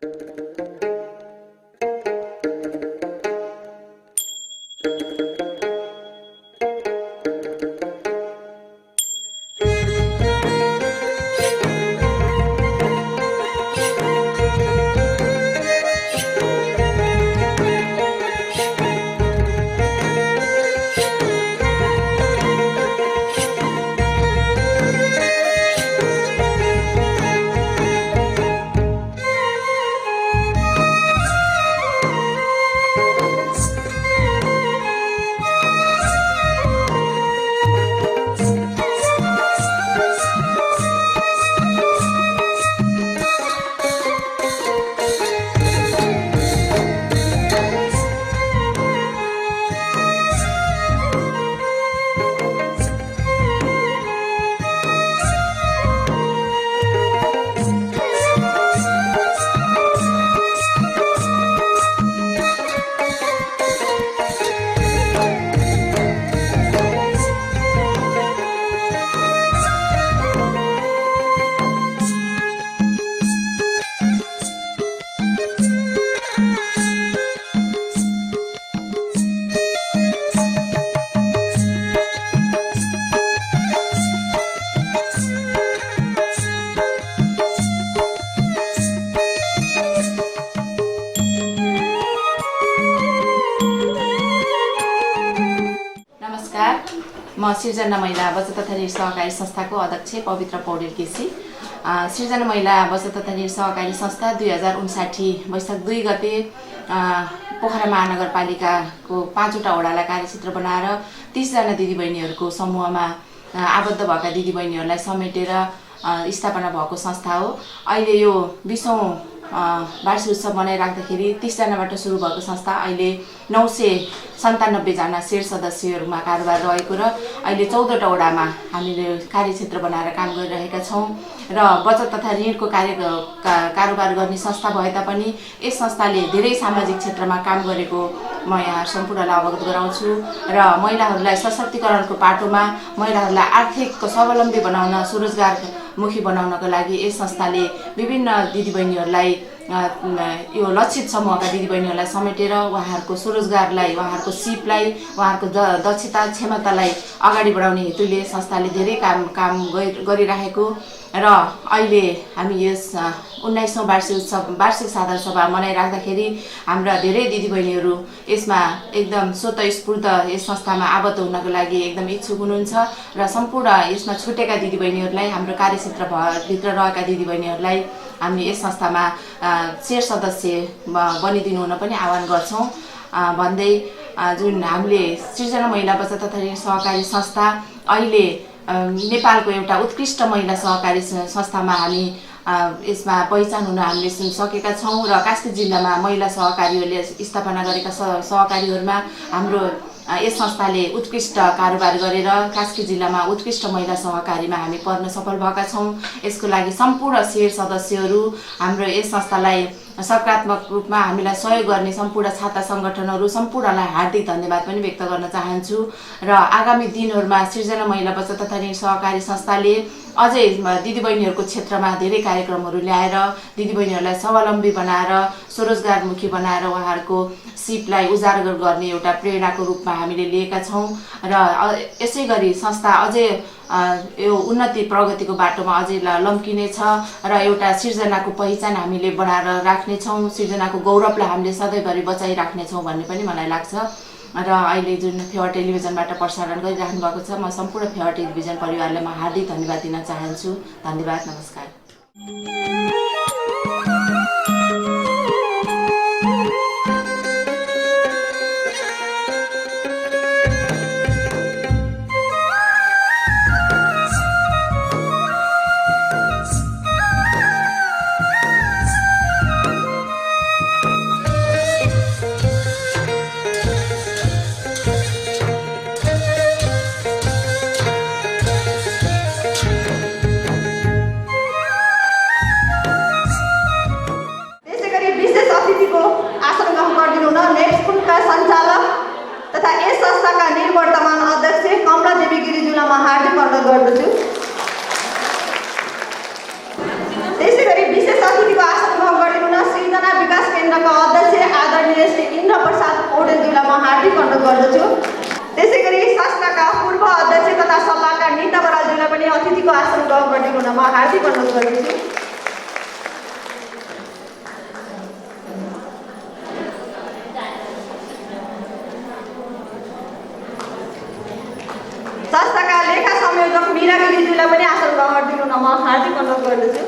सिर्जना महिला बचत तथा ऋण सहकारी संस्थाको अध्यक्ष पवित्र पौडेल केसी। सिर्जना महिला बचत तथा ऋण सहकारी संस्था 2059 वैशाख 2 गते पोखरा महानगरपालिकाको 5वटा वडालाई कार्यक्षेत्र बनाएर 30 जना दिदीबहिनीहरूको समूहमा आबद्ध भएका दिदीबहिनीहरूलाई समेटेर स्थापना भएको संस्था हो। अहिले यो 20औं वार्षिक उत्सव मनाइराख्दाखेरि 30 जनाबाट सुरु भएको संस्था अहिले 997 जना शेर सदस्यहरूमा कारोबार रहेको र अहिले 14वटा वडामा हामीले कार्यक्षेत्र बनाएर काम गरिरहेका छौँ र बचत तथा ऋणको कारोबार गर्ने संस्था भए तापनि यस संस्थाले धेरै सामाजिक क्षेत्रमा काम गरेको म यहाँ सम्पूर्णलाई अवगत गराउँछु र महिलाहरूलाई सशक्तिकरणको पाटोमा महिलाहरूलाई आर्थिक स्वावलम्बी बनाउन स्वरोजगारमुखी बनाउनको लागि यस संस्थाले विभिन्न दिदीबहिनीहरूलाई यो लक्षित समूहका दिदीबहिनीहरूलाई समेटेर उहाँहरूको स्वरोजगारलाई, उहाँहरूको सिपलाई, उहाँहरूको दक्षता क्षमतालाई अगाडि बढाउने हेतुले संस्थाले धेरै काम गरिरहेको र अहिले हामी यस 19औं वार्षिक साधारण सभा मनाइराख्दाखेरि हाम्रा धेरै दिदीबहिनीहरू यसमा एकदम स्वतःस्फूर्त यस संस्थामा आबद्ध हुनको लागि एकदम इच्छुक हुनुहुन्छ र सम्पूर्ण यसमा छुटेका दिदीबहिनीहरूलाई, हाम्रो कार्यक्षेत्रभित्र रहेका दिदीबहिनीहरूलाई हामी यस संस्थामा शेर सदस्य बनिदिनु हुन पनि आह्वान गर्छौँ भन्दै जुन हामीले सृजना महिला बचत तथा ऋण सहकारी संस्था अहिले नेपालको एउटा उत्कृष्ट महिला सहकारी संस्थामा हामी यसमा पहिचान हुन हामीले सकेका छौँ र कास्की जिल्लामा महिला सहकारीहरूले स्थापना गरेका सहकारीहरूमा हाम्रो यस संस्थाले उत्कृष्ट कारोबार गरेर कास्की जिल्लामा उत्कृष्ट महिला सहकारीमा हामी पर्न सफल भएका छौँ। यसको लागि सम्पूर्ण शेर सदस्यहरू, हाम्रो यस संस्थालाई सकारात्मक रूपमा हामीलाई सहयोग गर्ने सम्पूर्ण छाता सङ्गठनहरू सम्पूर्णलाई हार्दिक धन्यवाद पनि व्यक्त गर्न चाहन्छु र आगामी दिनहरूमा सृजना महिला बचत तथा ऋण सहकारी संस्थाले अझै दिदीबहिनीहरूको क्षेत्रमा धेरै कार्यक्रमहरू ल्याएर दिदीबहिनीहरूलाई स्वावलम्बी बनाएर स्वरोजगारमुखी बनाएर उहाँहरूको सिपलाई उजागर गर्ने एउटा प्रेरणाको रूपमा हामीले लिएका छौँ र यसै गरी संस्था अझै यो उन्नति प्रगतिको बाटोमा अझै लम्किनेछ र एउटा सृजनाको पहिचान हामीले बनाएर राख्नेछौँ, सृजनाको गौरवलाई हामीले सधैँभरि बचाइराख्नेछौँ भन्ने पनि मलाई लाग्छ र अहिले जुन फेवा टेलिभिजनबाट प्रसारण गरिराख्नु भएको छ, म सम्पूर्ण फेवा टेलिभिजन परिवारलाई म हार्दिक धन्यवाद दिन चाहन्छु। धन्यवाद, नमस्कार। गर्दछु। त्यसैगरी संस्थाका पूर्व अध्यक्ष तथा सल्लाहकार निता बरालज्यूलाई पनि अतिथिको आसन ग्रहण गरिदिनु हुन म हार्दिक अनुरोध गर्दछु। संस्थाका लेखा संयोजक मीरा गिरीज्यूलाई पनि आसन ग्रहण गरिदिनु हुन म हार्दिक अनुरोध गर्दछु।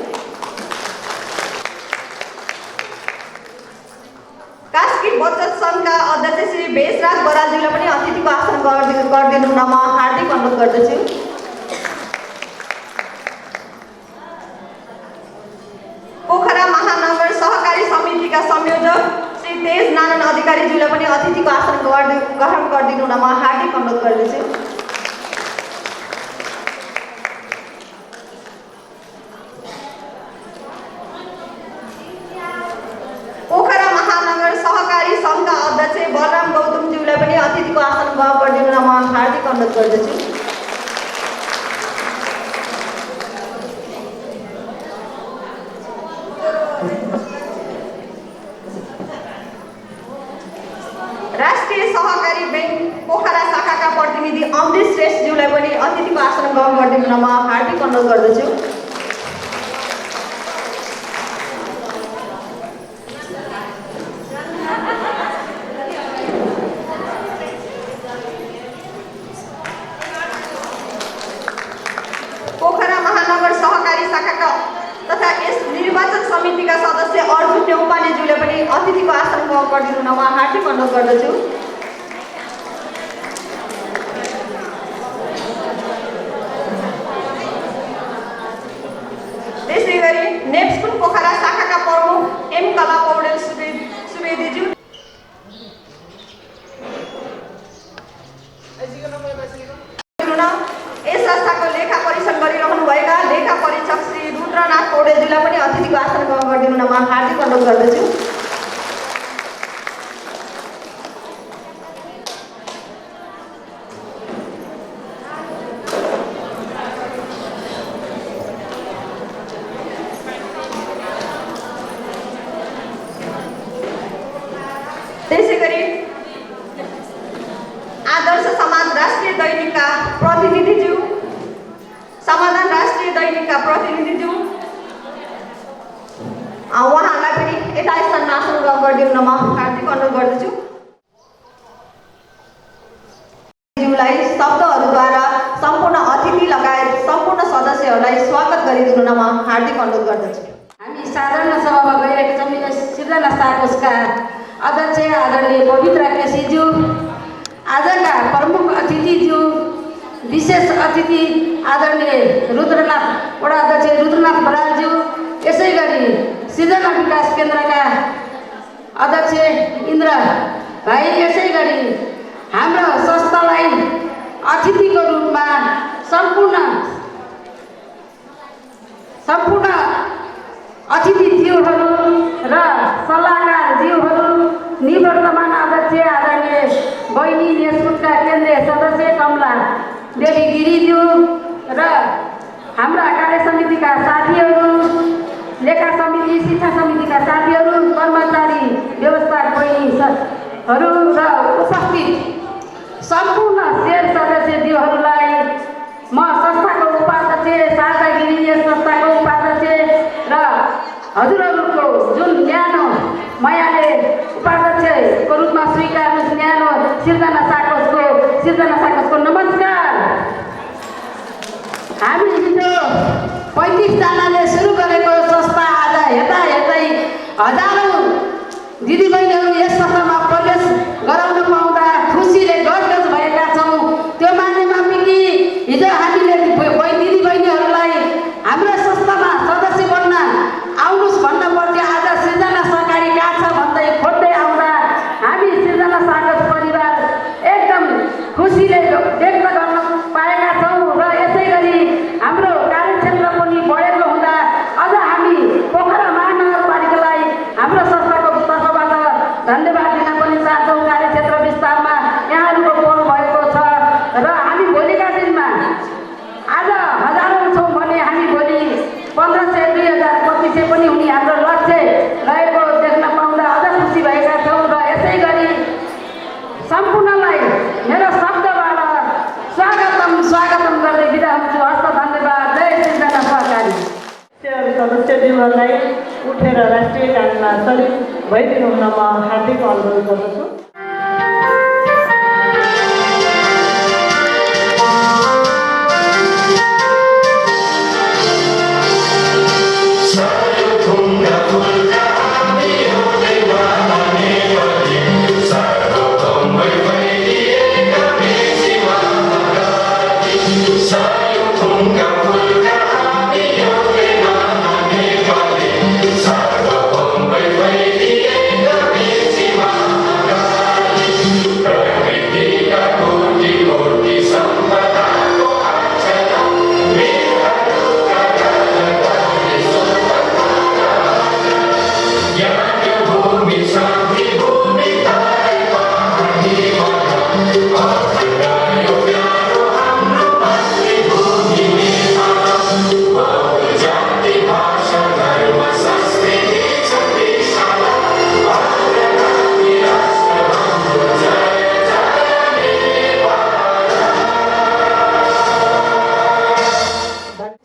कास्की बचत सङ्घका अध्यक्ष श्री भेषराज बरालज्यूलाई पनि अतिथिको आसन गरिदिनु हुन म हार्दिक अनुरोध गर्दछु। पोखरा महानगर सहकारी समितिका संयोजक श्री तेज नारायण अधिकारीज्यूलाई पनि अतिथिको आसन ग्रहण गरिदिनु हुन म हार्दिक अनुरोध गर्दछु। पोखरा महानगर सहकारी सङ्घका अध्यक्ष बलराम गौतमज्यूलाई पनि अतिथिको आसन ग्रहण गरिदिनु हुन म हार्दिक अनुरोध गर्दछु। राष्ट्रिय सहकारी बैंक पोखरा शाखाका प्रतिनिधि अमृत श्रेष्ठज्यूलाई पनि अतिथिको आसन ग्रहण गरिदिनु हुन म हार्दिक अनुरोध गर्दछु। पोखरा महानगर सहकारी शाखाका तथा यस निर्वाचन समितिका सदस्य अर्जुन न्यौपानेज्यूले पनि अतिथिको आसन ग्रहण गरिदिनु हुन म हार्दिक अनुरोध गर्दछु। त्यसैगरी नेप्सकुन पोखरा शाखाका प्रमुख एम कला पौडेल सुवेदीज्यू, यस संस्थाको लेखा परीक्षण गरिरहनुभएका लेखा परीक्षक श्री रुद्रनाथ पौडेलज्यूलाई पनि अतिथिको आसन ग्रहण गरिदिनु हुन म हार्दिक अनुरोध गर्दछु। त्यसैगरी आदर्श समाज राष्ट्रिय दैनिकका प्रतिनिधिज्यू, समाधान राष्ट्रिय दैनिकका प्रतिनिधिज्यू उहाँहरूलाई पनि यता स्थानमा आसन ग्रहण गरिदिनु हुन म हार्दिक अनुरोध गर्दछु। ज्यूलाई शब्दहरूद्वारा सम्पूर्ण अतिथि लगायत सम्पूर्ण सदस्यहरूलाई स्वागत गरिदिनु हुन म हार्दिक अनुरोध गर्दछु। हामी साधारण सभामा गइरहेका छौँ। सिर्जना साकोसका अध्यक्ष आदरणीय पवित्र केसीज्यू, आजका प्रमुख अतिथिज्यू, विशेष अतिथि आदरणीय रुद्रनाथ वडा अध्यक्ष रुद्रनाथ बरालज्यू, यसै गरी सृजना विकास केन्द्रका अध्यक्ष इन्द्र भाइ, यसै गरी हाम्रो संस्थालाई अतिथिको रूपमा सम्पूर्ण अतिथिज्यूहरू र सल्लाहकारज्यूहरू, निवर्तमान अध्यक्ष आदरणीय बहिनी नेसकुटका केन्द्रीय सदस्य कमला देवी गिरीज्यू र हाम्रा कार्य समितिका साथीहरू, लेखा समिति, शिक्षा समितिका साथीहरू, कर्मचारी व्यवस्थापक बहिनीहरू र उपस्थित सम्पूर्ण शेर सदस्यज्यूहरूलाई म संस्थाको उपाध्यक्ष शारदा गिरी, यस संस्थाको उपाध्यक्ष र हजुरहरूको जुन न्यानो मायाले उपाध्यक्षको रूपमा स्वीकार्नु न्यानो सिर्जना साकोसको नमस्कार। हामी हिजो 35 जनाले सुरु गरेको संस्था आज हेर्दै हजारौँ दिदीबहिनीहरू यस संस्थामा प्रवेश गराउन पाउँदा खुसीले गजगज भएका छौँ। त्यो मान्यमा कि हिजो हामीले दिदीबहिनीहरूलाई हाम्रो संस्थामा सदस्य बन्न आउनुहोस् भन्न पर्थ्यो। आज सृजना सहकारी कहाँ छ भन्दै खोज्दै आउँदा हामी सृजना साकोस परिवार एकदम खुसीले व्यक्त गर्न पाएका छौँ र यसै गरी हाम्रो कार्यक्षेत्र पनि बढेको हुँदा अझ हामी पोखरा महानगरपालिकालाई हाम्रो संस्थाको तर्फबाट धन्यवाद कार्यकालमा सरिक भइदिनु हुन म हार्दिक अनुरोध गर्दछु।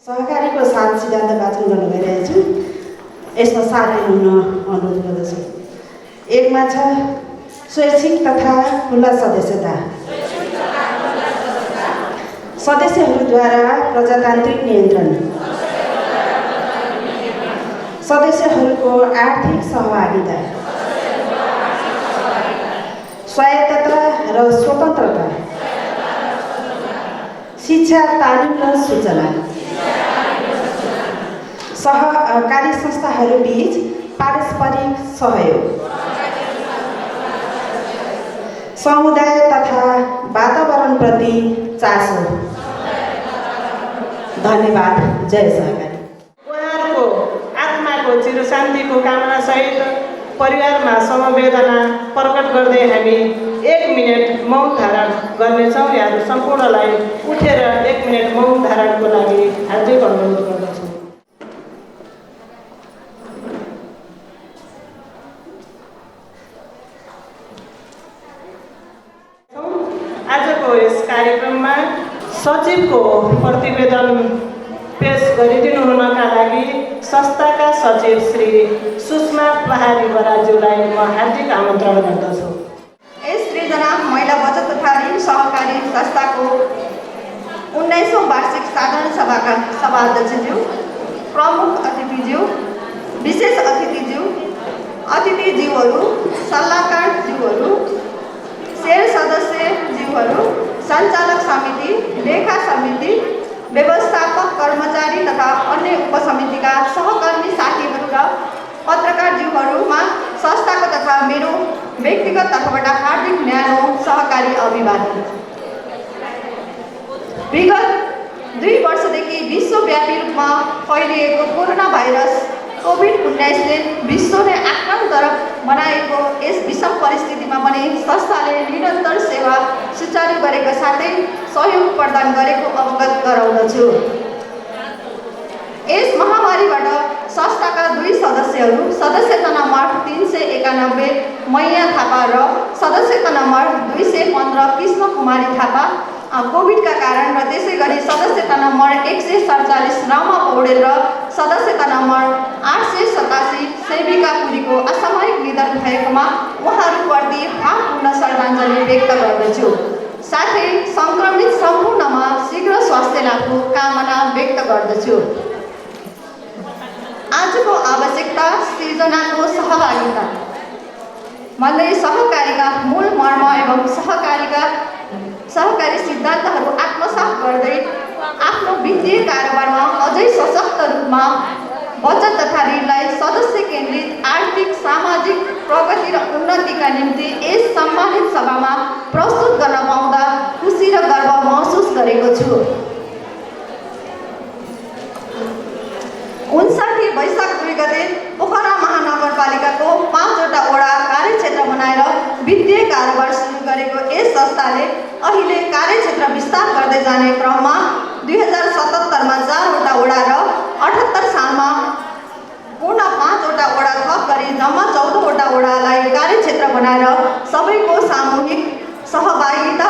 सहकारीको 7 सिद्धान्त वाचन गर्न गइरहेको छु। यसमा सामेल हुन अनुरोध गर्दछु। 1 मा छ स्वैच्छिक तथा खुला सदस्यता। सदस्यहरूद्वारा प्रजातान्त्रिक नियन्त्रण। सदस्यहरूको आर्थिक सहभागिता। स्वायत्तता र स्वतन्त्रता। शिक्षा, तालिम र सूचना। सहकारी संस्थाहरू बीच पारस्परिक सहयोग। समुदाय तथा वातावरणप्रति चासो। धन्यवाद। जय सहकारी। उहाँहरूको आत्माको चिरशान्तिको कामनासहित परिवारमा समवेदना प्रकट गर्दै हामी 1 मिनेट मौन धारण गर्नेछौँ। यहाँहरू सम्पूर्णलाई उठेर 1 मिनेट मौन धारणको लागि हार्दिक अनुरोध गर्दछु। आजको यस कार्यक्रममा सचिवको प्रतिवेदन पेश गरिदिनु हुनका लागि संस्थाका सचिव श्री सुषमा प्रहारी बराज्यूलाई म हार्दिक आमन्त्रण गर्दछु। यस सृजना महिला बचत तथा ऋण सहकारी संस्थाको 19औं वार्षिक साधारण सभाका सभाध्यक्षज्यू, प्रमुख अतिथिज्यू, विशेष अतिथिज्यूहरू, सल्लाहकारज्यूहरू, शेर सदस्यज्यूहरू, सञ्चालक समिति, लेखा समिति, व्यवस्थापक कर्मचारी तथा अन्य उपसमितिका सहकर्मी साथीहरू र पत्रकारज्यूहरूमा संस्थाको तथा मेरो व्यक्तिगत तर्फबाट हार्दिक न्यानो सहकारी अभिवादन। विगत 2 वर्षदेखि विश्वव्यापी रूपमा फैलिएको कोरोना भाइरस कोभिड-19ले विश्वले आक्रामक बनाएको यस विषम परिस्थितिमा पनि संस्थाले निरन्तर सेवा सुचारू गरेको साथै सहयोग प्रदान गरेको अवगत गराउँदछु। यस महामारीबाट संस्थाका 2 सदस्यहरू, सदस्यता नम्बर 391 मैया थापा र सदस्यता नम्बर 215 कृष्ण कुमारी थापा कोभिडका कारण र त्यसै गरी सदस्यता नम्बर 147 रामा पौडेल र सदस्यता नम्बर 887 सेविका पुरीको असामयिक निधन भएकोमा उहाँहरूप्रति भावपूर्ण श्रद्धाञ्जली व्यक्त गर्दछु। साथै सङ्क्रमित सम्पूर्णमा शीघ्र स्वास्थ्य लाभको कामना व्यक्त गर्दछु। आजको आवश्यकता सृजनाको सहभागिता भन्दै सहकारीका मूल मर्म एवं सहकारी सिद्धान्तहरू आत्मसात गर्दै आफ्नो वित्तीय कारोबारमा अझै सशक्त रूपमा बचत तथा ऋणलाई सदस्य केन्द्रित आर्थिक सामाजिक प्रगति र उन्नतिका निम्ति यस सम्मानित सभामा प्रस्तुत गर्न पाउँदा खुसी र गर्व महसुस गरेको छु। 59 वैशाख 2 गते पोखरा महानगरपालिकाको 5वटा वडा कार्यक्षेत्र बनाएर वित्तीय कारोबार सुरु गरेको यस संस्थाले अहिले कार्यक्षेत्र विस्तार गर्दै जाने क्रममा 2077 मा 4वटा वडा र 78 सालमा पूर्ण 5वटा वडा थप गरी जम्मा 14वटा वडालाई कार्यक्षेत्र बनाएर सबैको सामूहिक सहभागिता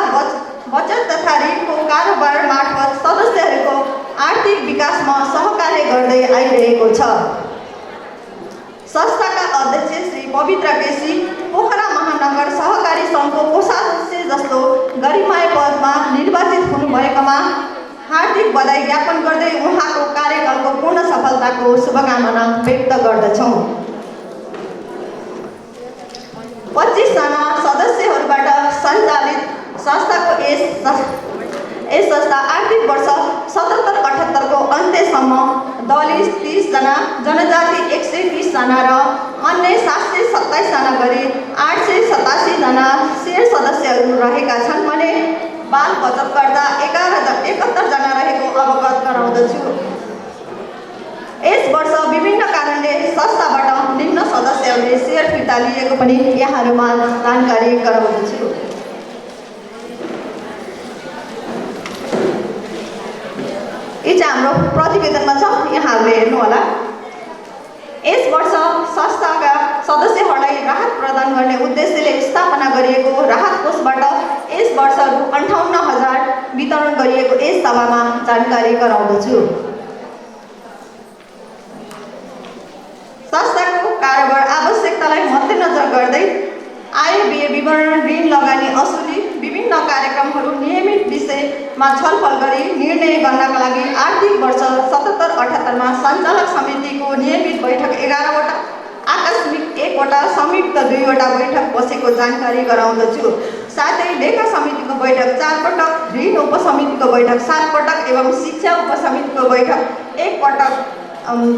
बचत तथा ऋणको कारोबार मार्फत सदस्यहरूको आर्थिक विकासमा सहकार्य गर्दै आइरहेको छ। संस्थाका अध्यक्ष श्री पवित्र केसी, पोखरा महानगर सहकारी सङ्घको कोषाध्यक्ष जस्तो गरिमाय पदमा निर्वाचित हुनुभएकोमा हार्दिक बधाई ज्ञापन गर्दै उहाँको कार्यकालको पूर्ण सफलताको शुभकामना व्यक्त गर्दछौँ। 25 जना सदस्यहरूबाट सञ्चालित संस्थाको यस संस्था आर्थिक वर्ष 77-78 को अन्त्यसम्म दलित 30 जना, जनजाति 130 जना र अन्य 727 जना गरी 887 जना शेयर सदस्यहरू रहेका छन् भने बाल बचतकर्ता 71 जना रहेको अवगत गराउँदछु। यस वर्ष विभिन्न कारणले संस्थाबाट निम्न सदस्यहरूले शेयर फिर्ता लिएको पनि यहाँहरूमा जानकारी गराउँदछु। यो चाहिँ हाम्रो प्रतिवेदनमा छ, यहाँहरूले हेर्नुहोला। यस वर्ष संस्थाका सदस्यहरूलाई राहत प्रदान गर्ने उद्देश्यले स्थापना गरिएको राहत कोषबाट यस वर्ष रु 58,000 वितरण गरिएको यस सभामा जानकारी गराउँदछु। संस्थाको कारोबार आवश्यकतालाई मध्यनजर गर्दै आय व्यय विवरण, ऋण लगानी असुली, विभिन्न कार्यक्रमहरू नियमित विषयमा छलफल गरी निर्णय गर्नका लागि आर्थिक वर्ष 77-78 मा सञ्चालक समितिको नियमित बैठक 11 वटा, आकस्मिक 1 वटा, संयुक्त 2 वटा बैठक बसेको जानकारी गराउँदछु। साथै लेखा समितिको बैठक 4 पटक, ऋण उपसमितिको बैठक 7 पटक एवं शिक्षा उपसमितिको बैठक 1 पटक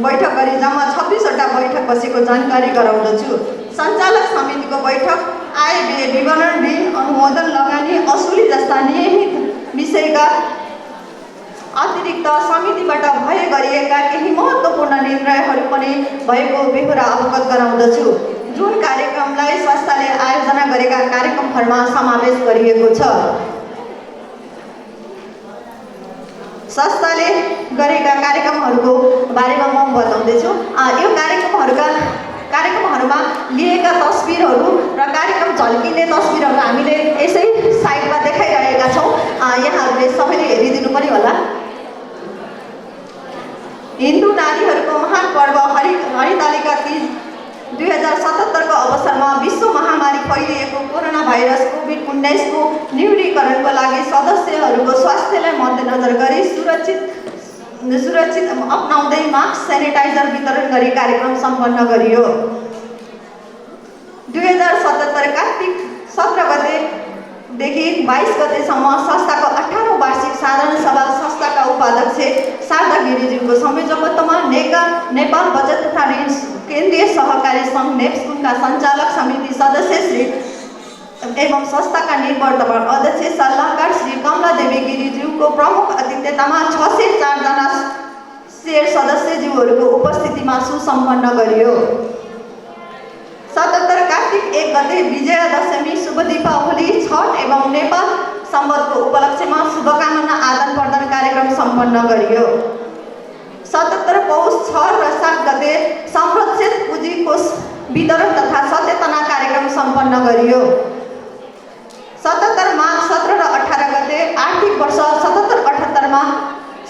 बैठक गरी जम्मा 26 वटा बैठक बसेको जानकारी गराउँदछु। सञ्चालक समितिको बैठक आय व्यय विवरण, ऋण अनुमोदन, लगानी असुली जस्ता नियमित विषयका अतिरिक्त समितिबाट भए गरिएका केही महत्त्वपूर्ण निर्णयहरू पनि भएको बेहोरा अवगत गराउँदछु। जुन कार्यक्रमलाई संस्थाले आयोजना गरेका कार्यक्रमहरूमा समावेश गरिएको छ। संस्थाले गरेका कार्यक्रमहरूको बारेमा म बताउँदैछु। यो कार्यक्रमहरूमा लिएका तस्बिरहरू र कार्यक्रम झल्किने तस्बिरहरू हामीले यसै साइडमा देखाइरहेका छौँ, यहाँहरूले सबैले हेरिदिनु पनि होला। हिन्दू नारीहरूको महान पर्व हरितालिका तीज 2077 को अवसरमा विश्व महामारी फैलिएको कोरोना भाइरस कोभिड-19 को न्यूनीकरणको लागि सदस्यहरूको स्वास्थ्यलाई मध्यनजर गरी सुरक्षित अपनाउँदै मास्क, सेनिटाइजर वितरण गरी कार्यक्रम सम्पन्न गरियो। 2077 कार्तिक 17 गतेदेखि 22 गतेसम्म संस्थाको 18औं वार्षिक साधारण सभा संस्थाका उपाध्यक्ष शारदा गिरिज्यूको संयोजकत्वमा नेपाल बचत तथा ऋण केन्द्रीय सहकारी सङ्घ नेप्सकुनका सञ्चालक समिति सदस्य श्री एवं संस्थाका निर्वर्तमान अध्यक्ष सल्लाहकार श्री कमला देवी गिरिज्यूको प्रमुख अतिथ्यतामा 604 जना शेयर सदस्यज्यूहरूको उपस्थितिमा सुसम्पन्न गरियो। 77 कार्तिक 1 गते विजयादशमी, शुभ दीपावली, छठ एवं नेपाल सम्वतको उपलक्ष्यमा शुभकामना आदान प्रदान कार्यक्रम सम्पन्न गरियो। 77 पौष 6 र 7 गते संरक्षित पुँजी कोष वितरण तथा सचेतना कार्यक्रम सम्पन्न गरियो। 77 माघ 17 र 18 गते आर्थिक वर्ष 77-78 मा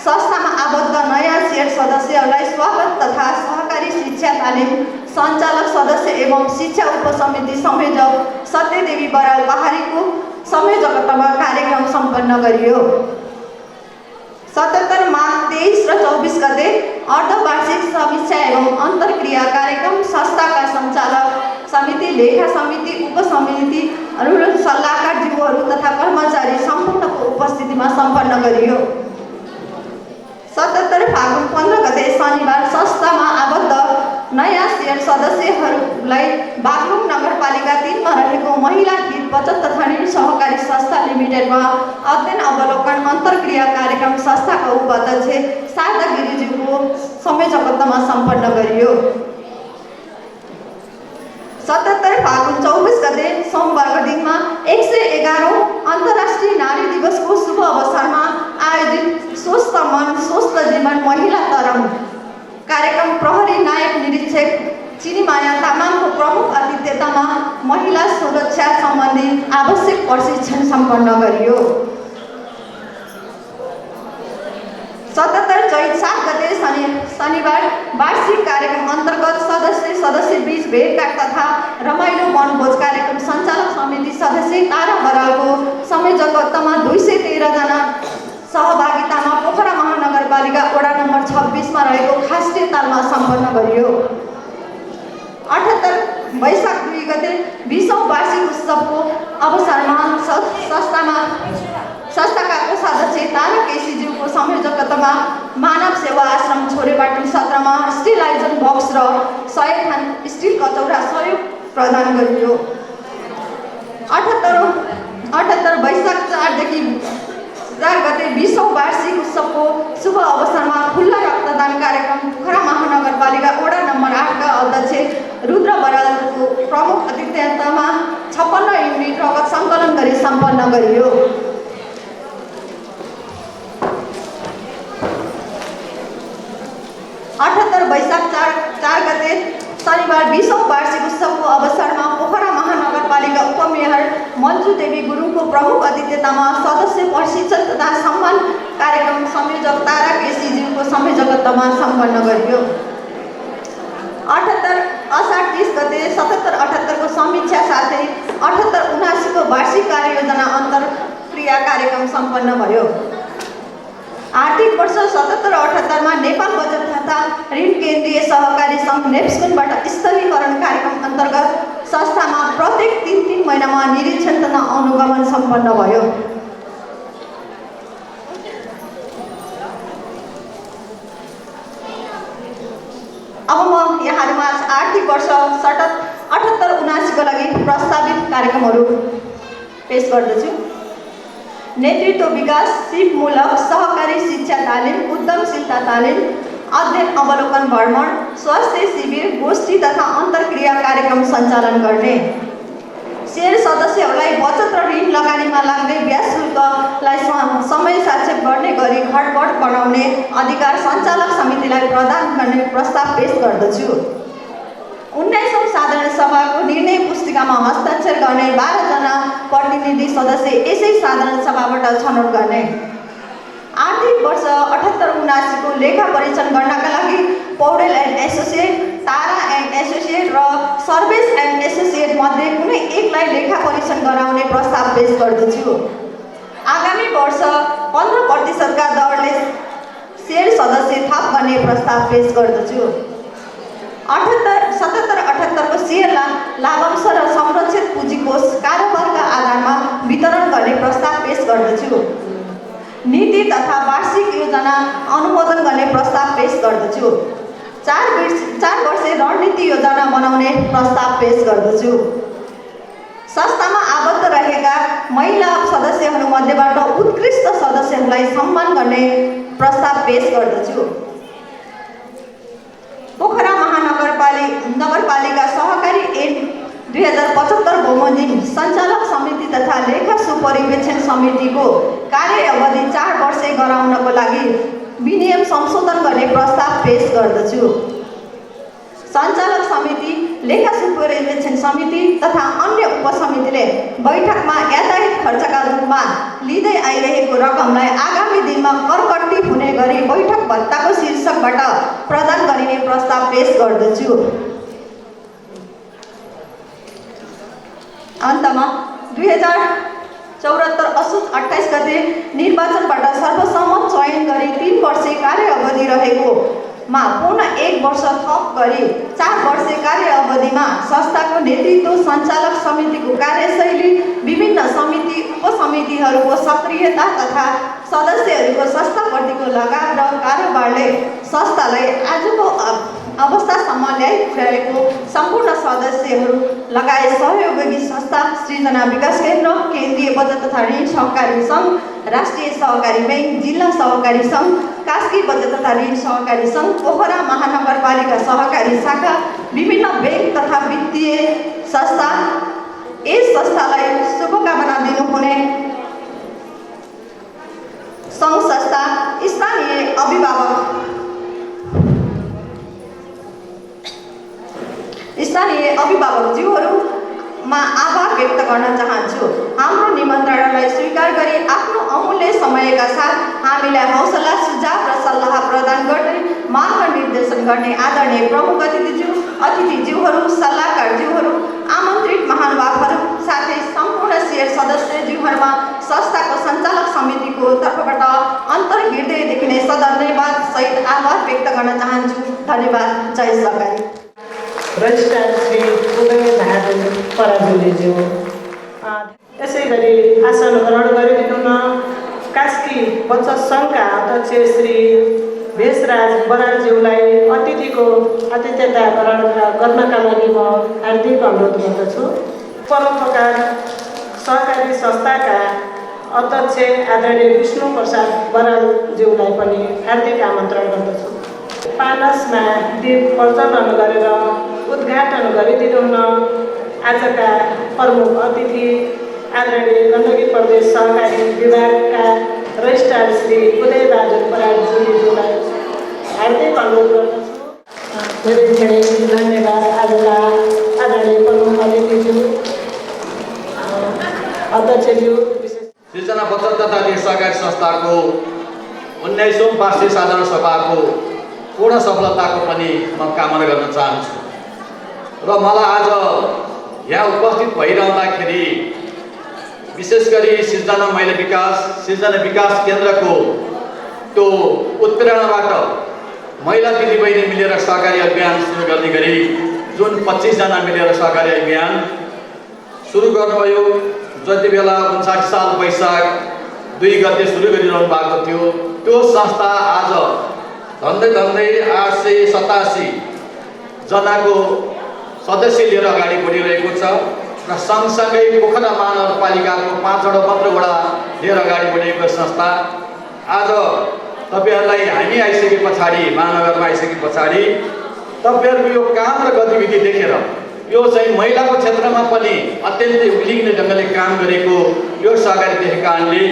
संस्थामा आबद्ध नयाँ शेयर सदस्यहरूलाई स्वागत तथा सहकारी शिक्षा तालिम सञ्चालक सदस्य एवं शिक्षा उपसमिति संयोजक सत्यदेवी बराल पहाडीको संयोजकत्वमा कार्यक्रम सम्पन्न गरियो। 77 माघ 23 र 24 गते अर्धवार्षिक समीक्षा एवं अन्तर्क्रिया कार्यक्रम संस्थाका सञ्चालक समिति, लेखा समिति, उपसमिति, सल्लाहकारज्यूहरू तथा कर्मचारी सम्पूर्णको उपस्थितिमा सम्पन्न गरियो। 77 फागुन 15 गते शनिबार संस्थामा आबद्ध नयाँ शेयर सदस्यहरूलाई बागलुङ नगरपालिका 3 मा रहेको महिला हित बचत तथा ऋण सहकारी संस्था लिमिटेडमा अध्ययन अवलोकन अन्तर्क्रिया कार्यक्रम संस्थाका उपाध्यक्ष शारदा गिरिज्यूको संयोजकत्वमा सम्पन्न गरियो। 77 फागुन 24 गते सोमबारको दिनमा 111औं अन्तर्राष्ट्रिय नारी दिवसको शुभ अवसरमा आयोजित स्वस्थ मन स्वस्थ जीवन महिला तरंग कार्यक्रम प्रहरी नायक निरीक्षक चिनीमाया तामाङको प्रमुख अतिथ्यतामा महिला सुरक्षा सम्बन्धी आवश्यक प्रशिक्षण सम्पन्न गरियो। 77 चैत 7 गते शनिबार वार्षिक कार्यक्रम अन्तर्गत सदस्य बीच भेटघाट तथा रमाइलो वनभोज कार्यक्रम सञ्चालक समिति सदस्य तारा बरालको संयोजकत्वमा 213 जना सहभागितामा पोखरा महानगरपालिका वडा नम्बर 26 मा रहेको खास्टे तालमा सम्पन्न गरियो। 78 वैशाख 2 गते 20औं वार्षिक उत्सवको अवसरमा संस्थाका कोषाध्यक्ष तारा केसीज्यूको संयोजकत्वमा मानव सेवा आश्रम छोरेपाटी सत्रमा स्टिल आयोजन बक्स र 100 थान स्टिल कचौरा सहयोग प्रदान गरियो। 78 वैशाख 4 देखि 4 गते 20औं वार्षिक उत्सवको शुभ अवसरमा खुल्ला रक्तदान कार्यक्रम पोखरा महानगरपालिका वडा नम्बर 8 का अध्यक्ष रुद्र बरालको प्रमुख अतिथित्वमा 56 युनिट रगत सङ्कलन गरी सम्पन्न गरियो। 78 वैशाख 4 गते शनिबार 20औं वार्षिक उत्सवको अवसरमा पोखरा महानगरपालिका उपमेयर मन्जु देवी गुरुङको प्रमुख अतिथित्वमा सदस्य प्रशिक्षण तथा सम्मान कार्यक्रम संयोजक तारा केसीज्यूको संयोजकत्वमा सम्पन्न गरियो। 78 असार 30 गते 77-78 को समीक्षा साथै 78-79 को वार्षिक कार्ययोजना अन्तर्क्रिया कार्यक्रम सम्पन्न भयो। आर्थिक वर्ष 77-78 मा नेपाल बचत तथा ऋण केन्द्रीय सहकारी सङ्घ नेप्स्कुनबाट स्थलीकरण कार्यक्रम अन्तर्गत संस्थामा प्रत्येक 3 महिनामा निरीक्षण तथा अनुगमन सम्पन्न भयो। अब म यहाँहरुमा आर्थिक वर्ष 78-79 को लागि प्रस्तावित कार्यक्रमहरू पेश गर्दछु। नेतृत्व विकास, सिपमूलक सहकारी शिक्षा तालिम, उद्यमशीलता तालिम, अध्ययन अवलोकन भ्रमण, स्वास्थ्य शिविर, गोष्ठी तथा अन्तर्क्रिया कार्यक्रम सञ्चालन गर्ने। शेयर सदस्यहरूलाई बचत र ऋण लगानीमा लाग्ने ब्याज शुल्कलाई समय सापेक्ष गर्ने गरी घटबढ बनाउने अधिकार सञ्चालक समितिलाई प्रदान गर्ने प्रस्ताव पेश गर्दछु। 19औं साधारण सभाको निर्णय पुस्तिकामा हस्ताक्षर गर्ने 12 जना प्रतिनिधि सदस्य यसै साधारण सभाबाट छनौट गर्ने। आर्थिक वर्ष 78-79 को लेखा परीक्षण गर्नका लागि Paudel and associate, Tara and associate र सर्वेस एन्ड एसोसिएट मध्ये कुनै एकलाई लेखा परीक्षण गराउने प्रस्ताव पेश गर्दछु। आगामी वर्ष 15% का दरले शेयर सदस्य थप गर्ने प्रस्ताव पेश गर्दछु। 77-78 को शेयर लाभांश र संरक्षित पुँजीकोष कारोबारका आधारमा वितरण गर्ने प्रस्ताव पेश गर्दछु। नीति तथा वार्षिक योजना अनुमोदन गर्ने प्रस्ताव पेश गर्दछु। 4 वर्षे रणनीति योजना बनाउने प्रस्ताव पेश गर्दछु। संस्थामा आबद्ध रहेका महिला सदस्यहरूमध्येबाट उत्कृष्ट सदस्यहरूलाई सम्मान गर्ने प्रस्ताव पेश गर्दछु। पोखरा नगरपालिका सहकारी ऐन 2075 बमोजिम सञ्चालक समिति तथा लेखा सुपरिवेक्षण समितिको कार्य अवधि 4 वर्षे गराउनको लागि विनियम संशोधन गर्ने प्रस्ताव पेश गर्दछु। सञ्चालक समिति, लेखा सुपरिवेक्षण समिति तथा अन्य उपसमितिले बैठकमा यातायात खर्चका रूपमा लिँदै आइरहेको रकमलाई आगामी दिनमा करकट्टी हुने गरी बैठक भत्ताको शीर्षकबाट प्रदान गरिने प्रस्ताव पेश गर्दछु। अन्तमा 2074 असोज 28 गते निर्वाचनबाट सर्वसम्मत चयन गरी 3 वर्षे कार्य अवधि रहेको मा पुनः 1 वर्ष थप गरी 4 वर्षे कार्य अवधिमा संस्थाको नेतृत्व, सञ्चालक समितिको कार्यशैली, विभिन्न समिति उपसमितिहरूको सक्रियता तथा सदस्यहरूको संस्थाप्रतिको लगाव र कारोबारले संस्थालाई आजको अवस्थासम्म ल्याइपुर्याएको सम्पूर्ण सदस्यहरू लगायत सहयोगी संस्था सृजना विकास केन्द्र, केन्द्रीय बचत तथा ऋण सहकारी सङ्घ, राष्ट्रिय सहकारी ब्याङ्क, जिल्ला सहकारी सङ्घ, कास्की बचत तथा ऋण सहकारी सङ्घ, पोखरा महानगरपालिका सहकारी शाखा, विभिन्न ब्याङ्क तथा वित्तीय संस्था, यस संस्थालाई शुभकामना दिनुहुने सङ्घ संस्था, स्थानीय अभिभावकज्यूहरूमा आभार व्यक्त गर्न चाहन्छु। हाम्रो निमन्त्रणालाई स्वीकार गरी आफ्नो अमूल्य समयका साथ हामीलाई हौसला सुझाव र सल्लाह प्रदान गर्ने मार्गनिर्देशन गर्ने आदरणीय प्रमुख अतिथिज्यूहरू, सल्लाहकारज्यूहरू, आमन्त्रित महानुभावहरू साथै सम्पूर्ण शेयर सदस्यज्यूहरूमा संस्थाको सञ्चालक समितिको तर्फबाट अन्तर्हृदयदेखि नै सधन्यवाद सहित आभार व्यक्त गर्न चाहन्छु। धन्यवाद। जय सहकारी। रजिस्ट्रार श्री उदय बहादुर पराजुलीज्यू, यसै गरी आसन ग्रहण गरिदिनुहुन कास्की बचत सङ्घका अध्यक्ष श्री भेषराज बरालज्यूलाई अतिथिको आतिथ्यता ग्रहण गर्नका लागि म हार्दिक अनुरोध गर्दछु। परोपकार सहकारी संस्थाका अध्यक्ष आदरणीय विष्णु प्रसाद बरालज्यूलाई पनि हार्दिक आमन्त्रण गर्दछु। पानसमा दीप प्रज्वलन गरेर उद्घाटन गरिदिनुहुन आजका प्रमुख अतिथि आदरणीय गण्डकी प्रदेश सहकारी विभागका रजिस्ट्रार श्री उदय बहादुर पराजुलीज्यूलाई हार्दिक अनुरोध गर्दछु। धेरै धेरै धन्यवाद। आजका आदरणीय प्रमुख अतिथिज्यू, अध्यक्षज्यू, सृजना बचत तथा ऋण सहकारी संस्थाको 19औं वार्षिक साधारण सभाको पूर्ण सफलताको पनि म कामना गर्न चाहन्छु। र मलाई आज यहाँ उपस्थित भइरहँदाखेरि विशेष गरी सृजना महिला विकास केन्द्रको त्यो उत्प्रेरणाबाट महिला दिदीबहिनी मिलेर सहकारी अभियान सुरु गर्ने गरी जुन 25 जना मिलेर सहकारी अभियान सुरु गर्नुभयो, जति बेला 59 साल वैशाख 2 गते सुरु गरिरहनु भएको थियो, त्यो संस्था आज झन्डै 887 जनाको सदस्य लिएर अगाडि बढिरहेको छ र सँगसँगै पोखरा महानगरपालिकाको 5वटा मात्र वडा लिएर अगाडि बढेको संस्था आज तपाईहरुलाई हामी आइसके पछाडि, महानगरमा आइसके पछाडि तपाईहरुको यो काम र गतिविधि देखेर यो चाहिँ महिलाको क्षेत्रमा पनि अत्यन्तै उल्लेखनीय ढङ्गले काम गरेको यो सहकारी देखेका कारणले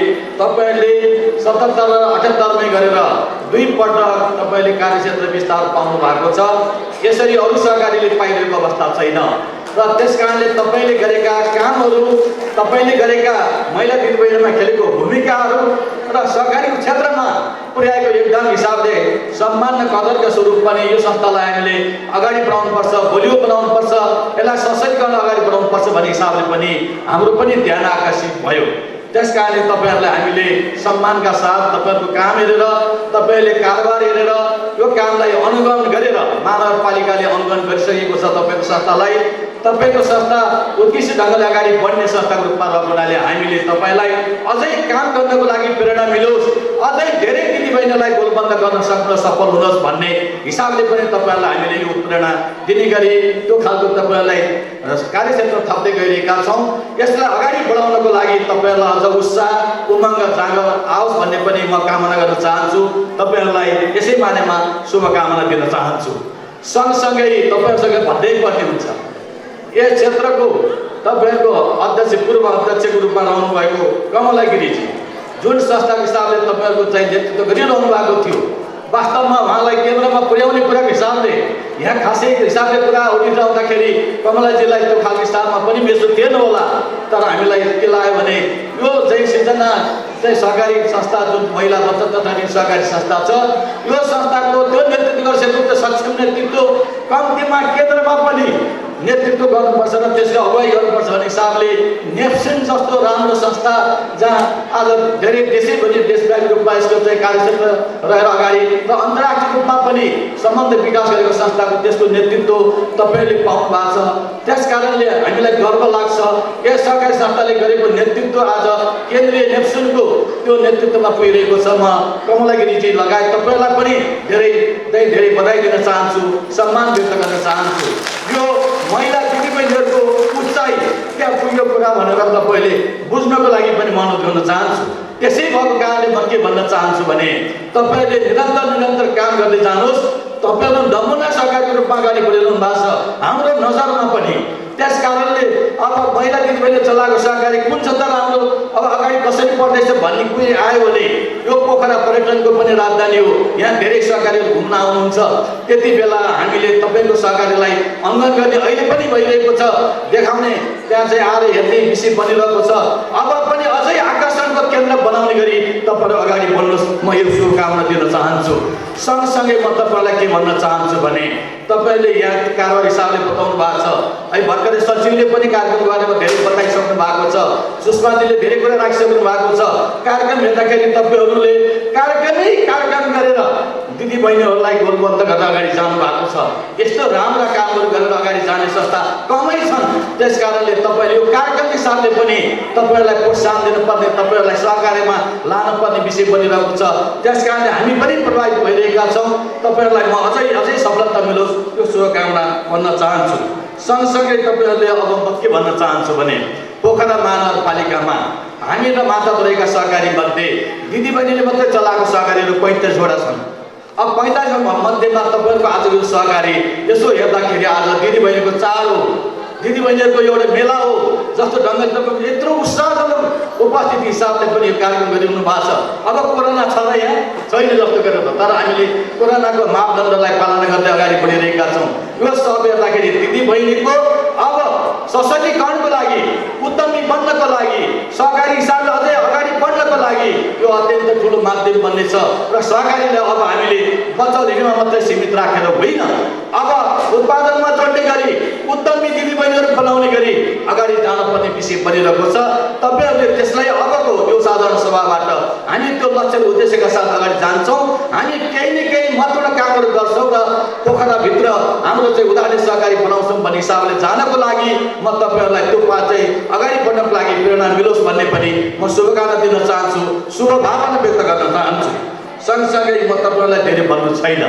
तपाईहरुले 77 र 78 मै गरेर 2 पटक तपाईले कार्यक्षेत्र विस्तार पाउनु भएको छ। यसरी अरु सहकारीले पाइरहेको अवस्था छैन र त्यसकारणले तपाईले गरेका कामहरु, तपाईले गरेका महिला दिदीबहिनीमा खेलेको भूमिकाहरु र सहकारीको क्षेत्रमा पुर्याएको योगदान हिसाबले सम्मान र कदरका स्वरूप पनि यो संस्थालाई हामीले अगाडि बढाउनु पर्छ, बलियो बनाउनु पर्छ, यसलाई सशक्तिकरण अगाडि बढाउनु पर्छ भन्ने हिसाबले पनि हाम्रो पनि ध्यान आकर्षित भयो। त्यसकारणले तपाईहरुलाई हामीले सम्मानका साथ तपाईहरुको काम हेरेर, तपाईहरुले कारोबार हेरेर यो कामलाई अनुगमन गरेर महानगरपालिकाले अनुगमन गरिसकेको छ तपाईको संस्थालाई। तपाईको संस्था उत्कृष्ट ढङ्गले अगाडि बढ्ने संस्थाको रूपमा रहनाले हामीले तपाईलाई अझै काम गर्नको लागि प्रेरणा मिलोस्, अझै धेरै दिदीबहिनीलाई गोलबन्द गर्न सक्न सफल हुनुहोस् भन्ने हिसाबले पनि तपाईहरुलाई हामीले यो प्रेरणा दिने गरी त्यो खालको तपाईहरुलाई कार्यक्षेत्र थप्दै गइरहेका छौं। यसलाई अगाडि बढाउनको लागि तपाईहरुलाई अझ उत्साह, उमङ्ग जागर आओस् भन्ने पनि म कामना गर्न चाहन्छु। तपाईहरुलाई यसै मानेमा शुभकामना दिन चाहन्छु। सँगसँगै तपाईहरुसँग भन्दै पर्ने हुन्छ, यस क्षेत्रको तपाईहरुको अध्यक्ष, पूर्व अध्यक्षको रूपमा रहनु भएको कमला गिरीजी जुन संस्थाको हिसाबले तपाईहरुको चाहिँ नेतृत्व गरिरहनु भएको थियो, वास्तवमा उहाँलाई केन्द्रमा पुर्याउने कुराको हिसाबले यहाँ खासै हिसाबले कुरा उठिरहँदाखेरि कमलाजीलाई त्यो खालको स्थानमा पनि मेसो थिएन होला। तर हामीलाई के लाग्यो भने यो चाहिँ सृजना चाहिँ सहकारी संस्था, जुन महिला बचत तथा ऋण सहकारी संस्था छ, यो संस्थाको त्यो नेतृत्व गर्छ, सक्षम नेतृत्व कम्तीमा केन्द्रमा पनि नेतृत्व गर्नुपर्छ र त्यसको अगुवाई गर्नुपर्छ भन्ने हिसाबले नेप्सिन जस्तो राम्रो संस्था जहाँ आज धेरै देशैभरि देशव्यापी रूपमा यसको चाहिँ कार्यक्षेत्र रहेर अगाडि र अन्तर्राष्ट्रिय रूपमा पनि सम्बन्ध विकास गरेको संस्थाको त्यसको नेतृत्व तपाईले पाउनु भएको छ। त्यसकारणले हामीलाई गर्व लाग्छ यस सहकारी संस्थाले गरेको नेतृत्व आज केन्द्रीय नेप्सिनको त्यो नेतृत्वमा पुगिरहेको छ। म कमला गिरीजी लगायत तपाईलाई पनि धेरै बधाई दिन चाहन्छु, सम्मान व्यक्त गर्न चाहन्छु। यो महिला दिदीबहिनीहरूको उचाइ त्यहाँ पुग्यो कुरा भनेर तपाईले बुझ्नको लागि पनि म अनुरोध गर्न चाहन्छु। त्यसै भएको कारणले म के भन्न चाहन्छु भने तपाईले निरन्तर काम गर्दै जानुहोस्। तपाईहरु नमुना सहकारीको रूपमा अगाडि बढिरहनु भएको छ हाम्रो नजरमा पनि। त्यसकारणले अब महिला दिदीबहिनीले चलाएको सहकारी कुन छ त राम्रो, अब अगाडि कसरी बढ्दैछ भन्ने कुरो आयो भने यो पोखरा पर्यटनको पनि राजधानी हो, यहाँ धेरै सहकारीहरू घुम्न आउनुहुन्छ। त्यति बेला हामीले तपाईको सहकारीलाई अङ्गन गर्ने अहिले पनि भइरहेको छ, देखाउने त्यहाँ चाहिँ आएर हेर्ने विषय बनिरहेको छ। अब पनि अझै आकर्षण केन्द्रको केन्द्र बनाउने गरी तपाईँहरू अगाडि बढ्नुहोस्, म यो शुभकामना दिन चाहन्छु। सँगसँगै म तपाईँहरूलाई के भन्न चाहन्छु भने तपाईँहरूले यहाँ कारबार हिसाबले बताउनु भएको छ। है भर्खरै सचिवले पनि कार्यक्रमको बारेमा धेरै बताइसक्नु भएको छ, सुषमाजीले धेरै कुरा राखिसक्नु भएको छ। कार्यक्रम हेर्दाखेरि तपाईँहरूले कार्यक्रम गरेर दिदीबहिनीहरूलाई गोलबन्द गरेर अगाडि जानु भएको छ। यस्तो राम्रा कामहरू गरेर अगाडि जाने संस्था कमै छन्। त्यस कारणले तपाईँले यो कार्यक्रम हिसाबले पनि तपाईँहरूलाई प्रोत्साहन दिनुपर्ने, तपाईँहरूलाई सहकार्यमा लानुपर्ने विषय बनिरहेको छ। त्यस कारणले हामी पनि प्रभावित भइरहेका छौँ। तपाईँहरूलाई म अझै सफलता मिलोस् यो शुभकामना भन्न चाहन्छु। सँगसँगै तपाईँहरूले अब म के भन्न चाहन्छु भने पोखरा महानगरपालिकामा हामी र मातापुरैका सहकारी मध्ये दिदीबहिनीले मात्रै चलाएको सहकारीहरू 45वटा छन्। अब 45 मध्येमा तपाईँहरूको आज यो सहकारी यसो हेर्दाखेरि आज दिदीबहिनीको चाड हो, दिदीबहिनीहरूको एउटा मेला हो। जस्तो ढङ्गले तपाईँको यत्रो उत्साहजनक उपस्थिति हिसाबले पनि यो कार्यक्रम गरिरहनु भएको छ। अब कोरोना छ र यहाँ छैन जस्तो गरेर, तर हामीले कोरोनाको मापदण्डलाई पालना गर्दै अगाडि बढिरहेका छौँ। यो सब हेर्दाखेरि दिदीबहिनीको अब सशक्तिकरणको लागि, उद्यमी बन्नको लागि, सहकारी हिसाबले अझै अगाडि बढ्नको लागि यो अत्यन्त ठुलो माध्यम बन्नेछ। र सहकारीलाई अब हामीले बचत ऋणमा मात्रै सीमित राखेर होइन, अब उत्पादनमा जोड्ने गरी उद्यमी दिदीबहिनीहरू बनाउने गरी अगाडि जानुपर्ने विषय बनिरहेको छ। तपाईँहरूले त्यसलाई अबको यो साधारण सभाबाट हामी त्यो लक्ष्य उद्देश्यका साथ अगाडि जान्छौँ। हामी केही न केही महत्त्वपूर्ण कामहरू गर्छौँ र पोखराभित्र हाम्रो चाहिँ उदाहरण सहकारी बनाउँछौँ भन्ने हिसाबले जानको लागि म तपाईँहरूलाई त्यो पाठ चाहिँ अगाडि बढ्नको लागि प्रेरणा मिलोस् भन्ने पनि म शुभकामना दिन चाहन्छु, शुभभावना व्यक्त गर्न चाहन्छु। सँगसँगै म तपाईँहरूलाई धेरै भन्नु छैन,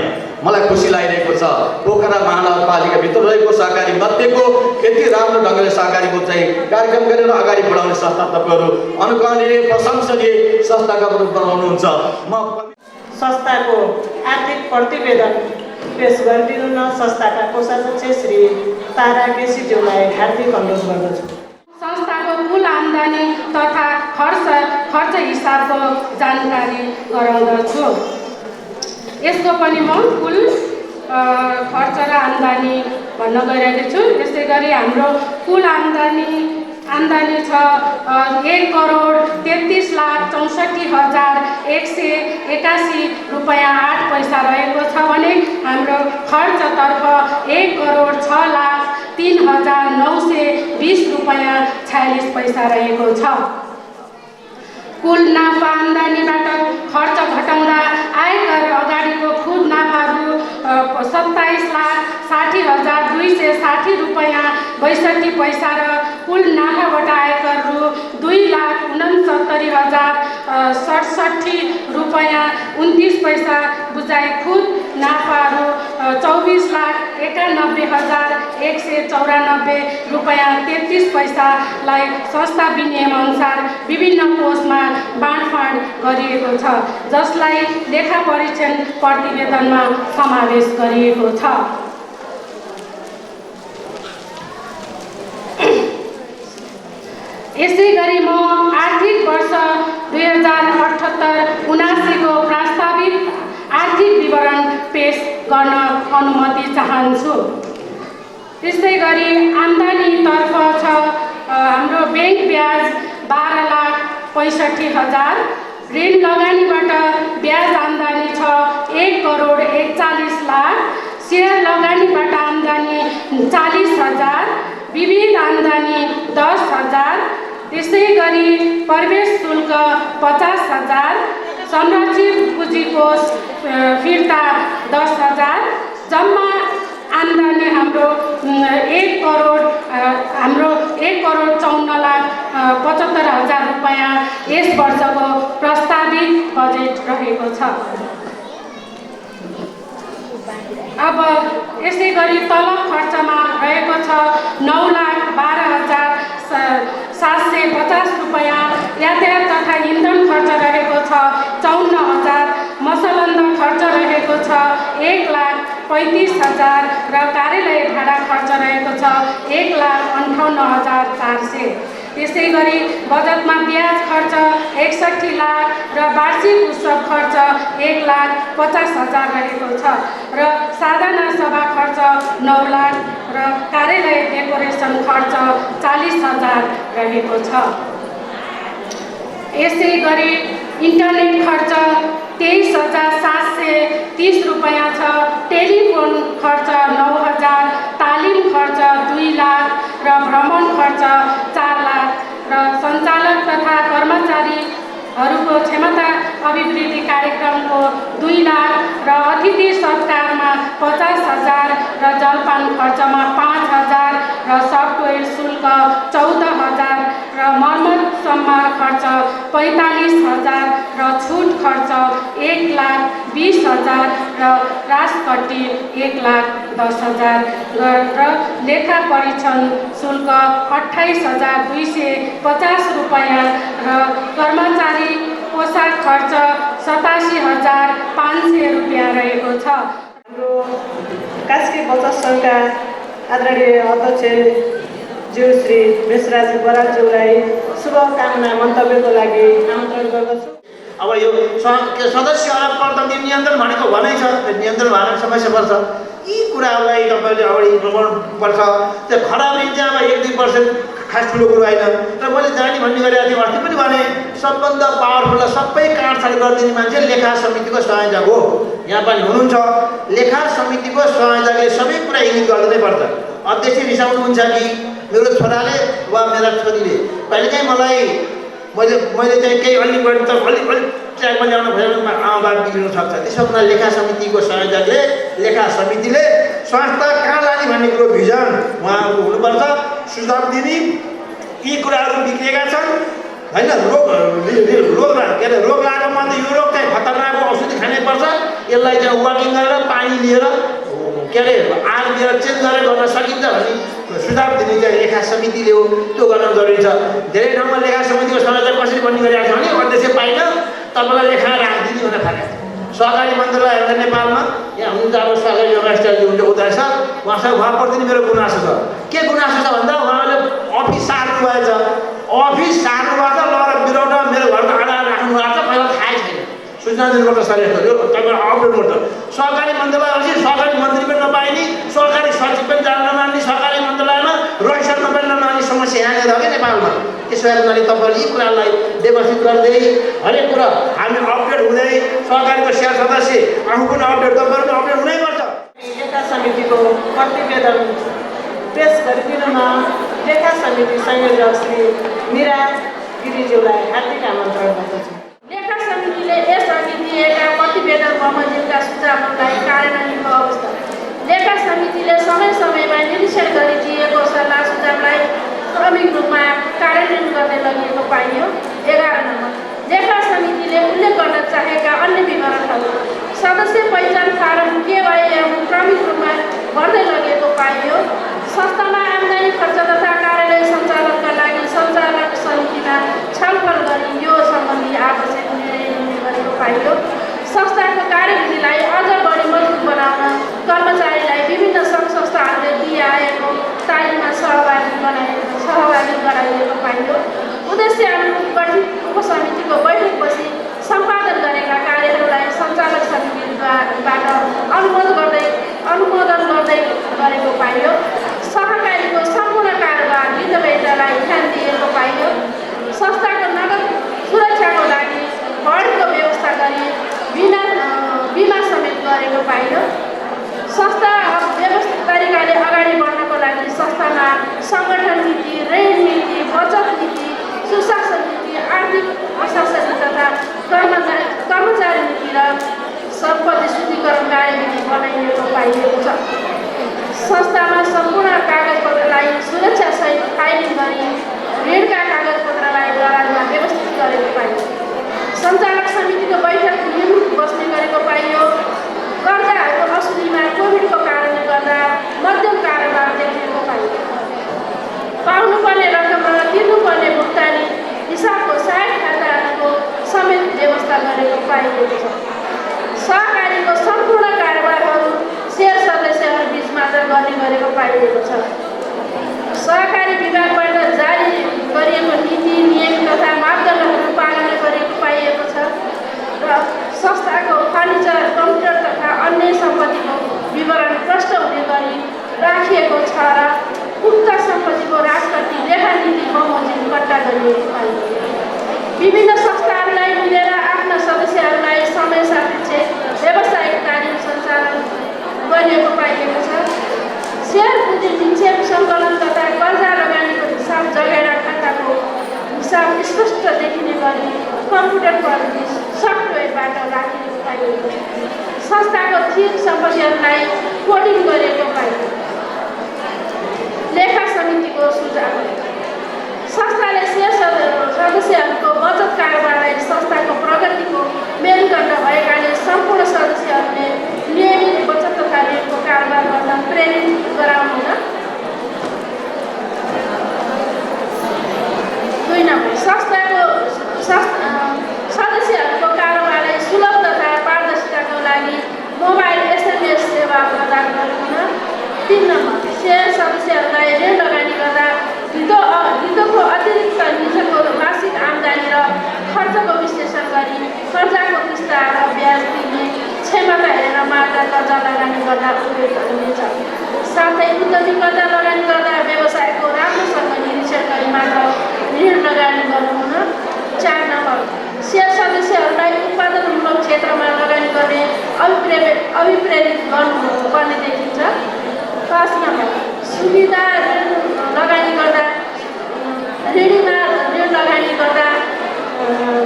मलाई खुसी लागिरहेको छ पोखरा महानगरपालिकाभित्र रहेको सहकारी मध्येको यति राम्रो ढङ्गले सहकारीको चाहिँ कार्यक्रम गरेर अगाडि बढाउने संस्था तपाईँहरू अनुकरणीय प्रशंसनीय संस्थाका रूपमा बनाउनुहुन्छ। म संस्थाको आर्थिक प्रतिवेदन पेश गरिदिनु न संस्थाका कोषाध्यक्ष श्री तारा केसीज्यूलाई हार्दिक अनुरोध गर्दछु। संस्थाको कुल आम्दानी तथा खर्च हिसाबको जानकारी गराउँदछु। यसको पनि म कुल खर्च र आम्दानी भन्न गइरहेको छु। यसै गरी हाम्रो कुल आम्दानी छ 1,33,64,181 रुपैयाँ 8 पैसा रहेको छ भने हाम्रो खर्चतर्फ 1,06,03,920 रुपैयाँ 46 पैसा रहेको छ। कुल नाफा आम्दानीबाट खर्च घटाउँदा आयकर अगाडिको खुद नाफाहरू 27,60,260 रुपैयाँ 62 पैसा र कुल नाफाबाट आयकर रु 2,69,067 रुपैयाँ 29 पैसा बुझाइ खुद नाफाहरू 24,91,194 रुपैयाँ 33 पैसालाई संस्था विनियम अनुसार विभिन्न कोषमा बाँडफाँड गरिएको छ, जसलाई लेखा परीक्षण प्रतिवेदनमा समावेश गरिएको छ। यसै गरी म आर्थिक वर्ष 2078-79 को प्रस्तावित आर्थिक विवरण पेश गर्न अनुमति चाहन्छु। त्यसै गरी आम्दानीतर्फ छ हाम्रो ब्याङ्क ब्याज 12,65,000, ऋण लगानीबाट ब्याज आम्दानी छ 1,41,00,000, सेयर लगानीबाट आम्दानी 40,000, विविध आम्दानी 10,000, त्यसै गरी प्रवेश शुल्क 50,000, संरक्षित पुँजीकोष फिर्ता 10,000, जम्मा आम्दानी हाम्रो 1,54,75,000 रुपैयाँ यस वर्षको प्रस्तावित बजेट रहेको छ। अब यसै गरी तलब खर्चमा रहेको छ 9,12,750 रुपैयाँ, यातायात तथा इन्धन खर्च रहेको छ 54,000, मसलन्द खर्च रहेको छ 1,35,000 र कार्यालय भाडा खर्च रहेको छ 1,58,400। त्यसै गरी बजेटमा ब्याज खर्च 61 लाख र वार्षिक उत्सव खर्च 1,50,000 रहेको छ र साधारण सभा खर्च 9 लाख र कार्यालय डेकोरेसन खर्च 40,000 रहेको छ। यसै गरी इन्टरनेट खर्च 23,730 रुपैयाँ छ, टेलिफोन खर्च 9,000, तालिम खर्च 2 लाख र भ्रमण खर्च 4 लाख र सञ्चालक तथा कर्मचारीहरूको क्षमता अभिवृद्धि कार्यक्रमको 2 लाख र अतिथि सत्कारमा 50,000 र जलपान खर्चमा 5,000 र सफ्टवेयर शुल्क 14,000 र मर्मत सम्भार खर्च 45,000 र छुट खर्च 1,20,000 र राजपट्टि 1,10,000 र लेखा परीक्षण शुल्क 28,250 रुपैयाँ र कर्मचारी पोसाक खर्च 87,500 रुपैयाँ रहेको छ। हाम्रो कास्की बचत सङ्घका आदरणीय अध्यक्ष ज्यू श्री मेषराज बरालज्यूलाई शुभकामना मन्तव्यको लागि आमन्त्रण गर्दछु। अब यो सदस्यहरूलाई कर्तव्य नियन्त्रण भनेको भनै छ, त्यो नियन्त्रण भएर समस्या पर्छ। यी कुराहरूलाई तपाईँले अगाडि बढाउनुपर्छ। त्यो खराब ऋण चाहिँ अब 1-2% खास ठुलो कुरो होइन। र मैले जाने भन्ने गरेको थिएँ, अस्ति पनि भने सबभन्दा पावरफुल सबै काँडछाड गरिदिने मान्छे लेखा समितिको संयोजक हो। यहाँ पनि हुनुहुन्छ, लेखा समितिको संयोजकले सबै कुरा इङ्गित गरिदिनै पर्छ। अध्यक्ष रिसाउनुहुन्छ कि मेरो छोराले वा मेरा छोरीले कहिलेकाहीँ मैले चाहिँ केही अलि बढी त अलि ट्र्याकमा ल्याउनु भयो भने आमाबाबा बिग्रिनु सक्छ। त्यसो हुँदा लेखा समितिको संयोजकले लेखा समितिले संस्था कहाँ लाने भन्ने कुरो भिजन उहाँहरूको हुनुपर्छ। सुझाव दिने यी कुराहरू बिग्रिएका छन् होइन। रोग के अरे रोग लागेको मात्रै यो रोग चाहिँ खतरनाक औषधि खानैपर्छ। यसलाई चाहिँ वाकिङ गरेर पानी लिएर के अरे आर लिएर चेन्ज गरेर गर्न सकिन्छ भन्ने सुझाव दिने चाहिँ लेखा समितिले हो। त्यो गर्न जरुरी छ। धेरै ठाउँमा लेखा समितिको संयोजक कसरी बन्ने गरिरहेको छ भने अध्यक्ष पाइन तपाईँलाई लेखा राखिदिने भनेर थाहा सहकारी मन्त्रालय एउटा नेपालमा यहाँ हुनुहुन्छ अब सहकारी राष्ट्रिय हुन्छ उदय सर, उहाँसँग उहाँप्रति मेरो गुनासो छ। के गुनासो छ भन्दा उहाँले अफिस सार्नु भएछ। अफिस सार्नु भएको लर बिरौटा मेरो घरको आडा राख्नु भएको छ, पहिला थाहै छैन। सूचना दिनुपर्छ सर, यस्तो यो तपाईँलाई अपडेट गर्छ। सहकारी मन्त्रालय अझै सहकारी मन्त्री पनि नपाइने, सहकारी सचिव पनि जान नमान्ने, सहकारी मन्त्रालयमा रजिस्टर पनि नमान्ने समस्या यहाँनिर हो कि नेपालमा। त्यसो भएर उनीहरूले तपाईँले यी कुरालाई व्यवस्थित गर्दै हरेक कुरा हामी अपडेट हुँदै सहकारीको सेयर सदस्य आफू पनि अपडेट, तपाईँहरू पनि अपडेट हुनैपर्छ। लेखा समितिको प्रतिवेदन पेश गरिदिनुमा लेखा समिति संयोजक श्री मीरा गिरिज्यूलाई हार्दिक आमन्त्रण गर्दछु। लेखा समितिले यसअघि दिएका प्रतिवेदन बमोजिमका सुझावहरूलाई कार्यान्वयनको अवस्था। लेखा समितिले समय समयमा निरीक्षण गरी दिएको सल्लाह सुझावलाई क्रमिक रूपमा कार्यान्वयन गर्ने लगिएको पाइयो। 11 नम्बर, लेखा समितिले उल्लेख गर्न चाहेका अन्य विवरणहरू सदस्य पहिचान फारम KYM क्रमिक रूपमा भर्दै लगेको पाइयो। संस्थामा आम्दानी खर्च तथा कार्यालय सञ्चालनका लागि सञ्चालक समितिमा छलफल गरी यो सम्बन्धी आवश्यक निर्णय लिने गरेको पाइयो। संस्थाको कार्यविधिलाई अझ बढी मजबुत बनाउन कर्मचारीलाई विभिन्न सङ्घ संस्थाहरूले दिइआएको तालिममा सहभागी गराइएको पाइयो। उद्देश्य अनुरूप गठित उपसमितिको बैठक बसी सम्पादन गरेका कार्यहरूलाई सञ्चालक समितिबाट अनुमोदन गर्दै गरेको पाइयो। सहकारीको सम्पूर्ण कारोबार विधवेयतालाई ध्यान दिएको पाइयो। संस्थाको नगद सुरक्षाको लागि फन्डको व्यवस्था गरी बिमा समेत गरेको पाइयो। संस्था व्यवस्थित तरिकाले अगाडि बढ्नको लागि संस्थामा सङ्गठन नीति, ऋण नीति, बचत नीति, सुशासन नीति, आर्थिक प्रशासनिक तथा कर्मचारी नीति र सम्पत्ति शुद्धिकरण कार्यविधि बनाइएको पाइएको छ। संस्थामा सम्पूर्ण कागजपत्रलाई सुरक्षासहित फाइलिङ गरी ऋणका कागजपत्रलाई दलालमा व्यवस्थित गरेको पाइयो। सञ्चालक समितिको बैठक नियमित बस्ने गरेको पाइयो। कर्जाहरूको असुलीमा कोभिडको कारणले गर्दा मध्यम कारोबार देखिएको पाइयो। पाउनुपर्ने रकम र तिर्नुपर्ने भुक्तानी हिसाबको सहायक खाताहरूको समेत व्यवस्था गरेको पाइएको छ। सहकारीको सम्पूर्ण कारोबारहरू सेयर सदस्यहरू बीच मात्र गर्ने गरेको पाइएको छ। सहकारी विभागबाट जारी गरिएको नीति, नियम तथा मापदण्डहरू पालना गरेको पाइएको छ र संस्थाको फर्निचर, कम्प्युटर तथा अन्य सम्पत्तिको विवरण प्रष्ट हुने गरी राखिएको छ र उक्त सम्पत्तिको राजपट्टि लेखा नीति बमोजिम कट्टा गरिएको पाइयो। विभिन्न संस्थाहरूलाई मिलेर आफ्ना सदस्यहरूलाई समय सापेक्ष व्यावसायिक कार्य सञ्चालन गरिएको पाइएको छ। सेयर पुँजी निक्षेप सङ्कलन तथा कर्जा लगानीको हिसाब जगेरा खाताको हिसाब स्पष्ट देखिने गरी कम्प्युटर प्रविधि सफ्टवेयरबाट राखिएको पाइएको छ। संस्थाको थिम सम्पत्तिहरूलाई कोडिङ गरेको पाइएको। लेखा समितिको सुझाव। संस्थाले सेयर सदस्यहरूको बचत कारोबारलाई संस्थाको प्रगतिको मेरुदण्ड भएकाले सम्पूर्ण सदस्यहरूले नियमित बचत तथा ऋणको कारोबार गर्न प्रेरित गराउनु। 2 नम्बर, संस्थाको सदस्यहरूको कारोबारलाई सुलभ तथा पारदर्शिताको लागि मोबाइल SMS सेवा प्रदान गर्नु। 3 नम्बर, सेयर सदस्यहरूलाई ऋण लगानी गर्दा हितोको अतिरिक्त निजको मासिक आम्दानी र खर्चको विश्लेषण गरी कर्जाको किस्ता र ब्याज तिर्ने क्षमता हेरेर मात्र कर्जा लगानी गर्दा उपयुक्त हुनेछ। साथै उद्यमी कर्जा लगानी गर्दा व्यवसायको राम्रोसँग निरीक्षण गरी मात्र ऋण लगानी गर्नुहुन। 4 नम्बर, सेयर सदस्यहरूलाई उत्पादनमूलक क्षेत्रमा लगानी गर्ने अभिप्रेरित गर्नुपर्ने देखिन्छ। 5 नम्बर, सुविधा लगानी गर्दा ऋण लगानी गर्दा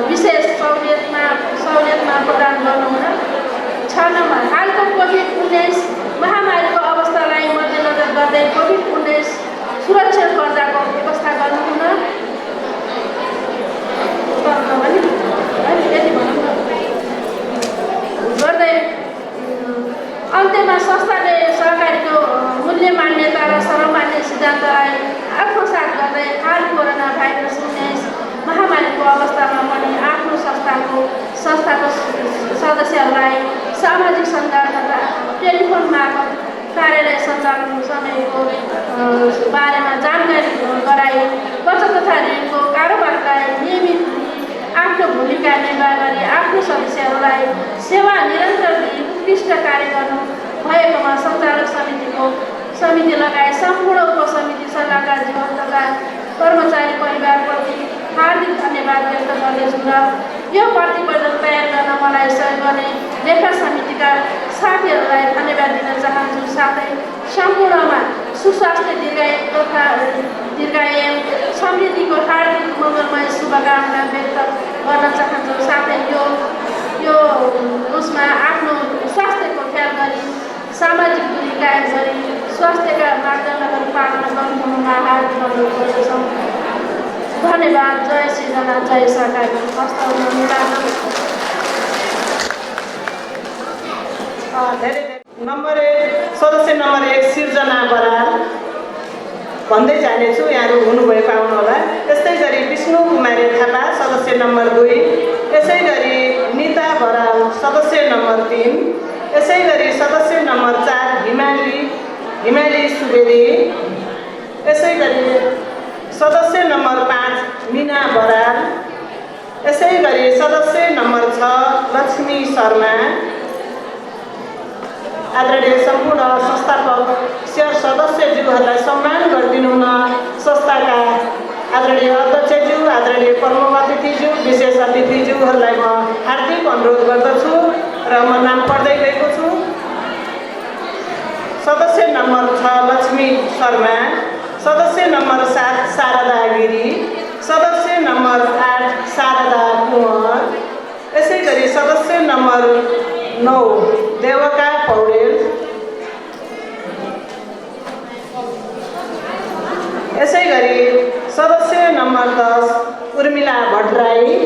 विशेष सहुलियतमा प्रदान गर्नुहुन। 6 नम्बर, हालको कोभिड-19 महामारीको अवस्थालाई मध्यनजर गर्दै कोभिड-19 सुरक्षा कर्जाको व्यवस्था गर्नुहुन। गर्दै अन्त्यमा संस्थाले सहकारीको मूल्य मान्यता र सर्वमान्य सिद्धान्तलाई आत्मसात गर्दै हाल कोरोना भाइरस 19 महामारीको अवस्थामा पनि आफ्नो संस्थाको सदस्यहरूलाई सामाजिक सञ्जाल तथा टेलिफोन मार्फत कार्यालय सञ्चालन समयको बारेमा जानकारी गराई बचत तथा ऋणको कारोबारलाई नियमित आफ्नो भूमिका निर्वाह गरी आफ्नो सदस्यहरूलाई सेवा निरन्तर उत्कृष्ट कार्य गर्नु भएकोमा सञ्चालक समिति लगायत सम्पूर्ण उपसमिति सल्लाहकार जीवन तथा कर्मचारी परिवारप्रति हार्दिक धन्यवाद व्यक्त गर्दछु र यो प्रतिवेदन तयार गर्न मलाई सहयोग गर्ने लेखा समितिका साथीहरूलाई धन्यवाद दिन चाहन्छु। साथै सम्पूर्णमा सुस्वास्थ्य दीर्घायु समृद्धिको हार्दिक मङ्गलमय शुभकामना व्यक्त गर्न चाहन्छु। साथै यो उसमा आफ्नो स्वास्थ्यको ख्याल गरी सामाजिक दूरी कायम गरी स्वास्थ्यका मापदण्डहरू पालना गर्नुहुनुमा हार्दिक अनुरोध गर्दछौँ। धन्यवाद। जय सृजना, जय सहकारी। नम्बर 1 सदस्य नम्बर 1 सिर्जना बराल भन्दै जानेछु, यहाँहरू हुनुभएको आउनुहोला। त्यस्तै गरी विष्णु कुमारी थापा सदस्य नम्बर 2, यसै गरी निता बराल सदस्य नम्बर 3, यसै गरी सदस्य नम्बर 4 हिमाली सुवेदी, यसै गरी सदस्य नम्बर 5 मीना बराल, यसै गरी सदस्य नम्बर 6 लक्ष्मी शर्मा। आदरणीय सम्पूर्ण संस्थापक सेयर सदस्यज्यूहरूलाई सम्मान गरिदिनु हुन संस्थाका आदरणीय अध्यक्षज्यू, आदरणीय प्रमुख अतिथिज्यू, विशेष अतिथिज्यूहरूलाई म हार्दिक अनुरोध गर्दछु र म नाम पढ्दै गएको छु। सदस्य नम्बर 6 लक्ष्मी शर्मा, सदस्य नम्बर 7 शारदा गिरी, सदस्य नम्बर 8 शारदा कुँवर, यसै गरी सदस्य नम्बर 9 देवका पौडेल, यसै गरी सदस्य नम्बर 10 उर्मिला भट्टराई,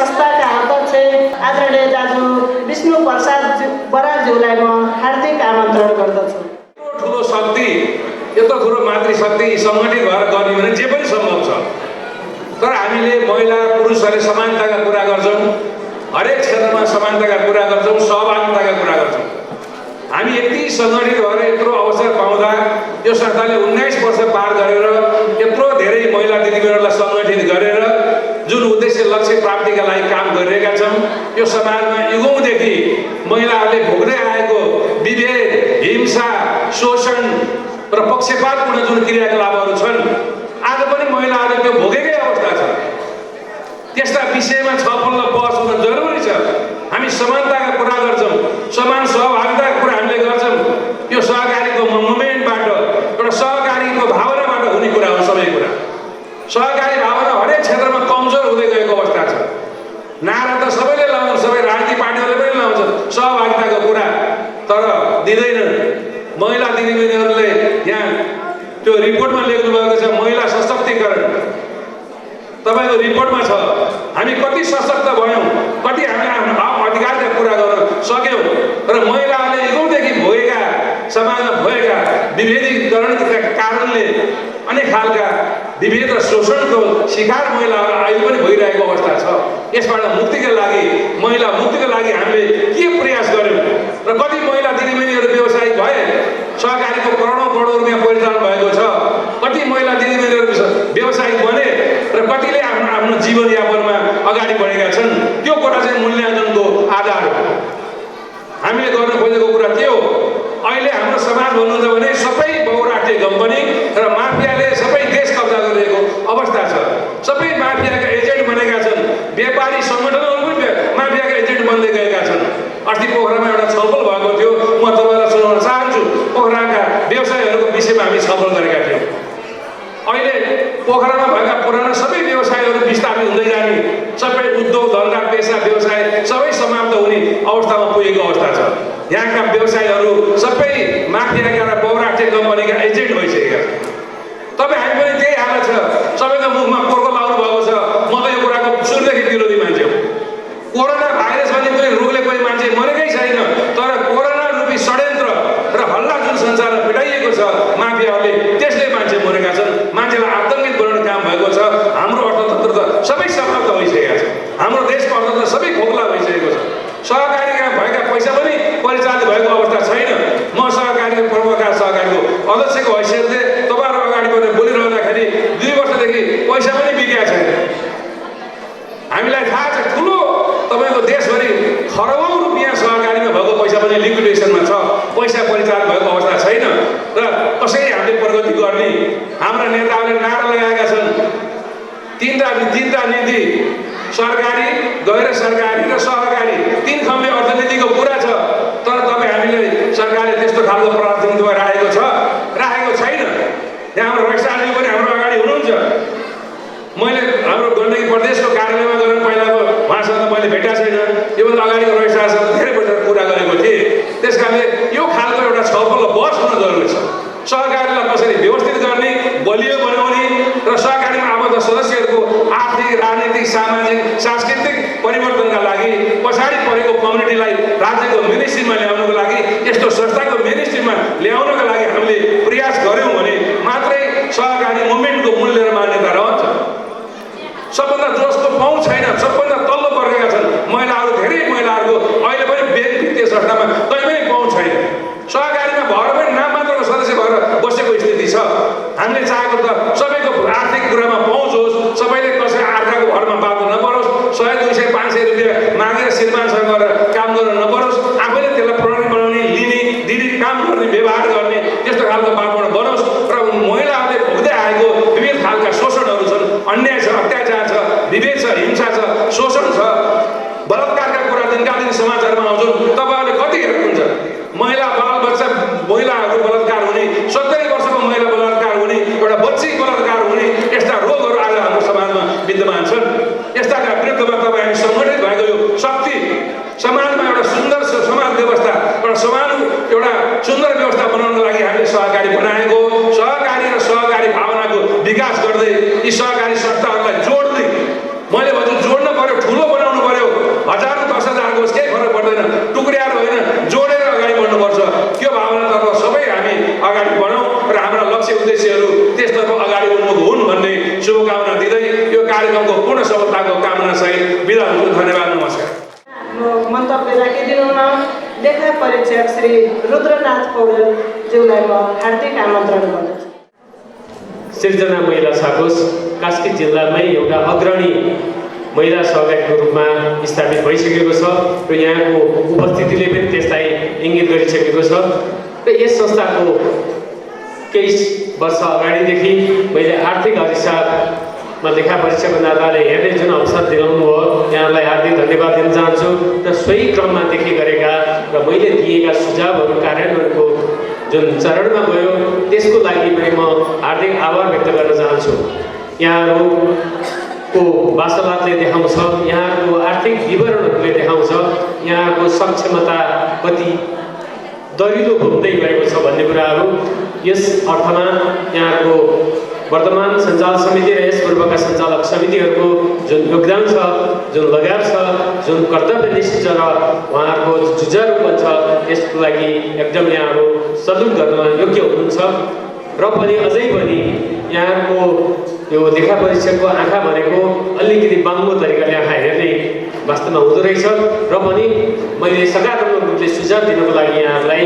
संस्थाका अध्यक्ष आदरणीय दाजु विष्णु प्रसाद बरालज्यूलाई म हार्दिक आमन्त्रण गर्दछु। ठुलो शक्ति, यत्रो ठुलो मातृशक्ति सङ्गठित भएर गर्ने भने जे पनि सम्भव छ। तर हामीले महिला पुरुषहरूले समानताका कुरा गर्छौँ, हरेक क्षेत्रमा समानताका कुरा गर्छौँ, सहभागिताका कुरा गर्छौँ। हामी यति सङ्गठित भएर यत्रो अवसर पाउँदा यो संस्थाले 19 वर्ष पार गरेर यत्रो धेरै महिला दिदीबहिनीहरूलाई सङ्गठित गरेर जुन उद्देश्य लक्ष्य प्राप्तिका लागि काम गरिरहेका छौँ, यो समाजमा युगौँदेखि महिलाहरूले भोग्दै आएको विभेद, हिंसा, शोषण र पक्षपातपूर्ण जुन क्रियाकलापहरू छन्, आज पनि महिलाहरूले त्यो भोगेकै अवस्था छ। त्यस्ता विषयमा छलफल र बहस हुन जरुरी छ। हामी समानताका कुरा गर्छौँ, समान सहभागिताका कुरा हामीले गर्छौँ। यो सहकारीको मुभमेन्टबाट, एउटा सहकारीको भावनाबाट हुने कुरा हो। सबै कुरा सहकारी भावना हरेक क्षेत्रमा कमजोर हुँदै गएको अवस्था छ। नारा त सबैले लाउँछन्, सबै राजनीतिक पार्टीहरूले पनि लाउँछन् सहभागिताको कुरा, तर दिँदैनन्। महिला दिदीबहिनीहरूले यहाँ त्यो रिपोर्टमा लेख्नु भएको छ महिला सशक्तिकरण। तपाईँको रिपोर्टमा छ हामी कति सशक्त भयौँ, कति हामीले आफ्नो अधिकारका कुरा गर्न सक्यौँ। र महिलाहरूले युगौँदेखि भोगेका, समाजमा भएका विभेदीकरणका कारणले अनेक खालका विभेद र शोषणको शिकार महिलाहरू अहिले पनि भइरहेको अवस्था छ। यसबाट मुक्तिका लागि, महिला मुक्तिका लागि हामीले के प्रयास गर्यौँ र कति महिला दिदीबहिनीहरू व्यवसायिक भए, सहकारीको करोडौँ रुपियाँ परिचालन भएको छ। कति महिला दिदीबहिनीहरू व्यवसायिक बने र कतिले आफ्नो जीवनयापनमा अगाडि बढेका छन्। त्यो कुरा चाहिँ मूल्याङ्कनको आधार हो। हामीले गर्न खोजेको कुरा के हो? अहिले हाम्रो समाज भन्नुहुन्छ भने सबै बहुराष्ट्रिय कम्पनी र माफियाले सबै देश कब्जा गरिरहेको अवस्था छ। सबै माफियाका एजेन्ट बनेका छन्। व्यापारी सङ्गठनहरू पनि माफियाका एजेन्ट बन्दै गएका छन्। अस्ति पोखरामा एउटा छलफल भएको थियो, म तपाईँलाई सुनाउन चाहन्छु। पोखराका व्यवसायहरूको विषयमा हामी छलफल गरेका थियौँ। अहिले पोखरामा भएका पुराना सबै व्यवसायहरू विस्थापित हुँदै जाने, सबै उद्योग धन्दा पेसा व्यवसाय सबै समाप्त हुने अवस्थामा पुगेको अवस्था छ। यहाँका व्यवसायहरू सबै माफियाका र बहुराष्ट्रिय कम्पनीका एजेन्ट भइसकेका छन्। तपाईँ हामी पनि त्यही हालत छ। सबैको मुखमा पोर्को लाउनु भएको छ। म त यो कुराको सुरुदेखि विरोधी मान्छे हो। कोरोना भाइरस भन्ने कुनै रोगले कोही मान्छे मरेकै छैन, तर कोरोना रूपी षड्यन्त्र र हल्ला जुन संसारमा पिटाइएको छ माफियाहरूले, त्यसले मान्छे मरेका छन्। मान्छेलाई आतङ्कित बनाउने काम भएको छ। हाम्रो अर्थतन्त्र त सबै समाप्त भइसकेका छ। हाम्रो देशको अर्थतन्त्र सबै खोक्ला भइसकेको छ। सहकारीका भएका पैसा पनि परिचालित भएको अवस्था छैन। म सहकारीको पूर्वका सहकारीको अध्यक्षको हैसियतले तपाईँहरू अगाडि बढेर बोलिरहँदाखेरि 2 वर्षदेखि पैसा पनि बिकेका छैन। हामीलाई थाहा छ ठुलो तपाईँको देशभरि खरबौँ रुपियाँ सहकारीमा भएको पैसा पनि लिक्विडेसनमा छ। पैसा परिचालन भएको अवस्था छैन र कसरी हामीले प्रगति गर्ने? हाम्रा नेताहरूले नारा लगाएका छन् तीनटा नीति, सरकारी, गैर सरकारी र सहकारी, 3 खम्बे अर्थनीतिको कुरा छ। तर तपाईँ हामीले सरकारले त्यस्तो खालको प्राथमिकता राखेको छ, राखेको छैन। यहाँ हाम्रो रजिस्ट्रारजी पनि हाम्रो अगाडि हुनुहुन्छ। मैले हाम्रो गण्डकी प्रदेशको कार्यालयमा गएर पहिलाको उहाँसँग मैले भेटेको छैन। योभन्दा अगाडिको रजिस्ट्रारसँग धेरै पटक कुरा गरेको थिएँ। त्यस कारणले यो खालको एउटा छलफल र बहस हुन जरुरी छ। सहकारीलाई कसरी व्यवस्थित गर्ने, बलियो बनाउने र सहकारीमा आबद्ध सदस्यहरूको आर्थिक, राजनीतिक, सामाजिक, सांस्कृतिक परिवर्तनका लागि पछाडि परेको कम्युनिटीलाई राज्यको मिनिस्ट्रीमा ल्याउनको लागि, यस्तो संस्थाको मिनिस्ट्रीमा ल्याउनका लागि हामीले प्रयास गऱ्यौँ भने मात्रै सहकारी मुभमेन्टको मूल्य र मान्यता रहन्छ। सबभन्दा जसको पहुँच छैन, सबभन्दा तल्लो वर्गका छन् महिलाहरू, धेरै महिलाहरूको अहिले पनि वित्तीय संस्थामा कहीँ पनि पहुँच छैन। सहकारीमा भएर पनि नाम मात्रको सदस्य भएर बसेको स्थिति छ। हामीले चाहेको त सबैको आर्थिक कुरामा पहुँच होस्, सबैले कसै अर्काको घरमा बाँध्नु नपरोस्, 100, 200, 500 रुपियाँ मागेर श्रीमानसँग गरेर काम गर्न नपरोस्, आफैले त्यसलाई प्रणाली बनाउने, लिने, दिने, काम गर्ने, व्यवहार गर्ने, त्यस्तो खालको वातावरण बनोस्। र महिलाहरूले भोग्दै आएको विविध खालका शोषणहरू छन्, अन्याय छ, अत्याचार छ, विभेद छ, हिंसा छ, शोषण छ, बलात्कारका कुरा दिनका दिन समाचारमा आउँछन्। तपाईँहरूले कति हेर्नुहुन्छ? महिलाहरू बलात्कार हुने, 70 वर्षको महिला बलात्कार हुने, एउटा बच्ची बलात्कार हुने, यस्ता रोगहरू आज हाम्रो समाजमा विद्यमान छन्। यस्ताका विरुद्धमा तपाईँ हामी सङ्गठित भएको यो शक्ति समाजमा एउटा सुन्दर समाज व्यवस्था, एउटा सुन्दर व्यवस्था बनाउनको लागि हामीले सहकारी बनाएको, सहकारी र सहकारी भावनाको विकास गर्दै यी सहकारी संस्थाहरूलाई जोड्दै, मैले भन्छु जोड्न पर्यो, ठुलो बनाउनु कार्यक्रमको पूर्ण सफलताको कामना सहित बिदा हुन्छु। धन्यवाद, नमस्कार। मन्तव्य राखिदिनु हुन लेखा परीक्षक श्री रुद्रनाथ पौडेलज्यूलाई म हार्दिक आमन्त्रण गर्दछु। सिर्जना महिला साकोस कास्की जिल्लामै एउटा अग्रणी महिला सहकारीको रूपमा स्थापित भइसकेको छ र यहाँको उपस्थितिले पनि त्यसलाई इङ्गित गरिसकेको छ र यस संस्थाको केही वर्ष अगाडिदेखि मैले आर्थिक हिसाबमा लेखा परीक्षाको नाताले हेर्ने जुन अवसर दिलाउनु भयो यहाँलाई हार्दिक धन्यवाद दिन चाहन्छु र सोही क्रममा देखि गरेका र मैले दिएका सुझावहरू कार्यान्वयनको जुन चरणमा गयो त्यसको लागि पनि म हार्दिक आभार व्यक्त गर्न चाहन्छु। यहाँहरूको वार्तालापले देखाउँछ, यहाँको आर्थिक विवरणहरूले देखाउँछ यहाँको सक्षमता कति दरिलो हुँदै गएको छ भन्ने कुराहरू। यस अर्थमा यहाँको वर्तमान सञ्चालक समिति र यस पूर्वका सञ्चालक समितिहरूको जुन योगदान छ, जुन लगाव छ, जुन कर्तव्यनिष्ठ छ र उहाँहरूको जुझारुपन छ त्यसको लागि एकदम यहाँहरू सल्युट गर्न योग्य हुनुहुन्छ। र पनि अझै पनि यहाँको यो लेखा परीक्षकको आँखा भनेको अलिकति बाङ्गो तरिकाले आँखा हेर्ने वास्तवमा हुँदो रहेछ र पनि मैले सकारात्मक रूपले सुझाव दिनको लागि यहाँहरूलाई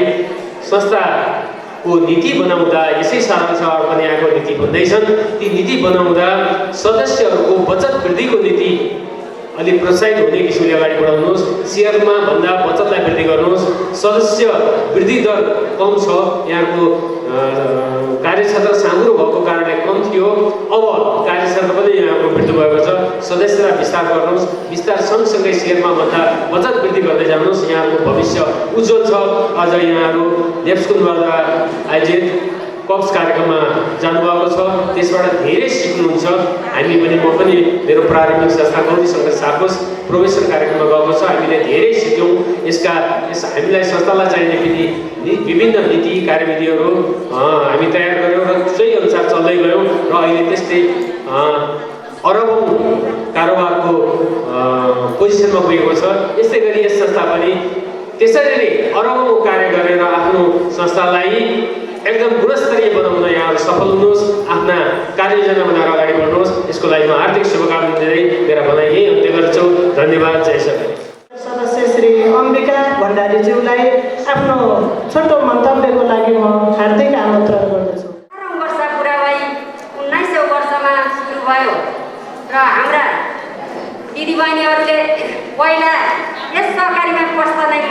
संस्थाको नीति बनाउँदा यसै सारा छ पनि यहाँको नीति भन्दैछन् ती नीति बनाउँदा सदस्यहरूको बचत वृद्धिको नीति अलि प्रोत्साहित हुने किसिमले अगाडि बढाउनुहोस्, सेयरमा भन्दा बचतलाई वृद्धि गर्नुहोस्। सदस्य वृद्धि दर कम छ, यहाँको कार्यक्षेत्र साँगुरो भएको कारणले कम थियो, अब कार्यक्षेत्र पनि यहाँको वृद्धि भएको छ। सदस्यता विस्तार गर्नुहोस्, विस्तार सँगसँगै सेयरमा भन्दा बचत वृद्धि गर्दै जानुहोस्। यहाँको भविष्य उज्जवल छ। अझ यहाँहरू नेप्सकुनबाट आयोजित कप्स कार्यक्रममा जानुभएको छ, त्यसबाट धेरै सिक्नुहुन्छ। हामी पनि म पनि मेरो प्रारम्भिक संस्था गौरी शङ्कर साकोस प्रोफेसर कार्यक्रममा गएको छ, हामीले धेरै सिक्यौँ। हामीलाई संस्थालाई चाहिने विभिन्न नीति कार्यविधिहरू हामी तयार गऱ्यौँ र त्यही अनुसार चल्दै गयौँ र अहिले त्यस्तै अरबौँ कारोबारको पोजिसनमा पुगेको छ। यस्तै गरी यस संस्था पनि त्यसरी नै अरबौँ कार्य गरेर आफ्नो संस्थालाई एकदम गुणस्तरीय बनाउन यहाँहरू सफल हुनुहोस्, आफ्ना कार्ययोजना बनाएर अगाडि बढ्नुहोस्। यसको लागि म हार्दिक शुभकामना दिँदै मेरा भनाइ यही अन्त्य गर्छु। धन्यवाद। जय सबै। सदस्य श्री अम्बिका भण्डारीज्यूलाई आफ्नो छोटो मन्तव्यको लागि म हार्दिक आमन्त्रण गर्दछु। 18 वर्ष पुरा भई 1900 वर्षमा सुरु भयो र हाम्रा दिदीबहिनीहरूले पहिला यस सहकारीमा पस्दा नै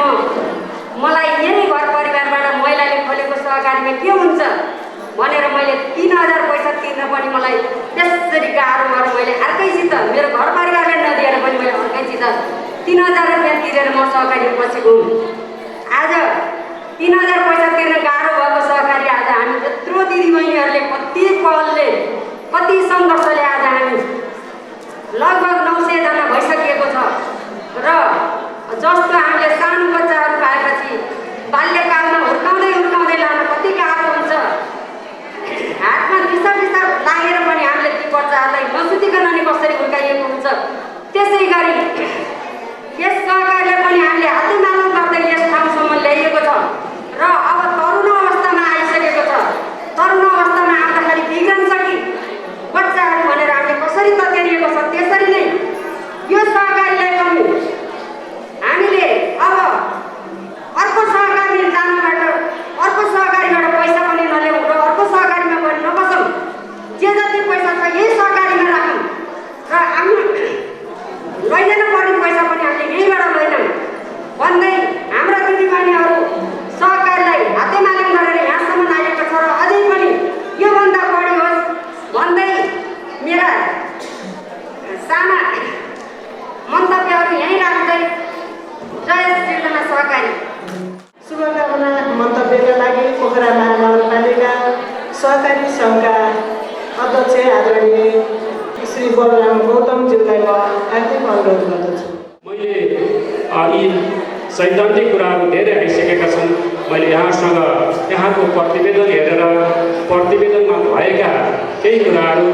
मलाई यही घर परिवारबाट महिलाले खोलेको सहकारीमा के हुन्छ भनेर मैले 3000 पैसा तिर्न पनि मलाई त्यसरी गाह्रो गरेर मैले अर्कैसित मेरो घर परिवारले नदिएर पनि मैले अर्कैसित 3000 रुपियाँ तिरेर म सहकारी पसेको हुँ। आज 3000 पैसा तिर्न गाह्रो भएको सहकारी आज हामी त्यत्रो दिदीबहिनीहरूले कति पहलले कति सङ्घर्षले आज हामी लगभग 900 जना भइसकिएको छ र जस्तो हामीले सानो बच्चाहरू पाएपछि बाल्यकालमा हुर्काउँदै लान कति गाह्रो हुन्छ। हातमा दिसा लागेर पनि हामीले ती बच्चाहरूलाई नसुतिकन नै कसरी हुर्काइएको हुन्छ। त्यसै गरी यस सहकारीले पनि हामीले हातेमालो गर्दै यस ठाउँसम्म ल्याइएको छ र अब तरुण अवस्थामा आइसकेको छ। तरुण अवस्थामा आउँदाखेरि बिग्रन्छ कि बच्चाहरू भनेर हामीले कसरी तत्कारिएको छ त्यसरी नै यो सहकारीलाई पनि हामीले अब अर्को सहकारी जानुबाट अर्को सहकारीबाट पैसा पनि नल्याउँ र अर्को सहकारीमा पनि नबसौँ। जे जति पैसा छ यही सहकारीमा राखौँ र आफ्नो लैजान पर्ने पैसा पनि हामीले यहीबाट लैजाउँ भन्दै हाम्रा दिदीबहिनीहरू सहकारीलाई हातेमालो गरेर यहाँसम्म आएको छ र अझै पनि योभन्दा बढी होस् भन्दै मेरा साना मन्तव्यहरू यहीँ राख्दै जय सिर्जना सहकारी। शुभकामना मन्तव्यका लागि पोखरा महानगरपालिका सहकारी सङ्घका अध्यक्ष आदरणीय श्री बलराम गौतमज्यूलाई म हार्दिक अनुरोध गर्दछु। मैले यी सैद्धान्तिक कुराहरू धेरै आइसकेका छन्। मैले यहाँसँग यहाँको प्रतिवेदन हेरेर प्रतिवेदनमा भएका केही कुराहरू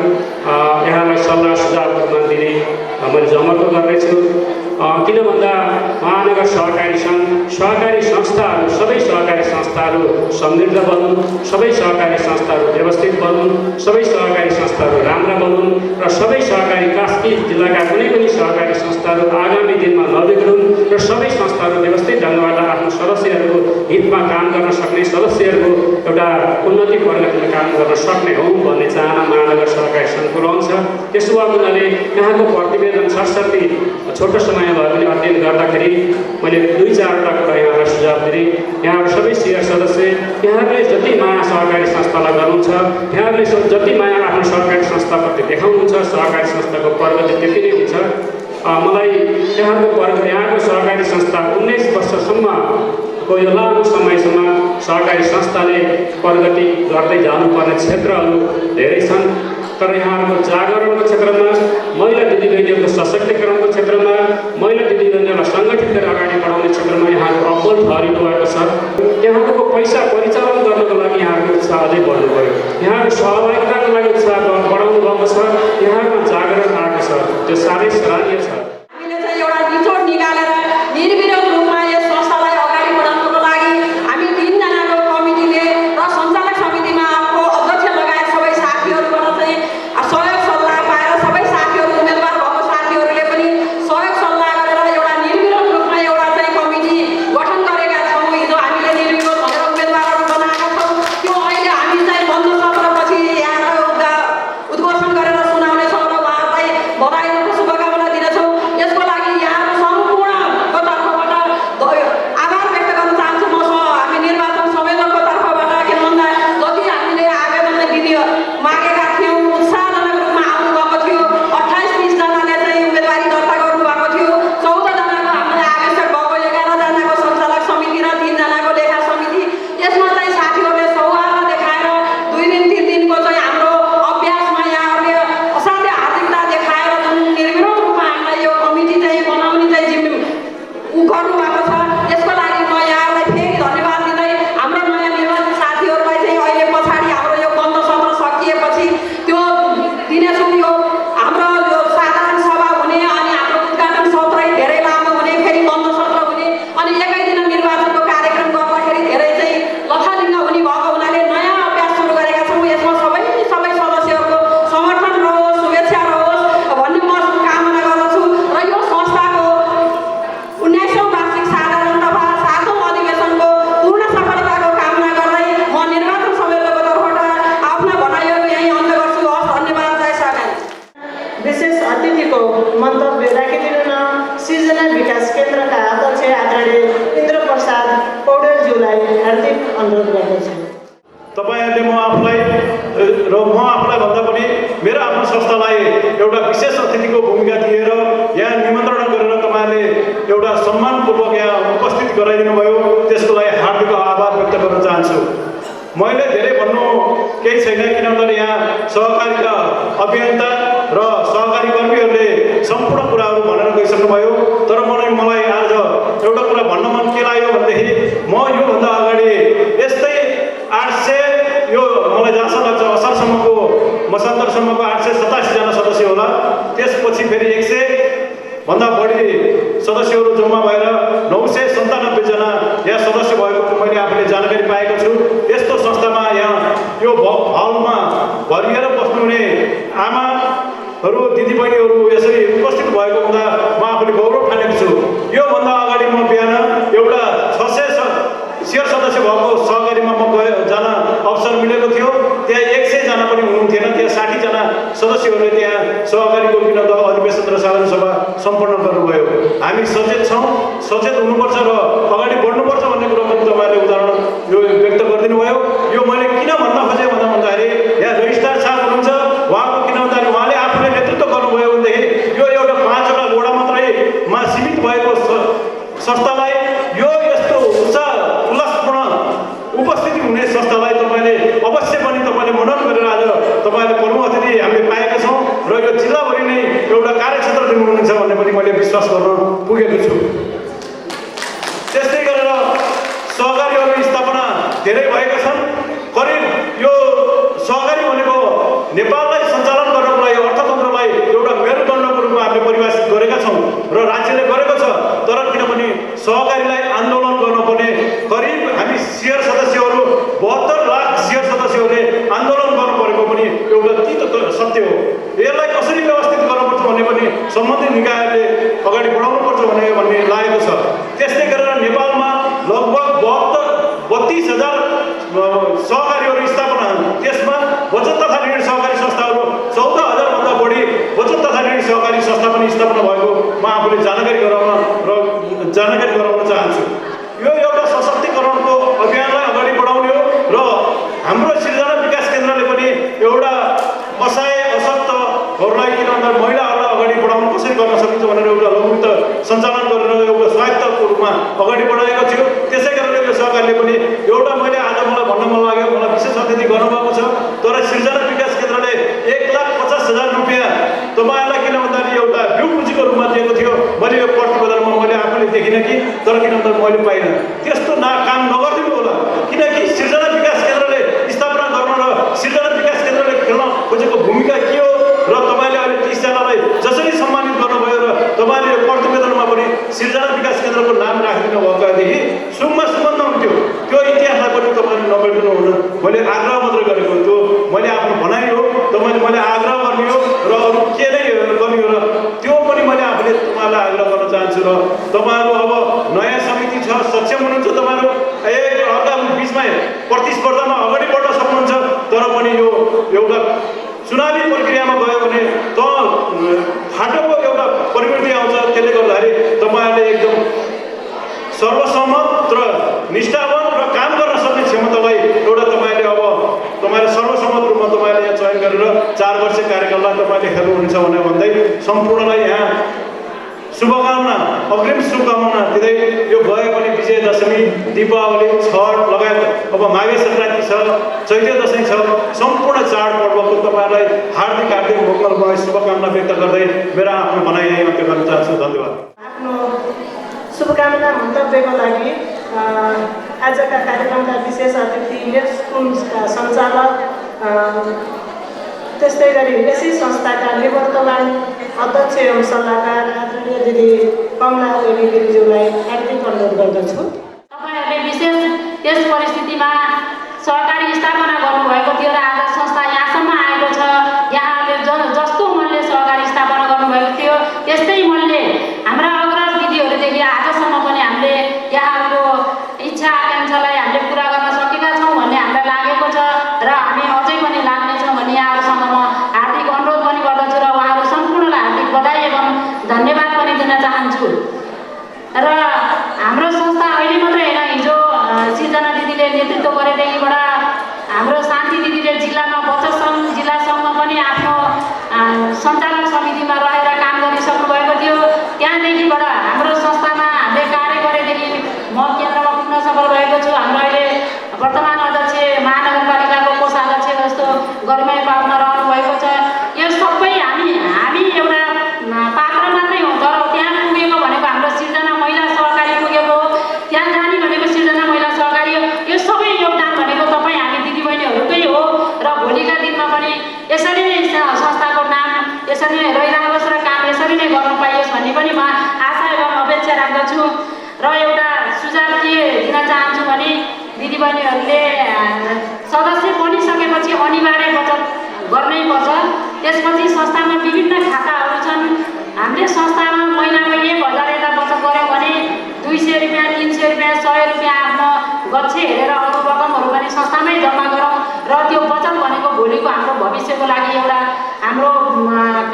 यहाँलाई सल्लाह सुझाव रूपमा दिने मैले जमर्को गर्नेछु। किन भन्दा महानगर सहकारी सङ्घ सहकारी संस्थाहरू सबै सहकारी संस्थाहरू समृद्ध बनुन्, सबै सहकारी संस्थाहरू व्यवस्थित बनुन्, सबै सहकारी संस्थाहरू राम्रा बनुन् र सबै सहकारी कास्की जिल्लाका कुनै पनि सहकारी संस्थाहरू आगामी दिनमा नबिग्रुन् र सबै संस्थाहरू व्यवस्थित ढङ्गबाट आफ्नो सदस्यहरूको हितमा काम गर्न सक्ने, सदस्यहरूको एउटा उन्नति प्रगतिमा काम गर्न सक्ने हौँ भन्ने चाहना महानगर सहकारी सङ्घको रहन्छ। त्यसो भए उनीहरूले यहाँको प्रतिवेदन सरस्वती छोटो समय भए पनि अध्ययन गर्दाखेरि मैले 2-4वटा कुरा यहाँलाई सुझाव दिएँ। यहाँहरू सबै सिआर सदस्य, यहाँहरूले जति माया सहकारी संस्थालाई गर्नुहुन्छ, यहाँहरूले जति माया आफ्नो सहकारी संस्थाप्रति देखाउनुहुन्छ, सहकारी संस्थाको प्रगति त्यति नै हुन्छ। मलाई यहाँको सहकारी संस्था 19 वर्षसम्मको यो लामो समयसम्म सहकारी संस्थाले प्रगति गर्दै जानुपर्ने क्षेत्रहरू धेरै छन्। तर यहाँहरूको जागरणको क्षेत्रमा, महिला दिदीबहिनीहरूको सशक्तिकरणको क्षेत्रमा, महिला दिदीबहिनीहरूलाई सङ्गठित गरेर अगाडि बढाउने क्षेत्रमा यहाँहरू अब्बल ठहरिनु भएको छ। यहाँको पैसा परिचालन गर्नको लागि यहाँहरूको उत्साह अझै बढ्नु पऱ्यो। यहाँहरूको सहभागिताको लागि उत्साह बढाउनु भएको छ। यहाँहरूमा जागरण आएको छ, त्यो साह्रै सराहनीय छ। हामीले चाहिँ एउटा निचोड निकालेर निर्विरोध रूपमा यस संस्थालाई अगाडि बढाउनको लागि हामी 3 जनाको कमिटीले र सञ्चालक समितिमा अध्यक्ष लगायत सबै साथीहरूबाट चाहिँ सहयोग सल्लाह पाएर सबै साथीहरू उम्मेदवार भएको साथीहरूले पनि सहयोग सल्लाह गरेर एउटा निर्विरोध रूपमा एउटा चाहिँ कमिटी गठन गरेका छौँ। हिजो हामीले निर्विरोध भनेर उम्मेदवारहरू बनाएका छौँ। त्यो अहिले हामी चाहिँ बन्द सत्रपछि यहाँ उद्घोषण गरेर सुनाउनेछौँ र उहाँहरूलाई बधाई र शुभकामना दिनेछौँ। यसको लागि यहाँको सम्पूर्णको तर्फबाट आभार व्यक्त गर्न चाहन्छु। म हामी निर्वाचन संयोजकको तर्फबाट, किन भन्दा जति हामीले आवेदन दिने मागेका थियौँ, उत्साहजनक रूपमा आउनुभएको थियो। 28-30 जनाले चाहिँ उम्मेदवारी दर्ता गर्नुभएको थियो। 14 जनाको हामीले आवश्यक भएको, 11 जनाको सञ्चालक समिति र 3 जनाको लेखा समिति। यसमा चाहिँ साथीहरूले सौहार्द देखाएर 2 दिन 3 दिनको चाहिँ हाम्रो अभ्यासमा यहाँहरूले असाध्य हार्दिकता देखाएर जुन निर्विरोध रूपमा हामीलाई यो कमिटी चाहिँ बनाउने चाहिँ गर्नुभएको छ। यसको लागि म यहाँहरूलाई फेरि धन्यवाद दिँदै हाम्रो नयाँ निर्वाचित साथीहरूलाई चाहिँ अहिले पछाडि हाम्रो यो बन्द सत्र सकिएपछि त्यो दिनेछौँ। यो हाम्रो यो साधारण सभा हुने अनि हाम्रो उद्घाटन सत्रै धेरै लामो हुने, फेरि बन्द सत्र हुने अनि एकै दिन निर्वाचनको कार्यक्रम गर्दाखेरि धेरै चाहिँ लथालिङ्ग हुने भएको हुनाले नयाँ अभ्यास सुरु गरेका छौँ। यसमा सबै सदस्यहरूको समर्थन रहोस्, शुभेच्छा रहोस् भन्ने म कामना गर्दछु। र यो संस्थाको 19औँ वार्षिक साधारण तथा 7औँ अधिवेशनको पूर्ण सफलताको कामना गर्दै म निर्वाचन संयोजकको तर्फबाट आफ्ना भनाइहरू यहीँ अन्त गर्छु। हस्, धन्यवाद। जय सहकारी। विशेष अतिथिको मन्तव्य राखिदिन सृजना विकास केन्द्रका अध्यक्ष आदरणीय इन्द्र प्रसाद पौडेलज्यूलाई हार्दिक अनुरोध गर्दछु। तपाईँहरूले म आफूलाई भन्दा पनि मेरो आफ्नो संस्थालाई एउटा विशेष अतिथिको भूमिका दिएर यहाँ निमन्त्रण गरेर तपाईँहरूले एउटा सम्मानपूर्वक यहाँ उपस्थित गराइदिनु भयो। त्यसको लागि हार्दिक आभार व्यक्त गर्न चाहन्छु। मैले धेरै भन्नु केही छैन, किनभने यहाँ सहकारीका अभियन्ता र सहकारी कर्मीहरूले सम्पूर्ण कुराहरू भनेर गइसक्नुभयो। तर मलाई आज एउटा कुरा भन्न मन के लाग्यो भनेदेखि म योभन्दा अगाडि यस्तै 800 यो मलाई जहाँसम्म लाग्छ असारसम्मको मसान्तरसम्मको 887 जना सदस्य होला। त्यसपछि फेरि 100 भन्दा बढी सदस्यहरू जम्मा भएर 997 जना यहाँ सदस्य भएको मैले आफूले जानकारी पाएको छु। यस्तो संस्थामा यहाँ यो हलमा भरिएर बस्नुहुने आमाहरू, दिदीबहिनीहरू यसरी उपस्थित भएको हुँदा म आफूले गौरव ठानेको छु। योभन्दा अगाडि म बिहान एउटा 600 सियर सदस्य भएको सहकारीमा म जान अवसर मिलेको थियो। त्यहाँ 100 जना पनि हुनुहुन्थेन। त्यहाँ 60 जना सदस्यहरूले त्यहाँ सहकारीको विनोद अधिवेशन र साधारण सभा सम्पन्न गर्नुभयो। हामी सचेत छौँ, सचेत हुनुपर्छ र अगाडि बढ्नुपर्छ भन्ने कुरा पनि तपाईँहरूले उदाहरण यो व्यक्त गरिदिनु भयो। यो मैले किन भन्न खोजेँ भन्दाखेरि यहाँ रजिस्ट्रार साहब हुनुहुन्छ, उहाँको किन भन्दाखेरि उहाँले आफूले नेतृत्व गर्नुभयो भनेदेखि यो एउटा 5वटा वडा मात्रैमा सीमित भएको संस्थालाई यो यस्तो उल्लासपूर्ण उपस्थिति हुने संस्थालाई तपाईँले अवश्य पनि तपाईँले मनन गरेर आज तपाईँले प्रमुख अतिथि हामीले पाएका छौँ र यो जिल्लाभरि नै एउटा कार्यक्षेत्र दिनुहुनेछ भन्ने पनि मैले विश्वास गर्न पुगेको छु। त्यस्तै गरेर सहकारीहरू स्थापना धेरै भएका छन्। करिब यो सहकारी भनेको नेपाल सम्बन्धित निकायहरूले अगाडि बढाउनुपर्छ भन्ने लागेको छ। त्यस्तै गरेर नेपालमा लगभग 32,000 सहकारीहरू स्थापना छन्। त्यसमा बचत तथा ऋण सहकारी संस्थाहरू 14,000 भन्दा बढी बचत तथा ऋण सहकारी संस्था पनि स्थापना भएको म आफूले जानकारी गराउन चाहन्छु। यो एउटा सशक्तिकरणको अभियानलाई अगाडि बढाउने हो र हाम्रो सिर्जना विकास केन्द्रले पनि एउटा असहाय अशक्तहरूलाई किन भन्दा महिलाहरूलाई अगाडि बढाउन कसरी गर्न सकिन्छ भनेर एउटा लघु सञ्चालन गरेर एउटा स्वायत्तको रूपमा अगाडि बढाएको थियो। त्यसै कारणले यो सरकारले पनि एउटा मैले आज मलाई भन्न मन लाग्यो, मलाई विशेष अतिथि गर्नुभएको छ, तर सिर्जना विकास केन्द्रले 1,50,000 रुपियाँ तपाईँहरूलाई किन भन्दाखेरि एउटा बिउ पुँजीको रूपमा दिएको थियो। मैले यो प्रतिवेदनमा मैले आफूले देखिनँ कि, तर किन भन्दा मैले पाइनँ। त्यस्तो काम नगरिदिनु होला, किनकि सिर्जना विकास केन्द्रले स्थापना गर्न र सिर्जना विकास केन्द्रले खेल्न खोजेको भूमिका के हो र तपाईँले अहिले 30जनालाई जसरी सम्मानित गर्नुभयो र तपाईँले यो प्रतिवेदनमा पनि सिर्जना विकास केन्द्रको नाम राखिदिनु भएकोदेखि सुममा सुगन्ध हुन्थ्यो। त्यो इतिहासलाई पनि तपाईँले नबिर्सनु हुन मैले आग्रह मात्रै गरेको। त्यो मैले आफ्नो भनाइ हो, मैले आग्रह गर्ने हो र अरू के नै गर्ने हो र त्यो पनि मैले आफूले तपाईँलाई आग्रह गर्न चाहन्छु। र तपाईँहरू अब नयाँ समिति छ, सक्षम हुनुहुन्छ, तपाईँहरू अर्का बिचमा प्रतिस्पर्धामा अगाडि बढ्न सक्नुहुन्छ। तर पनि यो एउटा चुनावी प्रक्रियामा गयो भने त फाटोको एउटा परिवर्तन आउँछ। त्यसले गर्दाखेरि तपाईँहरूले एकदम सर्वसम्मत र निष्ठावान र काम गर्न सक्ने क्षमतालाई एउटा तपाईँले सर्वसम्मत रूपमा तपाईँले यहाँ चयन गरेर 4 वर्ष कार्यकाललाई तपाईँले खेल्नुहुनेछ भनेर भन्दै सम्पूर्णलाई यहाँ शुभकामना, अग्रिम शुभकामना दिँदै यो गए पनि विजयदशमी, दीपावली, छठ लगायत अब माघे सङ्क्रान्ति छ, चैते दशैँ छ, सम्पूर्ण चाडपर्वको तपाईँहरूलाई हार्दिक मङ्गलमय शुभकामना व्यक्त गर्दै मेरा आफ्नो भनाइ यही अन्त्य गर्न चाहन्छु। धन्यवाद। आफ्नो शुभकामना मन्तव्यको लागि आजका कार्यक्रमका विशेष अतिथि यस स्कुलका सञ्चालक, त्यस्तै गरी यसै संस्थाका निवर्तमान अध्यक्ष एवं सल्लाहकार आदरणीय दिदी कमला देवी गिरिज्यूलाई हार्दिक अनुरोध गर्दछु। तपाईँहरूले विशेष यस परिस्थितिमा सहकारी स्थापना गर्नुभएको थियो र आज संस्था यहाँसम्म आएको छ। यहाँहरूले जस्तो मनले सहकारी स्थापना गर्नुभएको थियो त्यस्तै मनले हाम्रा अग्रज दिदीहरूदेखि आजसम्म पनि हामीले यहाँहरूको इच्छा आकाङ्क्षालाई हामीले पुरा गर्न सकेका छौँ भन्ने हामीलाई लागेको छ र हामी अझै पनि लाग्नेछौँ भन्ने यहाँहरूसँग म हार्दिक अनुरोध पनि गर्दछु र उहाँहरू सम्पूर्णलाई हार्दिक बधाई एवं धन्यवाद पनि दिन चाहन्छु। र हाम्रो संस्था अहिले मात्रै होइन, हिजो सिर्जना दिदीले नेतृत्व गरेदेखिबाट हाम्रो शान्ति दिदीले जिल्लामा बचत सङ्घ, जिल्ला सङ्घमा पनि आफ्नो सञ्चालक समितिमा रहेर काम गरिसक्नु भएको थियो। त्यहाँदेखिबाट हाम्रो संस्थामा हामीले कार्य गरेदेखि म केन्द्रमा पुग्न सफल भएको छु। हाम्रो अहिले वर्तमान अध्यक्ष महानगरपालिकाको कोषाध्यक्ष जस्तो गरिमा पाउन रहनु भएको छ। यो सबै हामी एउटा पात्र मात्रै हो, तर त्यहाँ पुगेको भनेको हाम्रो सिर्जना महिला सहकारी पुगेको हो। त्यहाँ जाने भनेको सिर्जना महिला सहकारी हो। यो सबै योगदान भनेको तपाईँ हामी दिदीबहिनीहरूकै हो र भोलिका दिनमा पनि यसरी नै संस्थाको नाम यसरी नै रहिरहोस् र काम यसरी नै गर्न पाइयोस् भन्ने पनि म आशा एवं अपेक्षा राख्दछु। र एउटा सुझाव के दिन चाहन्छु भने दिदीबहिनीहरूले सदस्य बनिसकेपछि अनिवार्य बचत गर्नै पर्छ। त्यसपछि संस्थामा विभिन्न खाताहरू छन्। हामीले संस्थामा महिनामा 1,000 यता बचत गऱ्यौँ भने 200 रुपियाँ, 300 रुपियाँ, 100 रुपियाँ आफ्नो गच्छे हेरेर अरू रकमहरू पनि संस्थामै जम्मा गरौँ र त्यो बचत भनेको भोलिको हाम्रो भविष्यको लागि एउटा हाम्रो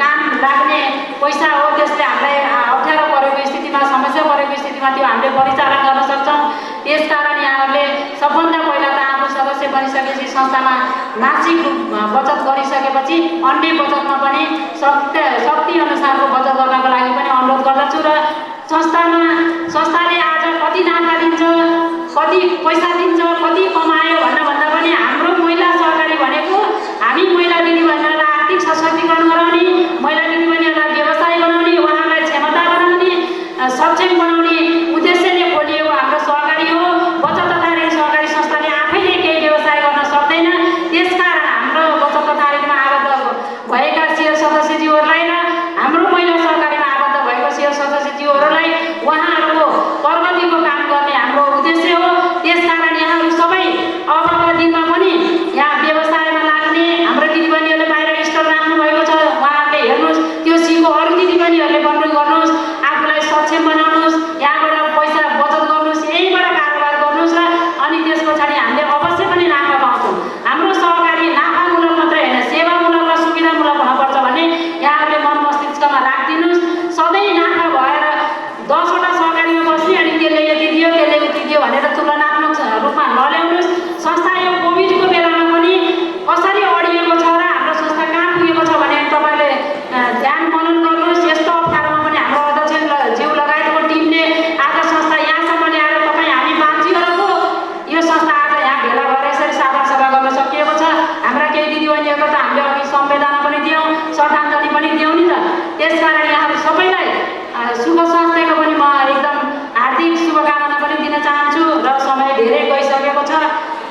काम लाग्ने पैसा हो। त्यसले हामीलाई अप्ठ्यारो परेको स्थितिमा, समस्या परेको स्थितिमा त्यो हामीले परिचालन गर्न सक्छौँ। त्यसकारण यहाँहरूले सबभन्दा पहिला त आफू सदस्य बनिसकेपछि संस्थामा मासिक बचत गरिसकेपछि अन्य बचतमा पनि शक्ति अनुसारको बचत गर्नको लागि पनि अनुरोध गर्दछु। र संस्थाले आज कति नाफा दिन्छ, कति पैसा दिन्छ, कति कमायो भन्दा पनि हाम्रो महिला सहकारी भनेको हामी महिला दिदीबहिनीहरूलाई आर्थिक सशक्तिकरण गराउने, महिला दिदीबहिनीहरूलाई व्यवसाय बनाउने, उहाँहरूलाई क्षमता बनाउने, सक्षम बनाउने उद्देश्यले खोलिएको हाम्रो सहकारी हो। बचत तथा ऋण सहकारी संस्थाले आफैले केही व्यवसाय गर्न सक्दैन। त्यसकारण हाम्रो बचत तथा ऋणमा आबद्ध भएका सेयर सदस्यज्यूहरूलाई र हाम्रो महिला सहकारीमा आबद्ध भएको सेयर सदस्यज्यूहरूलाई उहाँहरूको प्रगतिको काम गर्ने हाम्रो उद्देश्य हो। त्यसकारण यहाँहरू सबै अबका दिनमा पनि यहाँ व्यवसायमा लाग्ने हाम्रो दिदीबहिनीहरूले बाहिर स्टल राख्नु भएको छ। उहाँहरूले हेर्नुहोस् 10वटा सहकारीमा बस्ने अनि त्यसले यति दियो त्यसले उति दियो भनेर तुलनात्मक रूपमा नल्याउनुहोस्। संस्था यो कोभिडको बेलामा पनि कसरी अडिएको छ र हाम्रो संस्था कहाँ पुगेको छ भने तपाईँले ध्यान मनन गर्नुहोस्। यस्तो अप्ठ्यारोमा पनि हाम्रो अध्यक्ष ज्यू लगायतको टिमले आज संस्था यहाँसम्म ल्याएर तपाईँ हामी मान्छेहरूको यो संस्था आज यहाँ भेला भएर यसरी साधारण सभा गर्न सकिएको छ। हाम्रा केही दिदीबहिनीहरूको त हामीले अघि संवेदना पनि दियौँ, श्रद्धाञ्जली पनि दियौँ नि त। त्यसकारण यहाँहरू सबैलाई शुभ स्वास्थ्यको पनि म एकदम हार्दिक शुभकामना पनि दिन चाहन्छु र समय धेरै गइसकेको छ।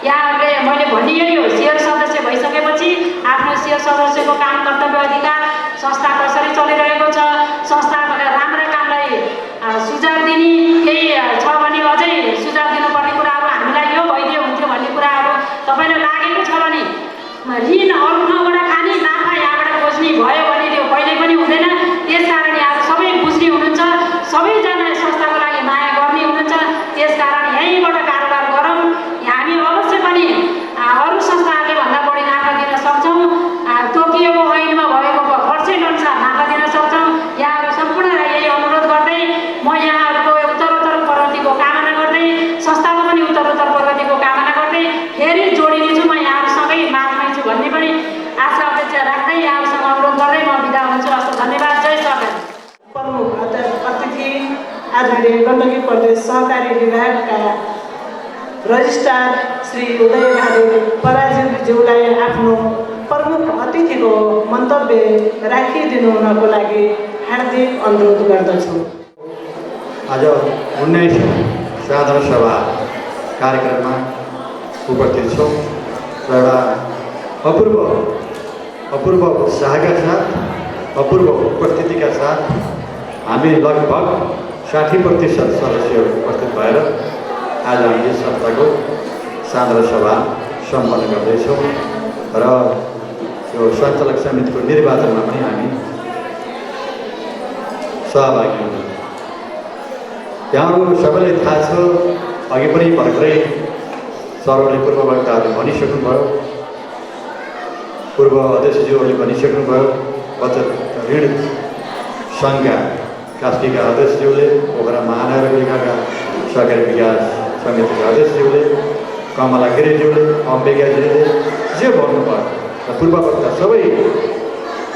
यहाँहरूले मैले भन्ने यही हो, सेयर सदस्य भइसकेपछि आफ्नो सेयर सदस्यको काम कर्तव्य अधिकार संस्था कसरी चलिरहेको छ, संस्थाका राम्रा कामलाई सुझाव दिने, केही छ भने अझै सुझाव दिनुपर्ने कुराहरू हामीलाई यो भइदियो हुन्थ्यो भन्ने कुराहरू तपाईँलाई लागेको छ भने ऋण अरू ठाउँबाट खाने नाफा यहाँबाट खोज्ने भयो भने त्यो कहिल्यै पनि हुँदैन। त्यसकारण यहाँहरू सबै बुझ्ने हुनुहुन्छ, सबैजना संस्थाको लागि माया गर्ने हुनुहुन्छ। त्यसकारण यहीँबाट कारोबार गरौँ। हामी अवश्य पनि अरू संस्थाहरूले भन्दा बढी नाफा दिन सक्छौँ। तोकिएको ऐनमा भएको पर्सेन्ट अनुसार नाफा दिन सक्छौँ। यहाँहरू सम्पूर्णलाई यही अनुरोध गर्दै म यहाँहरूको उत्तरोत्तर प्रगतिको कामना गर्दै संस्थाको पनि उत्तरोत्तर प्रगतिको कामना गर्दै फेरि जोडिनेछु, म यहाँहरूसँगै माझमै छु भन्ने पनि आशा अपेक्षा राख्दै यहाँहरूसँग अनुरोध गर्दै म बिदा हुन्छु। हस्त धन्यवाद। जय सहकारी। प्रमुख अतिथि आदरणीय गण्डकी प्रदेश सहकारी विभागका रजिस्ट्रार श्री उदय बहादुर पराजुज्यूलाई आफ्नो प्रमुख अतिथिको मन्तव्य राखिदिनु हुनको लागि हार्दिक अनुरोध गर्दछु। आज 19 साधारण सभा कार्यक्रममा उपस्थित छौँ र एउटा अपूर्व उत्साहका साथ, अपूर्व उपस्थितिका साथ हामी लगभग 60% सदस्यहरू उपस्थित भएर आज हामीले संस्थाको साधारण सभा सम्पन्न गर्दैछौँ र यो सञ्चालक समितिको निर्वाचनमा पनि हामी सहभागी हुन्छौँ। यहाँहरू सबैलाई थाहा छ, अघि पनि भर्खरै सरहरूले पूर्व वक्ताहरूले भनिसक्नुभयो, पूर्व अध्यक्षज्यूहरूले भनिसक्नुभयो। बचत ऋण सङ्घका कास्कीका अध्यक्षज्यूले, पोखरा महानगरपालिकाका सहकारी विकास समितिका अध्यक्षज्यूले, कमला गिरिज्यूले, अम्बिकाजीले जे भन्नुभयो र पूर्व वक्ता सबै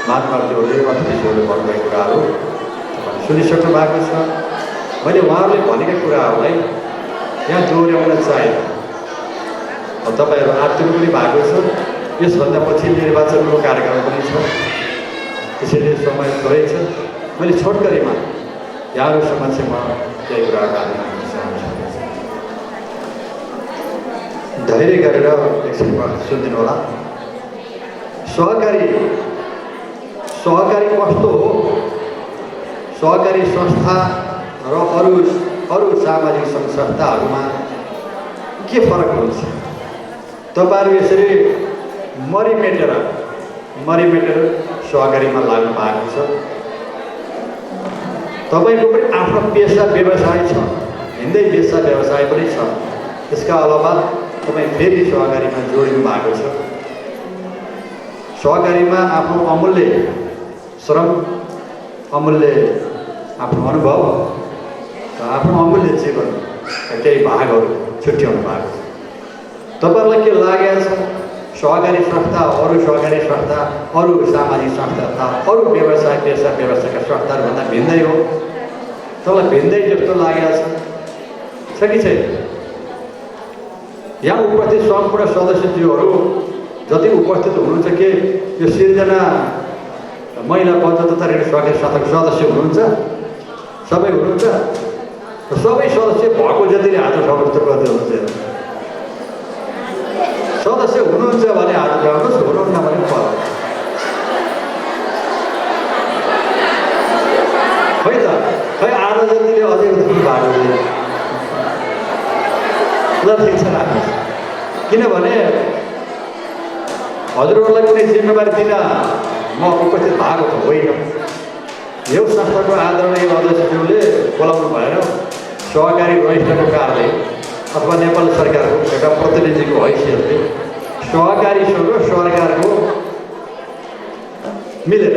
महात्माज्यूहरूले अतिथिज्यूहरूले भन्नुभएको कुराहरू सुनिसक्नु भएको छ। मैले उहाँहरूले भनेका कुराहरूलाई यहाँ दोहोऱ्याउन चाहे। तपाईँहरू आत्तिनु पनि भएको छ, यसभन्दा पछि निर्वाचनको कार्यक्रम पनि छ, त्यसैले समय थोरै छ। मैले छोटकरीमा यहाँहरू समक्षमा केही कुराहरू हाल्न चाहन्छु। धैर्य गरेर एकछिनमा सुनिदिनु होला। सहकारी कस्तो हो? सहकारी संस्था र अरू सामाजिक सङ्घ संस्थाहरूमा के फरक हुन्छ? तपाईँहरू यसरी मरिमेटेर सहकारीमा लाग्नु भएको छ। तपाईँको पनि आफ्नो पेसा व्यवसाय छ, हिँड्दै पेसा व्यवसाय पनि छ। त्यसका अलावा तपाईँ फेरि सहकारीमा जोडिनु भएको छ। सहकारीमा आफ्नो अमूल्य श्रम, अमूल्य आफ्नो अनुभव र आफ्नो अमूल्य जीवनका केही भागहरू छुट्याउनु भएको छ। तपाईँहरूलाई के लागेको छ? सहकारी संस्था, अरू सहकारी संस्था, अरू सामाजिक संस्था तथा अरू व्यवसाय पेसा व्यवसायका संस्थाहरूभन्दा भिन्दै हो? तपाईँलाई भिन्दै जस्तो लागेको छ कि छैन? यहाँ उपस्थित सम्पूर्ण सदस्यज्यूहरू जति उपस्थित हुनुहुन्छ कि यो सिर्जना महिला बचत तथा ऋण सहकारी संस्थाको सदस्य हुनुहुन्छ? सबै हुनुहुन्छ? सबै सदस्य भएको जतिले हात उठाउनु गर्दै हुनुहुन्छ? सदस्य हुनुहुन्छ भने हात उठाउनुहोस्, हुनुहुन्न भने पर। खै त, खै आधा जतिले अझै उठाउनु भएको ल, ठिक छ, राख्नुहोस्। किनभने हजुरहरूलाई कुनै जिम्मेवारी दिन म उपस्थित भएको त होइन। यो संस्थाको आदरणीय अध्यक्षज्यूले बोलाउनु भएर सहकारी रजिस्ट्रारको कार्यालय अथवा नेपाल सरकारको एउटा प्रतिनिधिको हैसियतले सहकारीसँग सरकारको मिलेर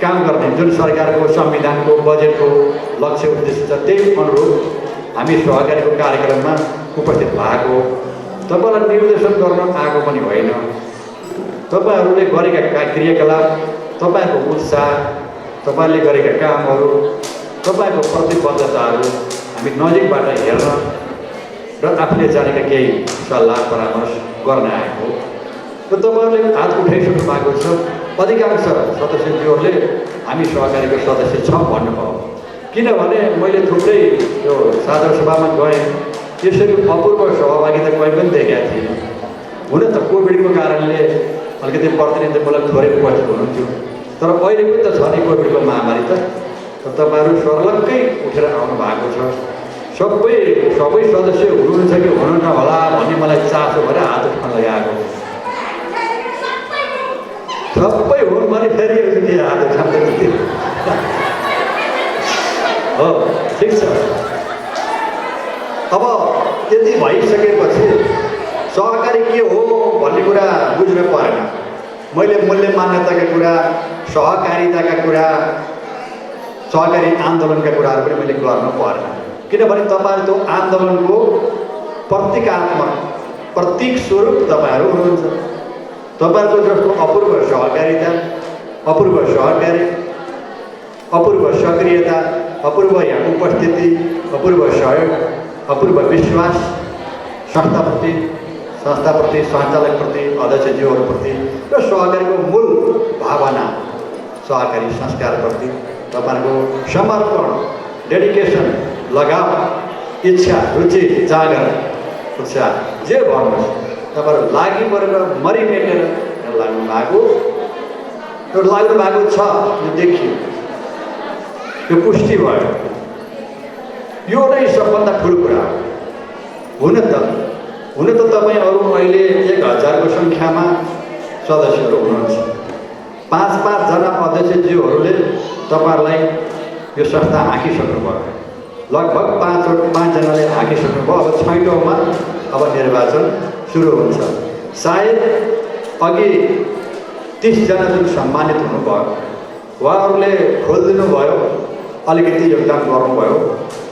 काम गर्ने जुन सरकारको संविधानको बजेटको लक्ष्य उद्देश्य छ त्यही अनुरूप हामी सहकारीको कार्यक्रममा उपस्थित भएको तपाईँलाई निर्देशन गर्न आएको पनि होइन। तपाईँहरूले गरेका क्रियाकलाप, तपाईँहरूको उत्साह, तपाईँले गरेका कामहरू, तपाईँको प्रतिबद्धताहरू हामी नजिकबाट हेर्न र आफूले जानेका केही सल्लाह परामर्श गर्न आएको हो। र तपाईँहरूले हात उठाइसक्नु भएको छ। अधिकांश सदस्यज्यूहरूले हामी सहकारीको सदस्य छौँ भन्नुभयो। किनभने मैले थुप्रै यो साधारण सभामा गएँ, यसरी अपूर्व सहभागिता कहीँ पनि देखेका थिएन। हुन त कोभिडको कारणले अलिकति प्रतिनिधित्वमूलक थोरै उपस्थित हुनुहुन्थ्यो, तर अहिले पनि त छ नि कोभिडको महामारी त। तपाईँहरू सर्लक्कै उठेर आउनु भएको छ। सबै सदस्य हुनुहुन्छ कि हुनुहुन्न होला भन्ने मलाई चासो भएर हात उठाउन लगाएको। सबै हुन् भने फेरि हात उठाउँदै हो, ठिक छ। अब त्यति भइसकेपछि सहकारी के हो भन्ने कुरा बुझ्नु परेन। मैले मूल्य मान्यताका कुरा, सहकारिताका कुरा, सहकारी आन्दोलनका कुराहरू पनि मैले गर्नु परेन। किनभने तपाईँहरू त्यो आन्दोलनको प्रतीकात्मक प्रतीक स्वरूप तपाईँहरू हुनुहुन्छ। तपाईँहरूको जस्तो अपूर्व सहकारिता, अपूर्व सहकारी, अपूर्व सक्रियता, अपूर्व यहाँ उपस्थिति, अपूर्व सहयोग, अपूर्व विश्वास संस्थाप्रति, सञ्चालकप्रति, अध्यक्षज्यूहरूप्रति र सहकारीको मूल भावना सहकारी संस्कारप्रति तपाईँहरूको समर्पण, डेडिकेसन, लगाव, इच्छा, रुचि, जाँगर, उत्साह जे भन्नुहोस्, तपाईँहरू लागि परेर मरिमेटेर लाग्नु भएको छ। यो देखियो, यो पुष्टि भयो। यो नै सबभन्दा ठुलो कुरा हो। हुन त तपाईँहरू अहिले 1000को सङ्ख्यामा सदस्यहरू हुनुहुन्छ। 5-5 जना अध्यक्षज्यूहरूले तपाईँहरूलाई यो संस्था हाँकिसक्नुभयो। लगभग 5 जनाले हाँकिसक्नुभयो। अब 6औँमा अब निर्वाचन सुरु हुन्छ। सायद अघि 30 जना जुन सम्मानित हुनुभयो, उहाँहरूले खोलिदिनु भयो, अलिकति योगदान गर्नुभयो।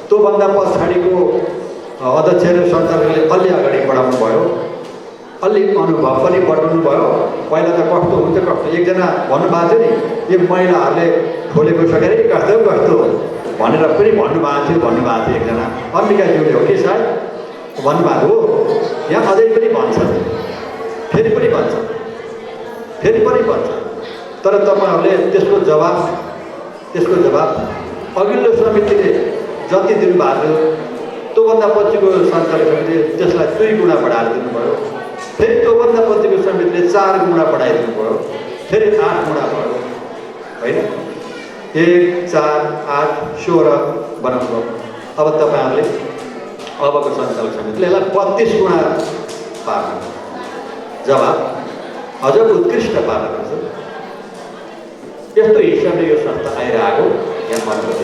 त्योभन्दा पछाडिको अध्यक्ष र सञ्चालकले अलि अगाडि बढाउनु भयो, अलि अनुभव पनि बढाउनु भयो। पहिला त कस्तो हुन्छ कस्तो, एकजना भन्नुभएको थियो नि, यो महिलाहरूले खोलेको सहकारी कस्तो भनेर पनि भन्नुभएको थियो एकजना अम्बिकाज्यूले हो कि सायद भन्नुभएको हो। यहाँ अझै पनि भन्छ, फेरि पनि भन्छ। तर तपाईँहरूले त्यसको जवाब अघिल्लो समितिले जति दिनुभएको थियो त्योभन्दा पछिको सञ्चालक समितिले त्यसलाई 2 गुणा बढाएर दिनुभयो। फेरि त्योभन्दा पछिको समितिले 4 गुणा बढाइदिनु भयो, फेरि 8 गुणा भयो होइन। 1, 4, 8, 16 बनाउनु भयो। अब तपाईँहरूले अबको सञ्चालक समितिले यसलाई 32 गुणा पार्नु, जवाब अझ उत्कृष्ट पार्नुपर्छ। यस्तो हिसाबले यो संस्था आइरहेको यहाँ मात्र छ।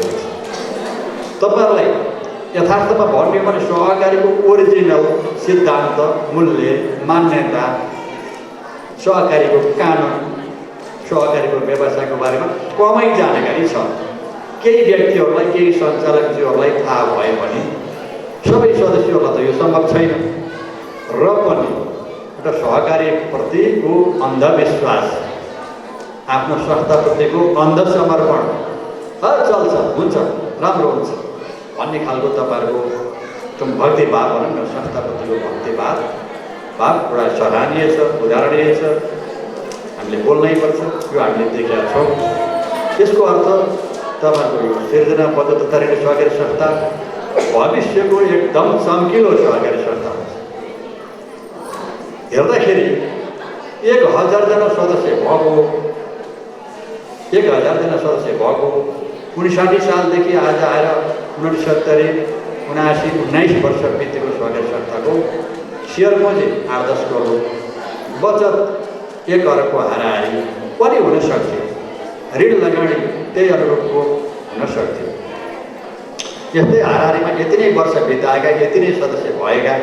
तपाईँहरूलाई यथार्थमा भन्ने भने सहकारीको ओरिजिनल सिद्धान्त, मूल्य, मान्यता, सहकारीको कानुन, सहकारीको व्यवसायको बारेमा कमै जानकारी छ। केही व्यक्तिहरूलाई, केही सञ्चालकज्यूहरूलाई थाहा भए पनि सबै सदस्यहरूलाई त यो सम्भव छैन। र पनि एउटा सहकारीप्रतिको अन्धविश्वास, आफ्नो संस्थाप्रतिको अन्धसमर्पण, चल्छ, हुन्छ, राम्रो हुन्छ भन्ने खालको तपाईँहरूको जुन भक्तिभाव भनौँ न, संस्थाप्रतिको भक्तिभाव एउटा सराहनीय छ, उदाहरणीय छ। हामीले बोल्नै पर्छ, यो हामीले देखेका छौँ। त्यसको अर्थ तपाईँहरूको यो सिर्जनाबद्ध तथा सहकारी संस्था भविष्यको एकदम चम्किलो सहकारी संस्था हुन्छ। हेर्दाखेरि 1000 जना सदस्य भएको, 59 सालदेखि आज आएर 69, 79, 19 वर्ष बितेको सहकारी संस्थाको सेयर पुँजी 8-10 करोड, बचत 1 अरबको हाराहारी पनि हुन सक्थ्यो। ऋण लगानी त्यही अनुरूपको हुन सक्थ्यो। यस्तै हाराहारीमा यति नै वर्ष बिताएका, यति नै सदस्य भएका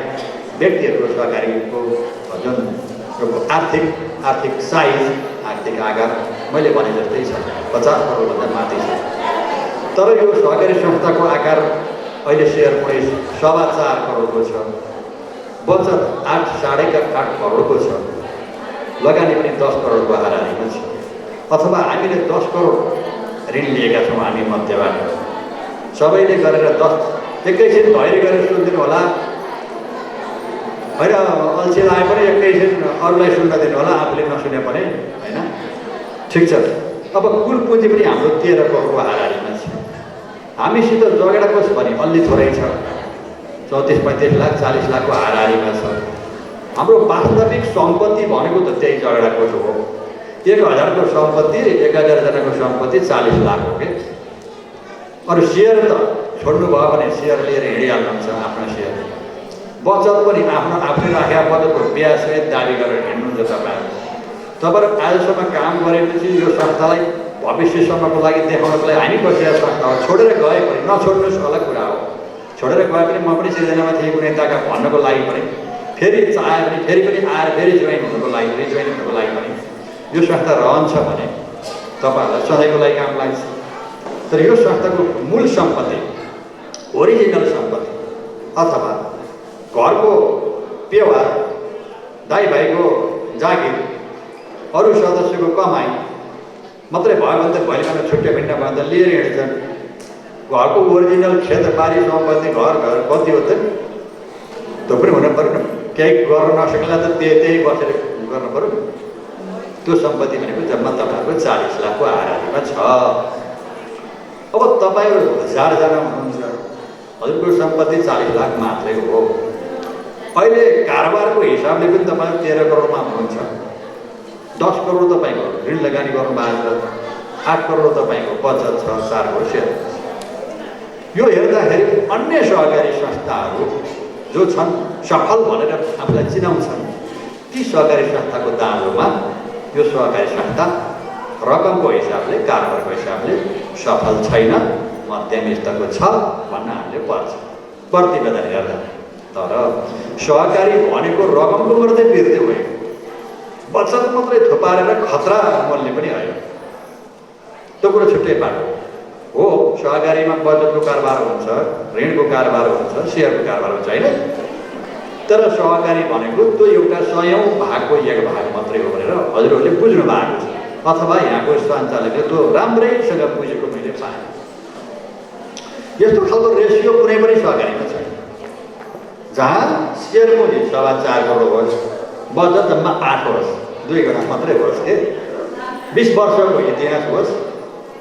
व्यक्तिहरूको सहकारीको जुन आर्थिक साइज, आर्थिक आकार मैले भने जस्तै छ, 50 करोडभन्दा माथि छ। तर यो सहकारी संस्थाको आकार अहिले सेयर प्राइस 4.25 करोडको छ, बचत 8.5 करोडको छ, लगानी पनि 10 करोडको हाराहारीमा छ। अथवा हामीले 10 करोड ऋण लिएका छौँ हामी मध्यबाट, सबैले गरेर 10 एकैछिन धैर्य गरेर सुनिदिनु होला, होइन अल्छी लाए पनि एकैछिन अरूलाई सुन्न दिनु होला, आफूले नसुने पनि होइन। ठिक छ, अब कुल पुँजी पनि हाम्रो 13 करोडको हाराहारीमा छ। हामीसित जगेडा कोष भने अलि थोरै छ, 34-35 लाख 40 लाखको हाराहारीमा छ। हाम्रो वास्तविक सम्पत्ति भनेको त त्यही जगेडा कोष हो। 1000 को सम्पत्ति, 1000 जनाको सम्पत्ति 40 लाख हो कि। अरू सेयर त छोड्नुभयो भने सेयर लिएर हिँडिहाल्नुहुन्छ, आफ्नो सेयर। बचत पनि आफूले राखेका बचतको ब्याज सहित दाबी गरेर हिँड्नुहुन्छ तपाईँहरू आजसम्म काम गरेपछि यो संस्थालाई भविष्यसम्मको लागि देखाउनको लागि हामी बसेका संस्था हो। छोडेर गए पनि नछोड्नुहोस्, अलग कुरा हो। छोडेर गए पनि म पनि सिर्जनामा थिएँ कुनै ताका भन्नको लागि पनि, फेरि चाह्यो भने फेरि पनि आएर फेरि जोइन हुनुको लागि, रिजोइन हुनुको लागि पनि यो संस्था रहन्छ भने तपाईँहरूलाई सधैँको लागि काम लाग्छ। तर यो संस्थाको मूल सम्पत्ति, ओरिजिनल सम्पत्ति अथवा घरको व्यवहार, दाइ भाइको जागिर, अरू सदस्यको कमाइ मात्रै भयो भने त भोलि बिहान छुट्टै भिन्ना भयो भने त लिएर हिँड्छन्। घरको ओरिजिनल खेतबारी सम्पत्ति, घर कति हो त? त्यो पनि हुनु पऱ्यो न। केही गर्न नसक्ला त त्यही बसेर गर्नु पऱ्यो। त्यो सम्पत्ति भनेको जम्मा तपाईँहरूको 40 लाखको हाराहारीमा छ। अब तपाईँहरू 1000 जना हुनुहुन्छ, हजुरको सम्पत्ति 40 लाख मात्रै हो। अहिले कारोबारको हिसाबले पनि तपाईँहरू 13 करोडमा हुनुहुन्छ। 10 करोड तपाईँको ऋण लगानी गर्नुभएको छ, 8 करोड तपाईँको बचत छ, 4 करोड सेयर। यो हेर्दाखेरि अन्य सहकारी संस्थाहरू जो छन् सफल भनेर आफूलाई चिनाउँछन्, ती सहकारी संस्थाको दाँजोमा यो सहकारी संस्था रकमको हिसाबले, कारोबारको हिसाबले सफल छैन, मध्यम स्तरको छ भन्न हामीले पर्छ प्रतिवेदन हेर्दा। तर सहकारी भनेको रकमको मात्रै बिर्दै होइन, बचत मात्रै थुपारेर खतरा मूल्य पनि होइन। त्यो कुरो छुट्टै बाटो हो। सहकारीमा बचतको कारोबार हुन्छ, ऋणको कारोबार हुन्छ, सेयरको कारोबार हुन्छ होइन। तर सहकारी भनेको त्यो एउटा 100औं भागको 1 भाग मात्रै हो भनेर हजुरहरूले बुझ्नु भएको छ, अथवा यहाँको सञ्चालकले त्यो राम्रैसँग बुझेको मैले पाएँ। यस्तो खालको रेसियो कुनै पनि सहकारीमा छैन, जहाँ सेयर मूल्य 4.25 करोड होस्, बचत जम्मा 8 होस्, 2 गुणा मात्रै होस् कि 20 वर्षको इतिहास होस्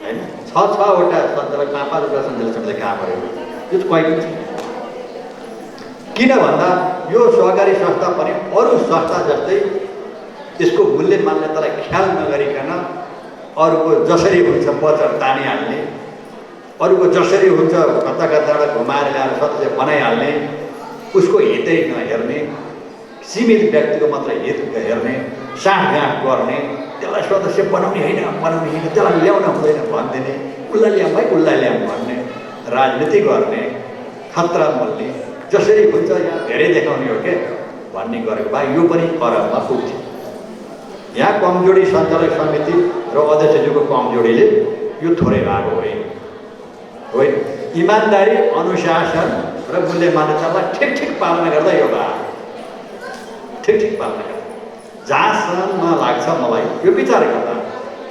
होइन। 6-6वटा सञ्चालक, 5-5वटा सञ्चालकले काम गरेको, यो कहिले छैन। किन भन्दा यो सहकारी संस्था पनि अरू संस्था जस्तै यसको मूल्य मान्यतालाई ख्याल नगरिकन अरूको जसरी हुन्छ बचत तानिहाल्ने, अरूको जसरी हुन्छ कता कताबाट घुमाएर ल्याएर सदस्य बनाइहाल्ने, उसको हितै नहेर्ने, सीमित व्यक्तिको मात्र हित हेर्ने, साँठगाँठ गर्ने, त्यसलाई सदस्य बनाउने होइन, त्यसलाई ल्याउन हुँदैन भनिदिने, उसलाई ल्याउँ भाइ उसलाई ल्याउँ भन्ने राजनीति गर्ने, खतरा मोल्ने, जसरी हुन्छ यहाँ धेरै देखाउने हो क्या भन्ने गरेको भए यो पनि खराबमा पुग्थ्यो। यहाँ कमजोरी सञ्चालक समिति र अध्यक्षज्यूको कमजोरीले यो थोरै भएको होइन। इमान्दारी, अनुशासन र मूल्य मान्यतालाई ठिक पालना गर्दा यो भयो, ठिक पालना गर्दा। जहाँसम्म लाग्छ मलाई यो विचार गर्दा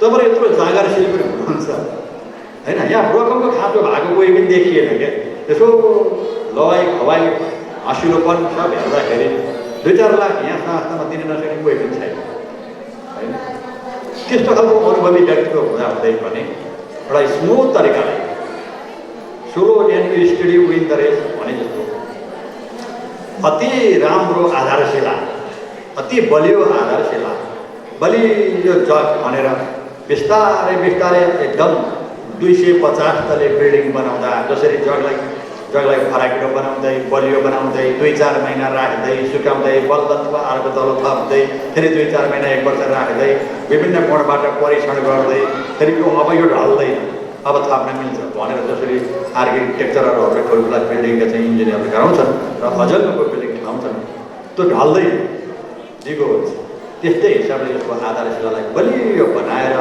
तपाईँले यत्रो जागरशील पनि हुनुहुन्छ होइन। यहाँ रकमको खाँचो भएको कोही पनि देखिएन क्या। यसो लवाई खवाई हँसिलोपन सब हेर्दाखेरि 2-4 लाख यहाँ संस्थामा दिन नसक्ने कोही पनि छैन होइन। त्यस्तो खालको अनुभवी व्यक्तिको हुँदाहुँदै पनि एउटा स्मुथ तरिकाले slow and steady win the race भने जस्तो अति राम्रो आधारशिला, अति बलियो आधारशिला, बलियो जग भनेर बिस्तारै एकदम 250 तले बिल्डिङ बनाउँदा जसरी जगलाई फराकिलो बनाउँदै, बलियो बनाउँदै, 2-4 महिना राख्दै, सुकाउँदै, बल्ल अर्को तल थप्दै, फेरि 2-4 महिना 1 वर्ष राख्दै, विभिन्न कोणबाट परीक्षण गर्दै, फेरि अब यो ढल्दैन, अब थप्न मिल्छ भनेर जसरी आर्किटेक्चरहरूले ठुल्ठुला बिल्डिङका चाहिँ इन्जिनियरले गराउँछन् र अझल्लोको बिल्डिङ ठाउँछन्, त्यो ढल्दैन, दिगो हुन्छ। त्यस्तै हिसाबले यसको आधारशिलालाई बलियो बनाएर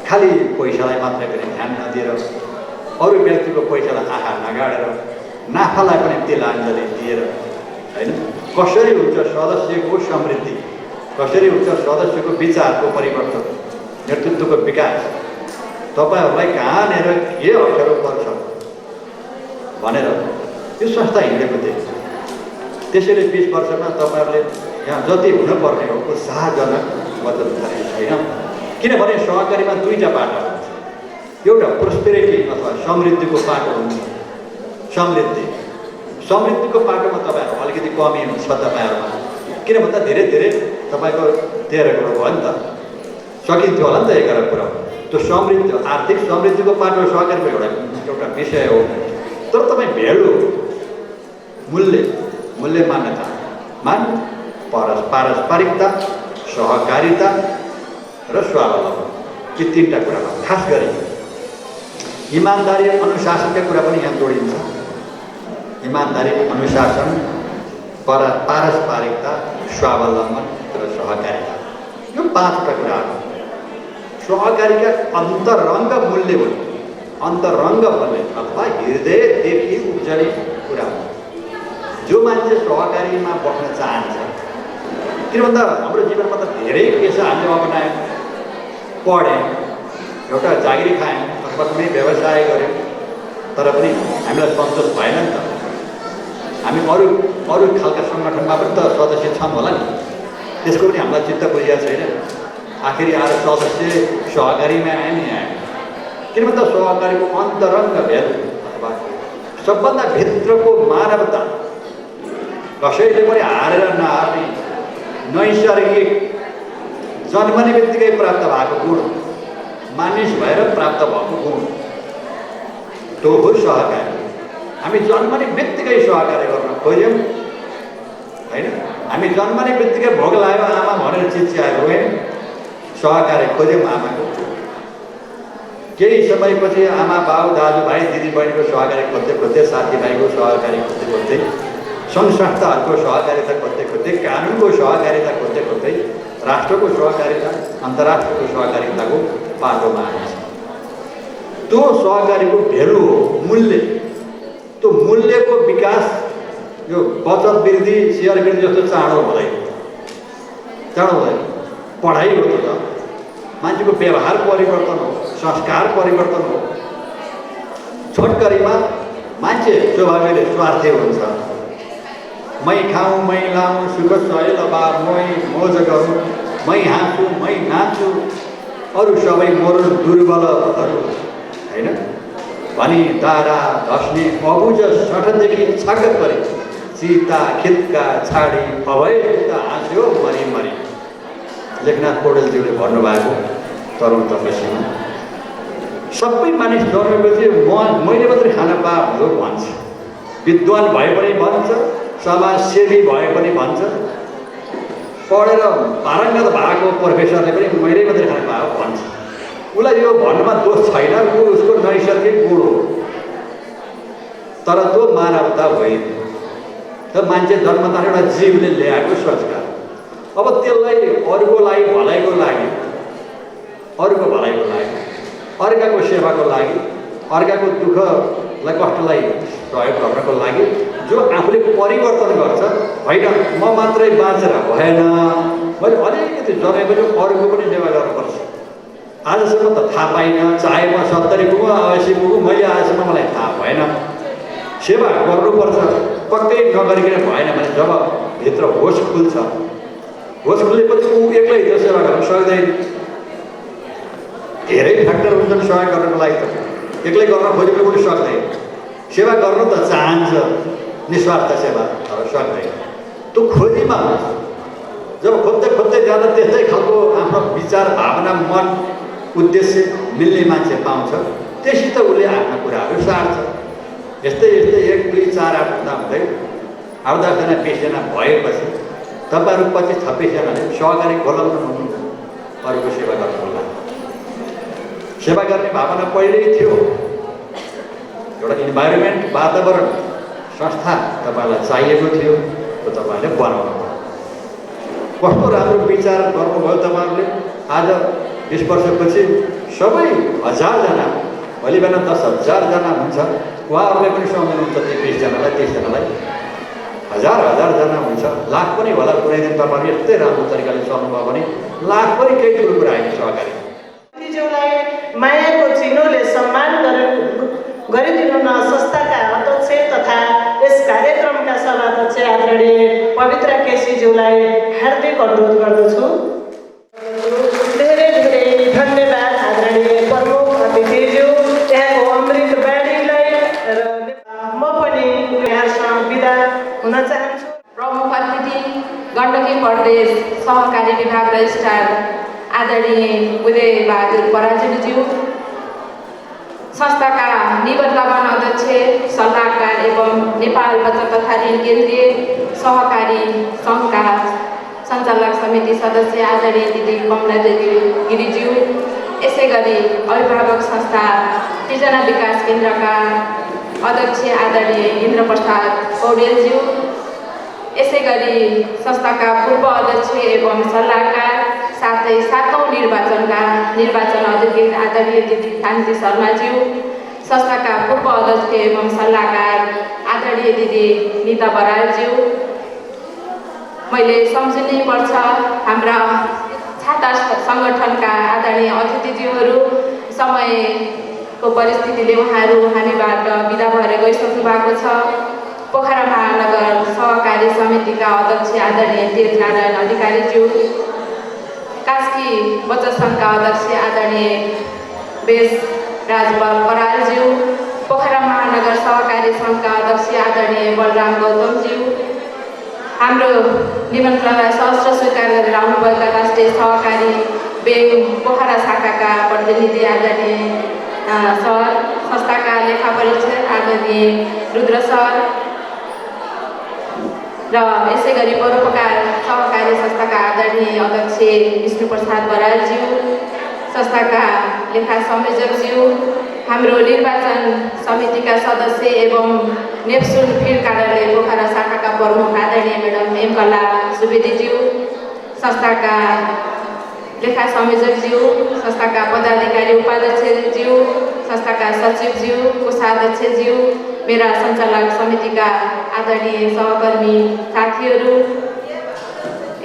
खालि पैसालाई मात्रै पनि ध्यान नदिएर अरू व्यक्तिको पैसालाई आँखा नगाडेर नाफालाई पनि तिलाञ्जली दिएर होइन कसरी हुन्छ सदस्यको समृद्धि, कसरी हुन्छ सदस्यको विचारको परिवर्तन, नेतृत्वको विकास, तपाईँहरूलाई कहाँनिर के अप्ठ्यारो पर्छ भनेर यो संस्था हिँडेको थियो। त्यसैले 20 वर्षमा तपाईँहरूले यहाँ जति हुनुपर्ने हो उत्साहजनक बचत गरे छैन। किनभने सहकारीमा दुईवटा बाटो हुन्छ, एउटा प्रोस्पेरिटी अथवा समृद्धिको बाटो हुन्छ। समृद्धिको बाटोमा तपाईँहरू अलिकति कमी हुन्छ तपाईँहरूमा, किन भन्दा धेरै तपाईँको 13 करोड भयो नि त, सकिन्थ्यो होला नि त 11 करोड। त्यो समृद्धि आर्थिक समृद्धिको बाटो सहकारीको एउटा विषय हो। तर तपाईँ भेल्यु मूल्य मान्यता पारस्परिकता, सहकारिता र स्वावलम्बन, यी 3टा कुरामा खास गरी इमान्दारी अनुशासनका कुरा पनि यहाँ जोडिन्छ। इमान्दारी, अनुशासन, पारस्परिकता, स्वावलम्बन र सहकारिता, यो 5वटा कुराहरू सहकारीका अन्तरङ्ग मूल्य हुन्। अन्तरङ्ग मूल्य अथवा हृदयदेखि उब्जने कुरा हो। जो मान्छे सहकारीमा बस्न चाहन्छ, किन भन्दा हाम्रो जीवनमा त धेरै पेसा हामीले अपनायौँ, पढ्यौँ, एउटा जागिरी खायौँ अथवा कुनै व्यवसाय गऱ्यौँ, तर पनि हामीलाई सन्तोष भएन नि त। हामी अरू खालका सङ्गठनमा पनि त सदस्य छौँ होला नि, त्यसको पनि हामीलाई चित्त बुझिएको छैन। आखिरी आएर सदस्य सहकारीमा आयो नि आयो। किन भन्दा सहकारीको अन्तरङ्ग भेद अथवा सबभन्दा भित्रको मानवता, कसैले पनि हारेर नहार्ने नैसर्गिक जन्मने बित्तिकै प्राप्त भएको गुण, मानिस भएर प्राप्त भएको गुण, त्यो हो सहकारी। हामी जन्मने बित्तिकै सहकारी गर्न खोज्यौँ होइन। हामी जन्मने बित्तिकै भोग लाग्यो आमा भनेर चिच्याएर गयौँ, सहकारी खोज्यौँ आमाको। केही समयपछि आमा बाउ दाजुभाइ दिदीबहिनीको सहकारी खोज्दै साथीभाइको सहकारी खोज्दै सङ्घ संस्थाहरूको सहकारिता खोज्दै कानुनको सहकारिता खोज्दै राष्ट्रको सहकारिता, अन्तर्राष्ट्रको सहकारिताको बाटोमा आएछ। त्यो सहकारीको भेल्यु हो, मूल्य। त्यो मूल्यको विकास यो बचत वृद्धि, सेयर वृद्धि जस्तो चाँडो हुँदैन। पढाइ हो त, मान्छेको व्यवहार परिवर्तन हो, संस्कार परिवर्तन हो। छोटकरीमा मान्छे स्वभावले स्वार्थी हुन्छ। मै खाऊँ, मै लाऊँ, सुख सहेल बा मै मोज गरौँ, मै हाँसु, मै नाच्छु, अरू सबै मोर दुर्बलहरू होइन भनी दारा धस्ने अबुझ सठदेखि छाक परे चिता खित्का छाडी अभय हाँस्यो मरी। लेखनाथ पौडेलज्यूले भन्नुभएको तरुण तपस्यामा सबै मानिस जन्मेपछि मैले मात्रै खान पाए हुँदो भन्छ। विद्वान भए पनि भन्छ, समाजसेवी भए पनि भन्छ, पढेर पारङ्गत भएको प्रोफेसरले पनि मैले मात्रै खान पाए भन्छ। उसलाई यो भन्नुमा दोष छैन, उसको नैसर्गिक गुण हो। तर त्यो मानवता होइन। त मान्छे जन्मदा एउटा जीवले ल्याएको संस्कार। अब त्यसलाई अरूको लागि भलाइको लागि, अर्काको सेवाको लागि, अर्काको दुःखलाई कष्टलाई सहयोग गर्नको लागि जो आफूले परिवर्तन गर्छ, होइन म मात्रै बाँचेर भएन, मैले अलिकति जन्मेपछि अरूको पनि सेवा गर्नुपर्छ। आजसम्म त थाहा पाइनँ, चाहे म 70 पुगौँ 80 पुगौँ, मैले आजसम्म मलाई थाहा भएन। सेवा गर्नुपर्छ, पक्कै नगरिकन भएन भने जब भित्र होस खुल्छ, होस खुलेपछि ऊ एक्लै त्यो सेवा गर्न सक्दैन। धेरै फ्याक्टर हुन्छन् सहयोग गर्नको लागि, त एक्लै गर्न खोजेको पनि सक्दैन। सेवा गर्न त चाहन्छ, निस्वार्थ सेवा, तर सक्दैन। त्यो खोजीमा जब खोज्दै जाँदा त्यस्तै खालको आफ्नो विचार, भावना, मन, उद्देश्य मिल्ने मान्छे पाउँछ, त्यससित उसले आफ्ना कुराहरू सार्छ। यस्तै 1, 2, 4, 8 हुँदै 8-10 जना 20 जना भएपछि तपाईँहरू 25-26 जनाले सहकारी खोलाउनु हुनु अरूको सेवा गर्नु होला। सेवा गर्ने भावना पहिल्यै थियो। एउटा इन्भाइरोमेन्ट, वातावरण, संस्था तपाईँलाई चाहिएको थियो, त्यो तपाईँहरूले बनाउनु भयो। कस्तो राम्रो विचार गर्नुभयो तपाईँहरूले। आज 20 वर्षपछि सबै हजारजना भोलि बिहान 10,000जना हुन्छ, उहाँहरूले पनि सम्झनुहुन्छ 20जनालाई 30जनालाई, हजारजना हुन्छ, लाख पनि होला कुनै दिन तपाईँहरू यस्तै राम्रो तरिकाले सक्नुभयो भने लाख पनि केही ठुलो कुरा होइन। सहकारी ज्यूलाई मायाको चिनोले सम्मान गरिदिनु न संस्थाका अध्यक्ष तथा यस कार्यक्रमका सभाध्यक्ष आदरणीय पवित्र केसीज्यूलाई हार्दिक अनुरोध गर्दछु। धेरै धेरै धन्यवाद आदरणीय प्रमुख अतिथिज्यू, यहाँको अमृत बाणीलाई, र म पनि यहाँसँग बिदा हुन चाहन्छु। प्रमुख अतिथि गण्डकी प्रदेश सहकारी विभाग रजिस्ट्रार आदरणीय उदय बहादुर पराजुलीज्यू, संस्थाका निवर्तमान अध्यक्ष सल्लाहकार एवं नेपाल बचत तथा ऋण केन्द्रीय सहकारी सङ्घका सञ्चालक समिति सदस्य आदरणीय दिदी कमला देवी गिरिज्यू, यसै गरी अभिभावक संस्था सृजना विकास केन्द्रका अध्यक्ष आदरणीय इन्द्र प्रसाद पौडेलज्यू, यसै गरी संस्थाका पूर्व अध्यक्ष एवं सल्लाहकार साथै 7औं निर्वाचन अधिकृत आदरणीय दिदी शान्ति शर्माज्यू, संस्थाका पूर्व अध्यक्ष एवं सल्लाहकार आदरणीय दिदी निता बरालज्यू, मैले सम्झिनै पर्छ हाम्रा छाता सङ्गठनका आदरणीय अतिथिज्यूहरू, समयको परिस्थितिले उहाँहरू हामीबाट बिदा भएर गइसक्नु भएको छ। पोखरा महानगर सहकारी समितिका अध्यक्ष आदरणीय तेजनारायण अधिकारीज्यू, कास्की बचत सङ्घका अध्यक्ष आदरणीय बेस राज बरालज्यू, पोखरा महानगर सहकारी सङ्घका अध्यक्ष आदरणीय बलराम गौतमज्यू, हाम्रो निमन्त्रणलाई सहर्ष स्वीकार गरेर आउनुभएका राष्ट्रिय सहकारी ब्याङ्क पोखरा शाखाका प्रतिनिधि आदरणीय सर, संस्थाका लेखा परीक्षक आदरणीय रुद्र सर, र यसै गरी परोपकार सहकारी संस्थाका आदरणीय अध्यक्ष विष्णु प्रसाद बरालज्यू, संस्थाका लेखा संयोजकज्यू, हाम्रो निर्वाचन समितिका सदस्य एवं नेप्सुन फिल्ड कार्यालय पोखरा शाखाका प्रमुख आदरणीय म्याडम एम कला सुवेदीज्यू, संस्थाका लेखा संयोजकज्यू, संस्थाका पदाधिकारी उपाध्यक्षज्यू, संस्थाका सचिवज्यू, कोषाध्यक्षज्यू, मेरा सञ्चालक समितिका आदरणीय सहकर्मी साथीहरू,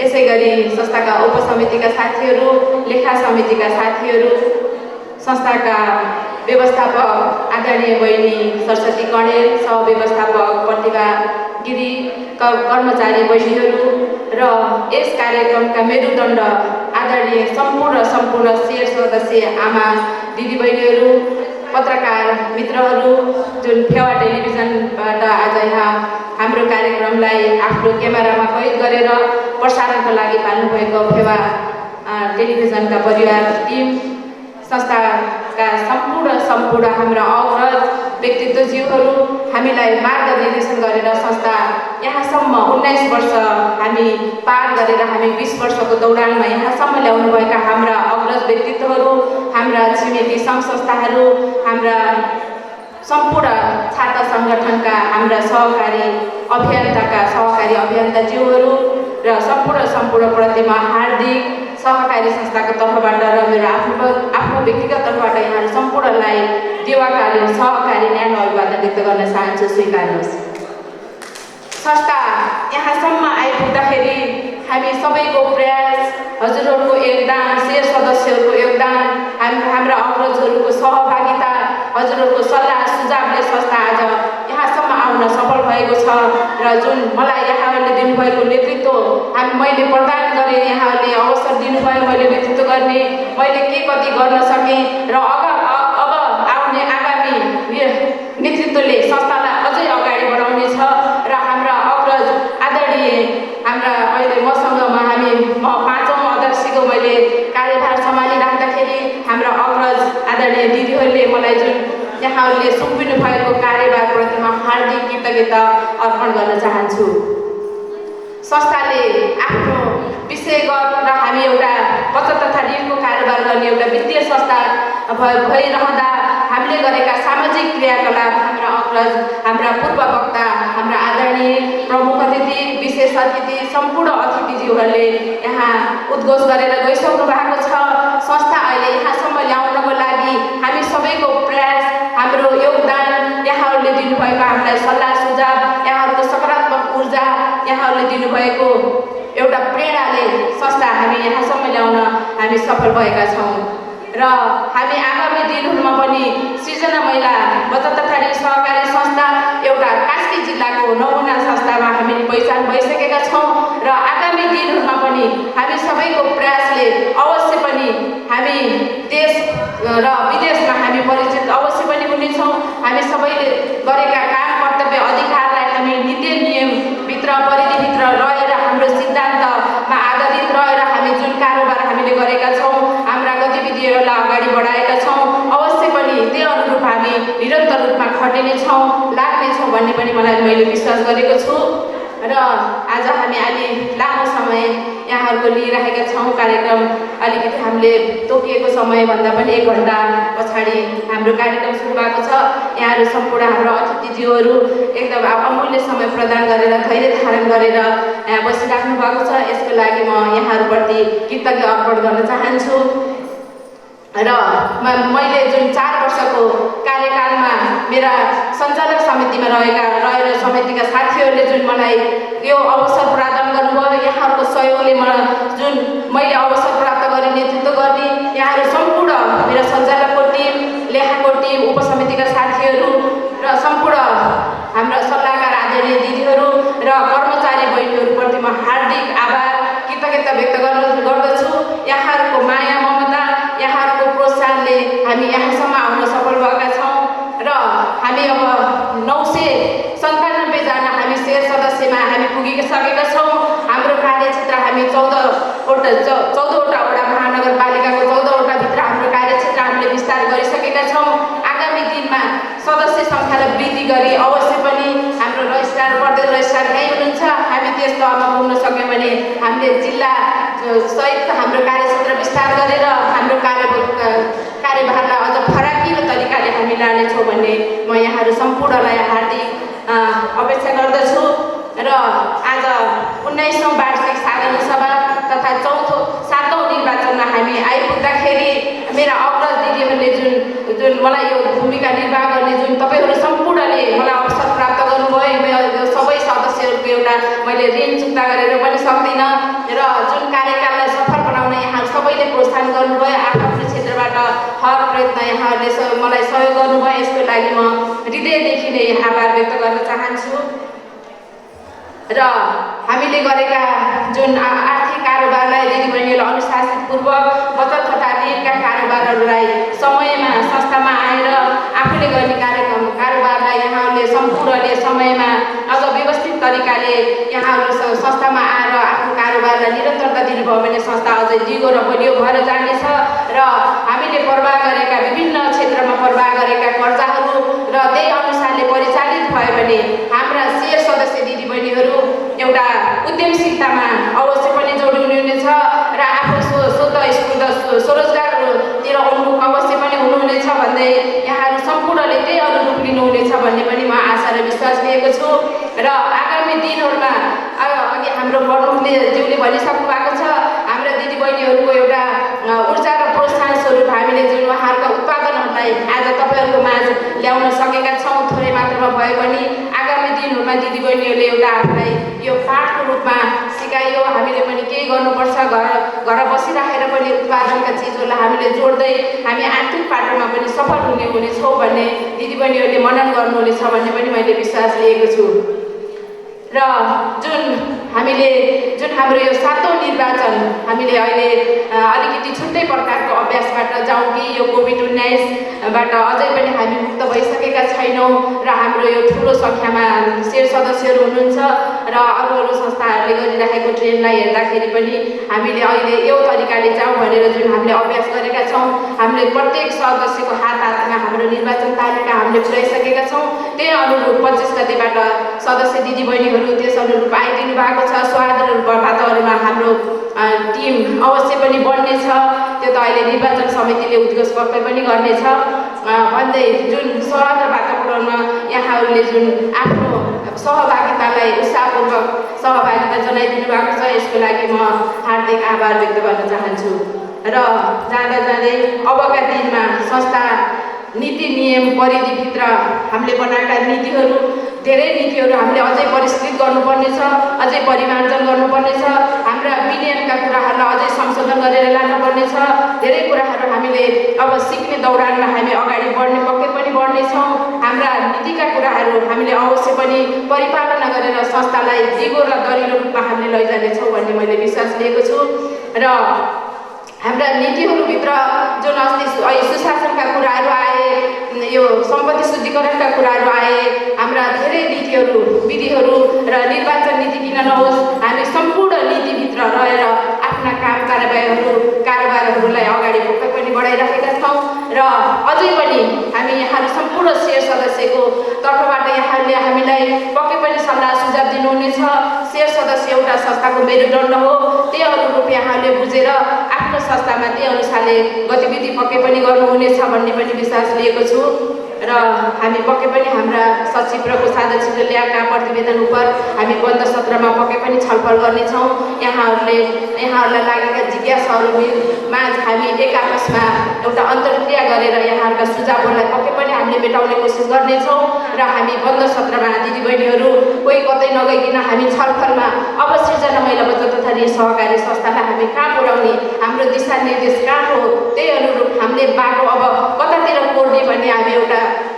यसै गरी संस्थाका उपसमितिका साथीहरू, लेखा समितिका साथीहरू, संस्थाका व्यवस्थापक आदरणीय बहिनी सरस्वती कणेल, सहव्यवस्थापक प्रतिभा गिरी, कर्मचारी बहिनीहरू, र यस कार्यक्रमका मेरुदण्ड आदरणीय सम्पूर्ण शेर सदस्य आमा दिदीबहिनीहरू, पत्रकार मित्रहरू, जुन फेवा टेलिभिजनबाट आज यहाँ हाम्रो कार्यक्रमलाई आफ्नो क्यामेरामा कैद गरेर प्रसारणका लागि पाल्नुभएको फेवा टेलिभिजनका परिवार टिम, संस्थाका सम्पूर्ण हाम्रा अग्रज व्यक्तित्वज्यूहरू, हामीलाई मार्गनिर्देशन गरेर संस्था यहाँसम्म 19 वर्ष हामी पार गरेर हामी 20 वर्षको दौडानमा यहाँसम्म ल्याउनुभएका हाम्रा अग्रज व्यक्तित्वहरू, हाम्रा छिमेकी सङ्घ संस्थाहरू, हाम्रा सम्पूर्ण छात्र सङ्गठनका हाम्रा सहकारी अभियन्ताज्यूहरू र सम्पूर्ण प्रतिमा हार्दिक सहकारी संस्थाको तर्फबाट र मेरो आफ्नो व्यक्तिगत तर्फबाट यहाँहरू सम्पूर्णलाई देवाकालीन सहकारी न्यानो अभिवादन व्यक्त गर्न चाहन्छु, स्वीकार्नुहोस्। संस्था यहाँसम्म आइपुग्दाखेरि हामी सबैको प्रयास, हजुरहरूको योगदान, शेर सदस्यहरूको योगदान, हाम्रा अग्रजहरूको सहभागिता, हजुरहरूको सल्लाह सुझावले संस्था आज यहाँसम्म आउन सफल भएको छ। र जुन मलाई यहाँहरूले दिनुभएको नेतृत्व मैले प्रदान गरेँ, यहाँहरूले अवसर दिनुभयो मैले नेतृत्व गर्ने, मैले के कति गर्न सकेँ र अब आउने आगामी नेतृत्वले संस्थालाई अझै अगाडि बढाउनेछ। र हाम्रा अग्रज आदरणीय हाम्रा अहिले मसँग म 5औं अध्यक्षको मैले कार्यभार सम्हालिराख्दाखेरि हाम्रा अग्रज आदरणीय दिदीहरूले मलाई जुन यहाँहरूले सुम्पिनु भएको कार्यभारप्रति म हार्दिक कृतज्ञता अर्पण गर्न चाहन्छु। संस्थाले आफ्नो विषयगत र हामी एउटा बचत तथा ऋणको कारोबार गर्ने एउटा वित्तीय संस्था भइरहँदा हामीले गरेका सामाजिक क्रियाकलाप हाम्रा अग्रज, हाम्रा पूर्व वक्ता, हाम्रा आदरणीय प्रमुख अतिथि, विशेष अतिथि, सम्पूर्ण अतिथिज्यूहरूले यहाँ उद्घोष गरेर गइसक्नु भएको छ। संस्था अहिले यहाँसम्म ल्याउनको लागि लागि हामी सबैको प्रयास, हाम्रो योगदान, यहाँहरूले दिनुभएको हामीलाई सल्लाह सुझाव, यहाँहरूको सकारात्मक ऊर्जा, यहाँहरूले दिनुभएको एउटा प्रेरणाले संस्था हामी यहाँसम्म ल्याउन हामी सफल भएका छौँ। र हामी आगामी दिनहरूमा पनि सृजना महिला बचत तथा ऋण सहकारी संस्था एउटा कास्की जिल्लाको नमुना संस्थामा हामीले पहिचान भइसकेका छौँ र आगामी दिनहरूमा पनि हामी सबैको प्रयासले अवश्य पनि हामी देश र विदेशमा हामी परिचित अवश्य पनि हुनेछौँ। हामी सबैले गरेका काम कर्तव्य अधिकारलाई हामी नीति नियमभित्र परिधिभित्र रहेर हाम्रो सिद्धान्तमा आधारित रहेर हामी जुन कारोबार हामीले गरेका छौँ, हाम्रा गतिविधिहरूलाई अगाडि बढाएका छौँ, अवश्य पनि त्यही अनुरूप हामी निरन्तर रूपमा खटिनेछौँ, लाग्नेछौँ भन्ने पनि मैले विश्वास गरेको छु। र आज हामी अलि लामो समय यहाँहरूको लिइरहेका छौँ। कार्यक्रम अलिकति हामीले तोकिएको समयभन्दा पनि 1 घन्टा पछाडि हाम्रो कार्यक्रम सुरु भएको छ। यहाँहरू सम्पूर्ण हाम्रो अतिथिज्यूहरू एकदम अमूल्य समय प्रदान गरेर धैर्य धारण गरेर यहाँ बसिराख्नु भएको छ। यसको लागि म यहाँहरूप्रति कृतज्ञ अर्पण गर्न चाहन्छु। र मैले जुन 4 वर्षको कार्यकालमा मेरा सञ्चालक समितिमा रहेर समितिका साथीहरूले जुन मलाई यो अवसर प्रदान गर्नुभयो, यहाँहरूको सहयोगले जुन मैले अवसर प्राप्त गरेँ नेतृत्व गर्ने, यहाँहरू सम्पूर्ण मेरा सञ्चालकको टिम, लेखाको टिम, उपसमितिका साथीहरू र सम्पूर्ण हाम्रा सल्लाहकार आदरणीय दिदीहरू र कर्मचारी बहिनीहरूप्रति म हार्दिक आभार कृतज्ञता व्यक्त गर्दछु। यहाँहरूको माया ममता, यहाँहरूको प्रोत्साहनले हामी यहाँसम्म आउन सफल भएका छौँ र हामी अब 997 जना हामी शेर सदस्यमा हामी पुगिसकेका छौँ। हाम्रो कार्यक्षेत्र हामी 14वटा वडा महानगरपालिकाको 14वटा भित्र हाम्रो कार्यक्षेत्र हामीले विस्तार गरिसकेका छौँ। आगामी दिनमा सदस्य सङ्ख्यालाई वृद्धि गरी अवश्य पनि हाम्रो रजिस्ट्रार, प्रदेश रजिस्ट्रार कहीँ हुनुहुन्छ, हामी त्यस तहमा पुग्न सक्यौँ भने हामीले जिल्ला सहित हाम्रो कार्यक्षेत्र विस्तार गरेर हाम्रो कार्यभारलाई अझ फराकिलो तरिकाले हामी लानेछौँ भन्ने म यहाँहरू सम्पूर्णलाई हार्दिक अपेक्षा गर्दछु। र आज 19औं वार्षिक साधारण सभा तथा 7औं निर्वाचनमा हामी आइपुग्दाखेरि मेरा अग्रज दिदीहरूले जुन मलाई यो भूमिका निर्वाह गर्ने जुन तपाईँहरू सम्पूर्णले मलाई अवसर प्राप्त गर्नुभयो, सबै सदस्यहरूको एउटा मैले ऋण चुक्ता गरेर पनि सक्दिनँ र जुन कार्यकाललाई सफल बनाउन यहाँ सबैले प्रोत्साहन गर्नुभयो, आफ्नो क्षेत्रबाट हर प्रयत्न यहाँहरूले मलाई सहयोग गर्नुभयो, यसको लागि म हृदयदेखि नै आभार व्यक्त गर्न चाहन्छु। र हामीले गरेका जुन आर्थिक कारोबारलाई दिदीबहिनीहरूले अनुशासितपूर्वक बचत तथा ऋणका कारोबारहरूलाई समयमा संस्थामा आएर आफूले गर्ने कारोबारलाई यहाँहरूले सम्पूर्णले समयमा अझ व्यवस्थित तरिकाले यहाँहरू संस्थामा आएर आफ्नो कारोबारलाई निरन्तरता दिनुभयो भने संस्था अझै दिगो र बलियो भएर जानेछ। र हामीले प्रवाह गरेका विभिन्न क्षेत्रमा प्रवाह गरेका कर्जाहरू र त्यही अनुसारले परिचालित भयो भने हाम्रा शेर सदस्य दिदीबहिनीहरू एउटा उद्यमशीलतामा अवश्य पनि जोडिनु हुनेछ र आफू स्वरोजगारतिर उन्मुख अवश्य पनि हुनुहुनेछ भन्दै यहाँहरू सम्पूर्णले त्यही अनुरूप लिनुहुनेछ भन्ने पनि म आशा र विश्वास लिएको छु। र आगामी दिनहरूमा अघि हाम्रो प्रमुखले ज्यूले भनिसक्नु भएको छ, हाम्रा दिदीबहिनीहरूको एउटा ऊर्जा र प्रोत्साहन स्वरूप हामीले जुन उहाँहरूका उत्पादनहरूलाई आज तपाईँहरूको माझ ल्याउन सकेका छौँ, थोरै मात्रामा भए पनि आगामी दिनहरूमा दिदीबहिनीहरूले एउटा आफूलाई यो पाठको रूपमा सिकाइयो, हामीले पनि केही गर्नुपर्छ, घर बसिराखेर पनि उत्पादनका चिजहरूलाई हामीले जोड्दै हामी आर्थिक पाटोमा पनि सफल हुनेछौँ भन्ने दिदीबहिनीहरूले मनन गर्नुहुनेछ भन्ने पनि मैले विश्वास लिएको छु। र जुन हाम्रो यो 7औं निर्वाचन हामीले अहिले अलिकति छुट्टै प्रकारको अभ्यासबाट जाउँ कि यो कोभिड-19बाट अझै पनि हामी मुक्त भइसकेका छैनौँ र हाम्रो यो ठुलो सङ्ख्यामा शेर सदस्यहरू हुनुहुन्छ र अरू संस्थाहरूले गरिरहेको ट्रेनलाई हेर्दाखेरि पनि हामीले अहिले यो तरिकाले जाउँ भनेर जुन हामीले अभ्यास गरेका छौँ, हामीले प्रत्येक सदस्यको हातमा हाम्रो निर्वाचन तालिका हामीले पुर्याइसकेका छौँ। त्यही अनुरूप 25 गतेबाट सदस्य दिदीबहिनीहरू त्यस अनुरूप आइदिनु भएको छ। स्वाधार वातावरणमा हाम्रो टिम अवश्य पनि बढ्नेछ, त्यो त अहिले निर्वाचन समितिले उद्घोष पक्कै पनि गर्नेछ। भन्दै जुन सहज वातावरणमा यहाँहरूले जुन आफ्नो सहभागितालाई उत्साहपूर्वक सहभागिता जनाइदिनु भएको छ, यसको लागि म हार्दिक आभार व्यक्त गर्न चाहन्छु। र जाँदा जाँदै अबका दिनमा संस्था नीति नियम परिधिभित्र हामीले बनाएका नीतिहरू, धेरै नीतिहरू हामीले अझै परिष्कृत गर्नुपर्नेछ, अझै परिमार्जन गर्नुपर्नेछ, हाम्रा विनियमका कुराहरूलाई अझै संशोधन गरेर लानुपर्नेछ। धेरै कुराहरू हामीले अब सिक्ने दौरानमा हामी अगाडि बढ्ने पक्कै पनि बढ्नेछौँ। हाम्रा नीतिका कुराहरू हामीले अवश्य पनि परिपालना गरेर संस्थालाई दिगो र दरिलो रूपमा हामीले लैजानेछौँ भन्ने मैले विश्वास लिएको छु। र हाम्रा नीतिहरूभित्र जुन अस्ति सुशासनका कुराहरू आए, यो सम्पत्ति शुद्धिकरणका कुराहरू आए, हाम्रा धेरै नीतिहरू, विधिहरू र निर्वाचन नीति किन नहोस्, हामी सम्पूर्ण नीतिभित्र रहेर आफ्ना काम कारोबारहरूलाई अगाडि पक्कै पनि बढाइराखेका छौँ। र अझै पनि हामी यहाँहरू सम्पूर्ण शेयर सदस्यको तर्फबाट यहाँहरूले हामीलाई पक्कै पनि सल्लाह सुझाव दिनुहुनेछ। शेयर सदस्य एउटा संस्थाको मेरुदण्ड हो, त्यही अनुरूप यहाँहरूले बुझेर आफ्नो संस्थामा त्यही अनुसारले गतिविधि पक्कै पनि गर्नुहुनेछ भन्ने पनि विश्वास लिएको छु। र हामी पक्कै पनि हाम्रा सचिव र कोषाध्यक्षले ल्याएका प्रतिवेदन उप हामी बन्द सत्रमा पक्कै पनि छलफल गर्नेछौँ। यहाँहरूलाई लागेका जिज्ञासाहरूमा हामी एक आपसमा एउटा अन्तर्क्रिया गरेर यहाँहरूका सुझावहरूलाई पक्कै पनि हामीले मेटाउने कोसिस गर्नेछौँ। र हामी बन्द सत्रमा दिदीबहिनीहरू कोही कतै नगइकन हामी छलफलमा अब सृजना महिला बचत तथा ऋण सहकारी संस्थालाई हामी कहाँ पुर्याउने, हाम्रो दिशानिर्देश कहाँ हो, त्यही अनुरूप हामीले बाटो अब कतातिर कोर्ने भन्ने हामी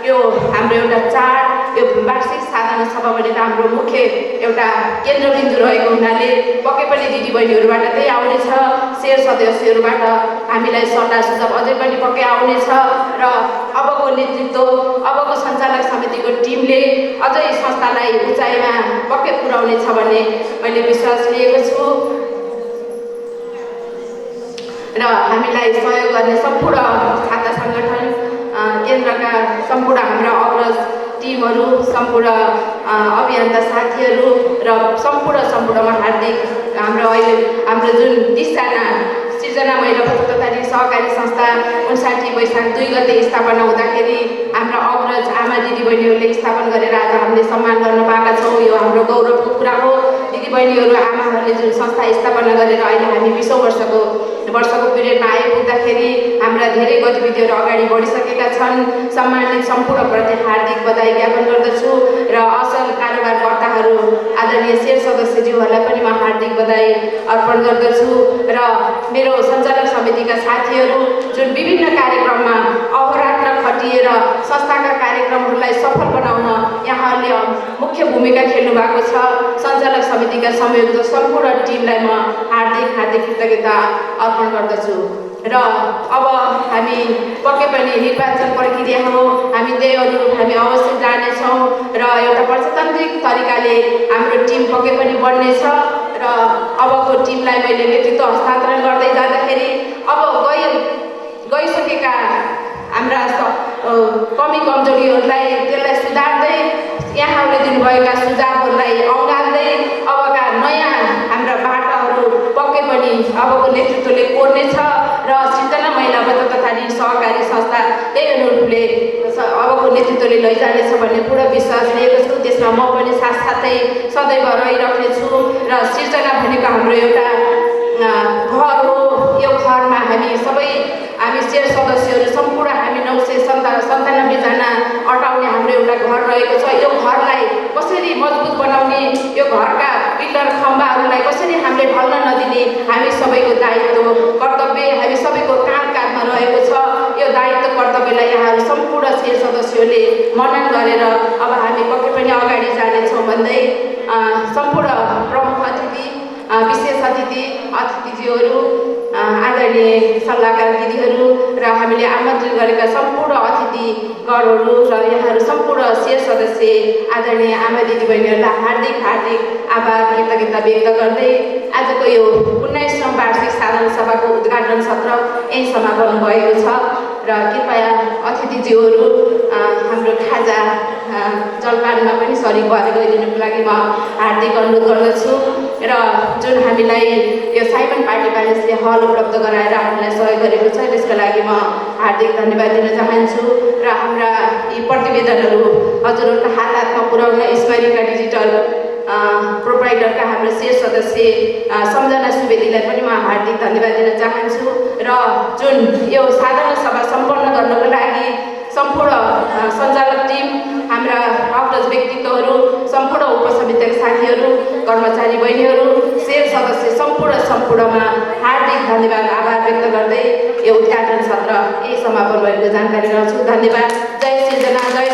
यो हाम्रो एउटा चाड, यो वार्षिक साधारण सभा भनेको हाम्रो मुख्य एउटा केन्द्रबिन्दु रहेको हुनाले पक्कै पनि दिदीबहिनीहरूबाट त्यही आउनेछ। शेयर सदस्यहरूबाट हामीलाई सल्लाह सुझाव अझै पनि पक्कै आउनेछ। र अबको नेतृत्व, अबको सञ्चालक समितिको टिमले अझै संस्थालाई उचाइमा पक्कै पुर्याउनेछ भन्ने मैले विश्वास लिएको छु। र हामीलाई सहयोग गर्ने सम्पूर्ण छात्र सङ्गठन केन्द्रका सम्पूर्ण हाम्रा अग्रज टिमहरू, सम्पूर्ण अभियन्ता साथीहरू र सम्पूर्णमा हार्दिक हाम्रो जुन 30 जना सृजना महिला बचत तथा ऋण सहकारी संस्था 59 वैशाख 2 गते स्थापना हुँदाखेरि हाम्रा अग्रज आमा दिदीबहिनीहरूले स्थापना गरेर आज हामीले सम्मान गर्न पाएका छौँ। यो हाम्रो गौरवको कुरा हो। दिदीबहिनीहरू, आमाहरूले जुन संस्था स्थापना गरेर अहिले हामी 20औं वर्षको पिरियडमा आइपुग्दाखेरि हाम्रा धेरै गतिविधिहरू अगाडि बढिसकेका छन्। सम्मानित सम्पूर्णप्रति हार्दिक बधाई ज्ञापन गर्दछु। र असल कारोबारकर्ताहरू आदरणीय शेयर सदस्यज्यूहरूलाई पनि म हार्दिक बधाई अर्पण गर्दछु। र मेरो सञ्चालक समितिका साथीहरू जुन विभिन्न कार्यक्रममा अहोरात्र खटिएर संस्थाका कार्यक्रमहरूलाई सफल बनाउन यहाँहरूले मुख्य भूमिका खेल्नु भएको छ। सञ्चालक समितिका संयुक्त सम्पूर्ण टिमलाई म हार्दिक कृतज्ञता अर्पण गर्दछु। र अब हामी पक्कै पनि निर्वाचन प्रक्रिया हो, हामी त्यही अनुरूप हामी अवश्य जानेछौँ। र एउटा प्रजातान्त्रिक तरिकाले हाम्रो टिम पक्कै पनि बढ्नेछ। र अबको टिमलाई मैले नेतृत्व हस्तान्तरण गर्दै जाँदाखेरि अब गइसकेका हाम्रा कमी कमजोरीहरूलाई त्यसलाई सुधार्दै, यहाँहरूले दिनुभएका सुझावहरूलाई औँगाल्दै अबका नयाँ हाम्रा बाटाहरू पक्कै पनि अबको नेतृत्वले कोर्नेछ। र सृजना महिला बचत तथा ऋण सहकारी संस्था त्यही अनुरूपले अबको नेतृत्वले लैजानेछ भन्ने पुरा विश्वास लिएको छु। त्यसमा म पनि साथसाथै सदैव रहिराख्नेछु। र सृजना भनेको हाम्रो एउटा घर हो। यो घरमा हामी शेयर सदस्यहरू सम्पूर्ण हामी 997 जना अटाउने हाम्रो एउटा घर रहेको छ। यो घरलाई कसरी मजबुत बनाउने, यो घरका पिलर खम्बाहरूलाई कसरी हामीले ढल्न नदिने हामी सबैको दायित्व, कर्तव्य हामी सबैको काँधमा रहेको छ। यो दायित्व कर्तव्यलाई यहाँहरू सम्पूर्ण शेयर सदस्यहरूले मनन गरेर अब हामी पक्कै पनि अगाडि जानेछौँ भन्दै सम्पूर्ण प्रमुख अतिथि, विशेष अतिथिज्यूहरू, आदरणीय सल्लाहकार दिदीहरू र हामीले आमन्त्रित गरेका सम्पूर्ण अतिथिगणहरू र यहाँहरू सम्पूर्ण शेयर सदस्य आदरणीय आमा दिदीबहिनीहरूलाई हार्दिक आभार कृतज्ञता व्यक्त गर्दै आजको यो 19औं वार्षिक साधारण सभाको उद्घाटन सत्र यही समापन भएको छ। र कृपया अतिथिज्यूहरू हाम्रो खाजा जलपानमा पनि सरिक भएर गइदिनुको लागि म हार्दिक अनुरोध गर्दछु र जुन हामीलाई यो साइमन पार्टी प्यालेसले हल उपलब्ध गराएर हामीलाई सहयोग गरेको छ त्यसको लागि म हार्दिक धन्यवाद दिन चाहन्छु र हाम्रा यी प्रतिवेदनहरू हजुरहरूका हातमा पुर्याउन स्मारिका डिजिटल प्रोप्राइटरका हाम्रो शीर्ष सदस्य सम्झना सुवेदीलाई पनि म हार्दिक धन्यवाद दिन चाहन्छु र जुन यो साधारण सभा सम्पन्न गर्नको लागि सम्पूर्ण सञ्चालक टिम हाम्रा अग्रज व्यक्तित्वहरू सम्पूर्ण उपसमितिका साथीहरू कर्मचारी बहिनीहरू सेल सदस्य सम्पूर्णमा हार्दिक धन्यवाद आभार व्यक्त गर्दै यो उद्घाटन सत्र यही समापन भएको जानकारी रहन्छु। धन्यवाद। जय सिर्जना, जय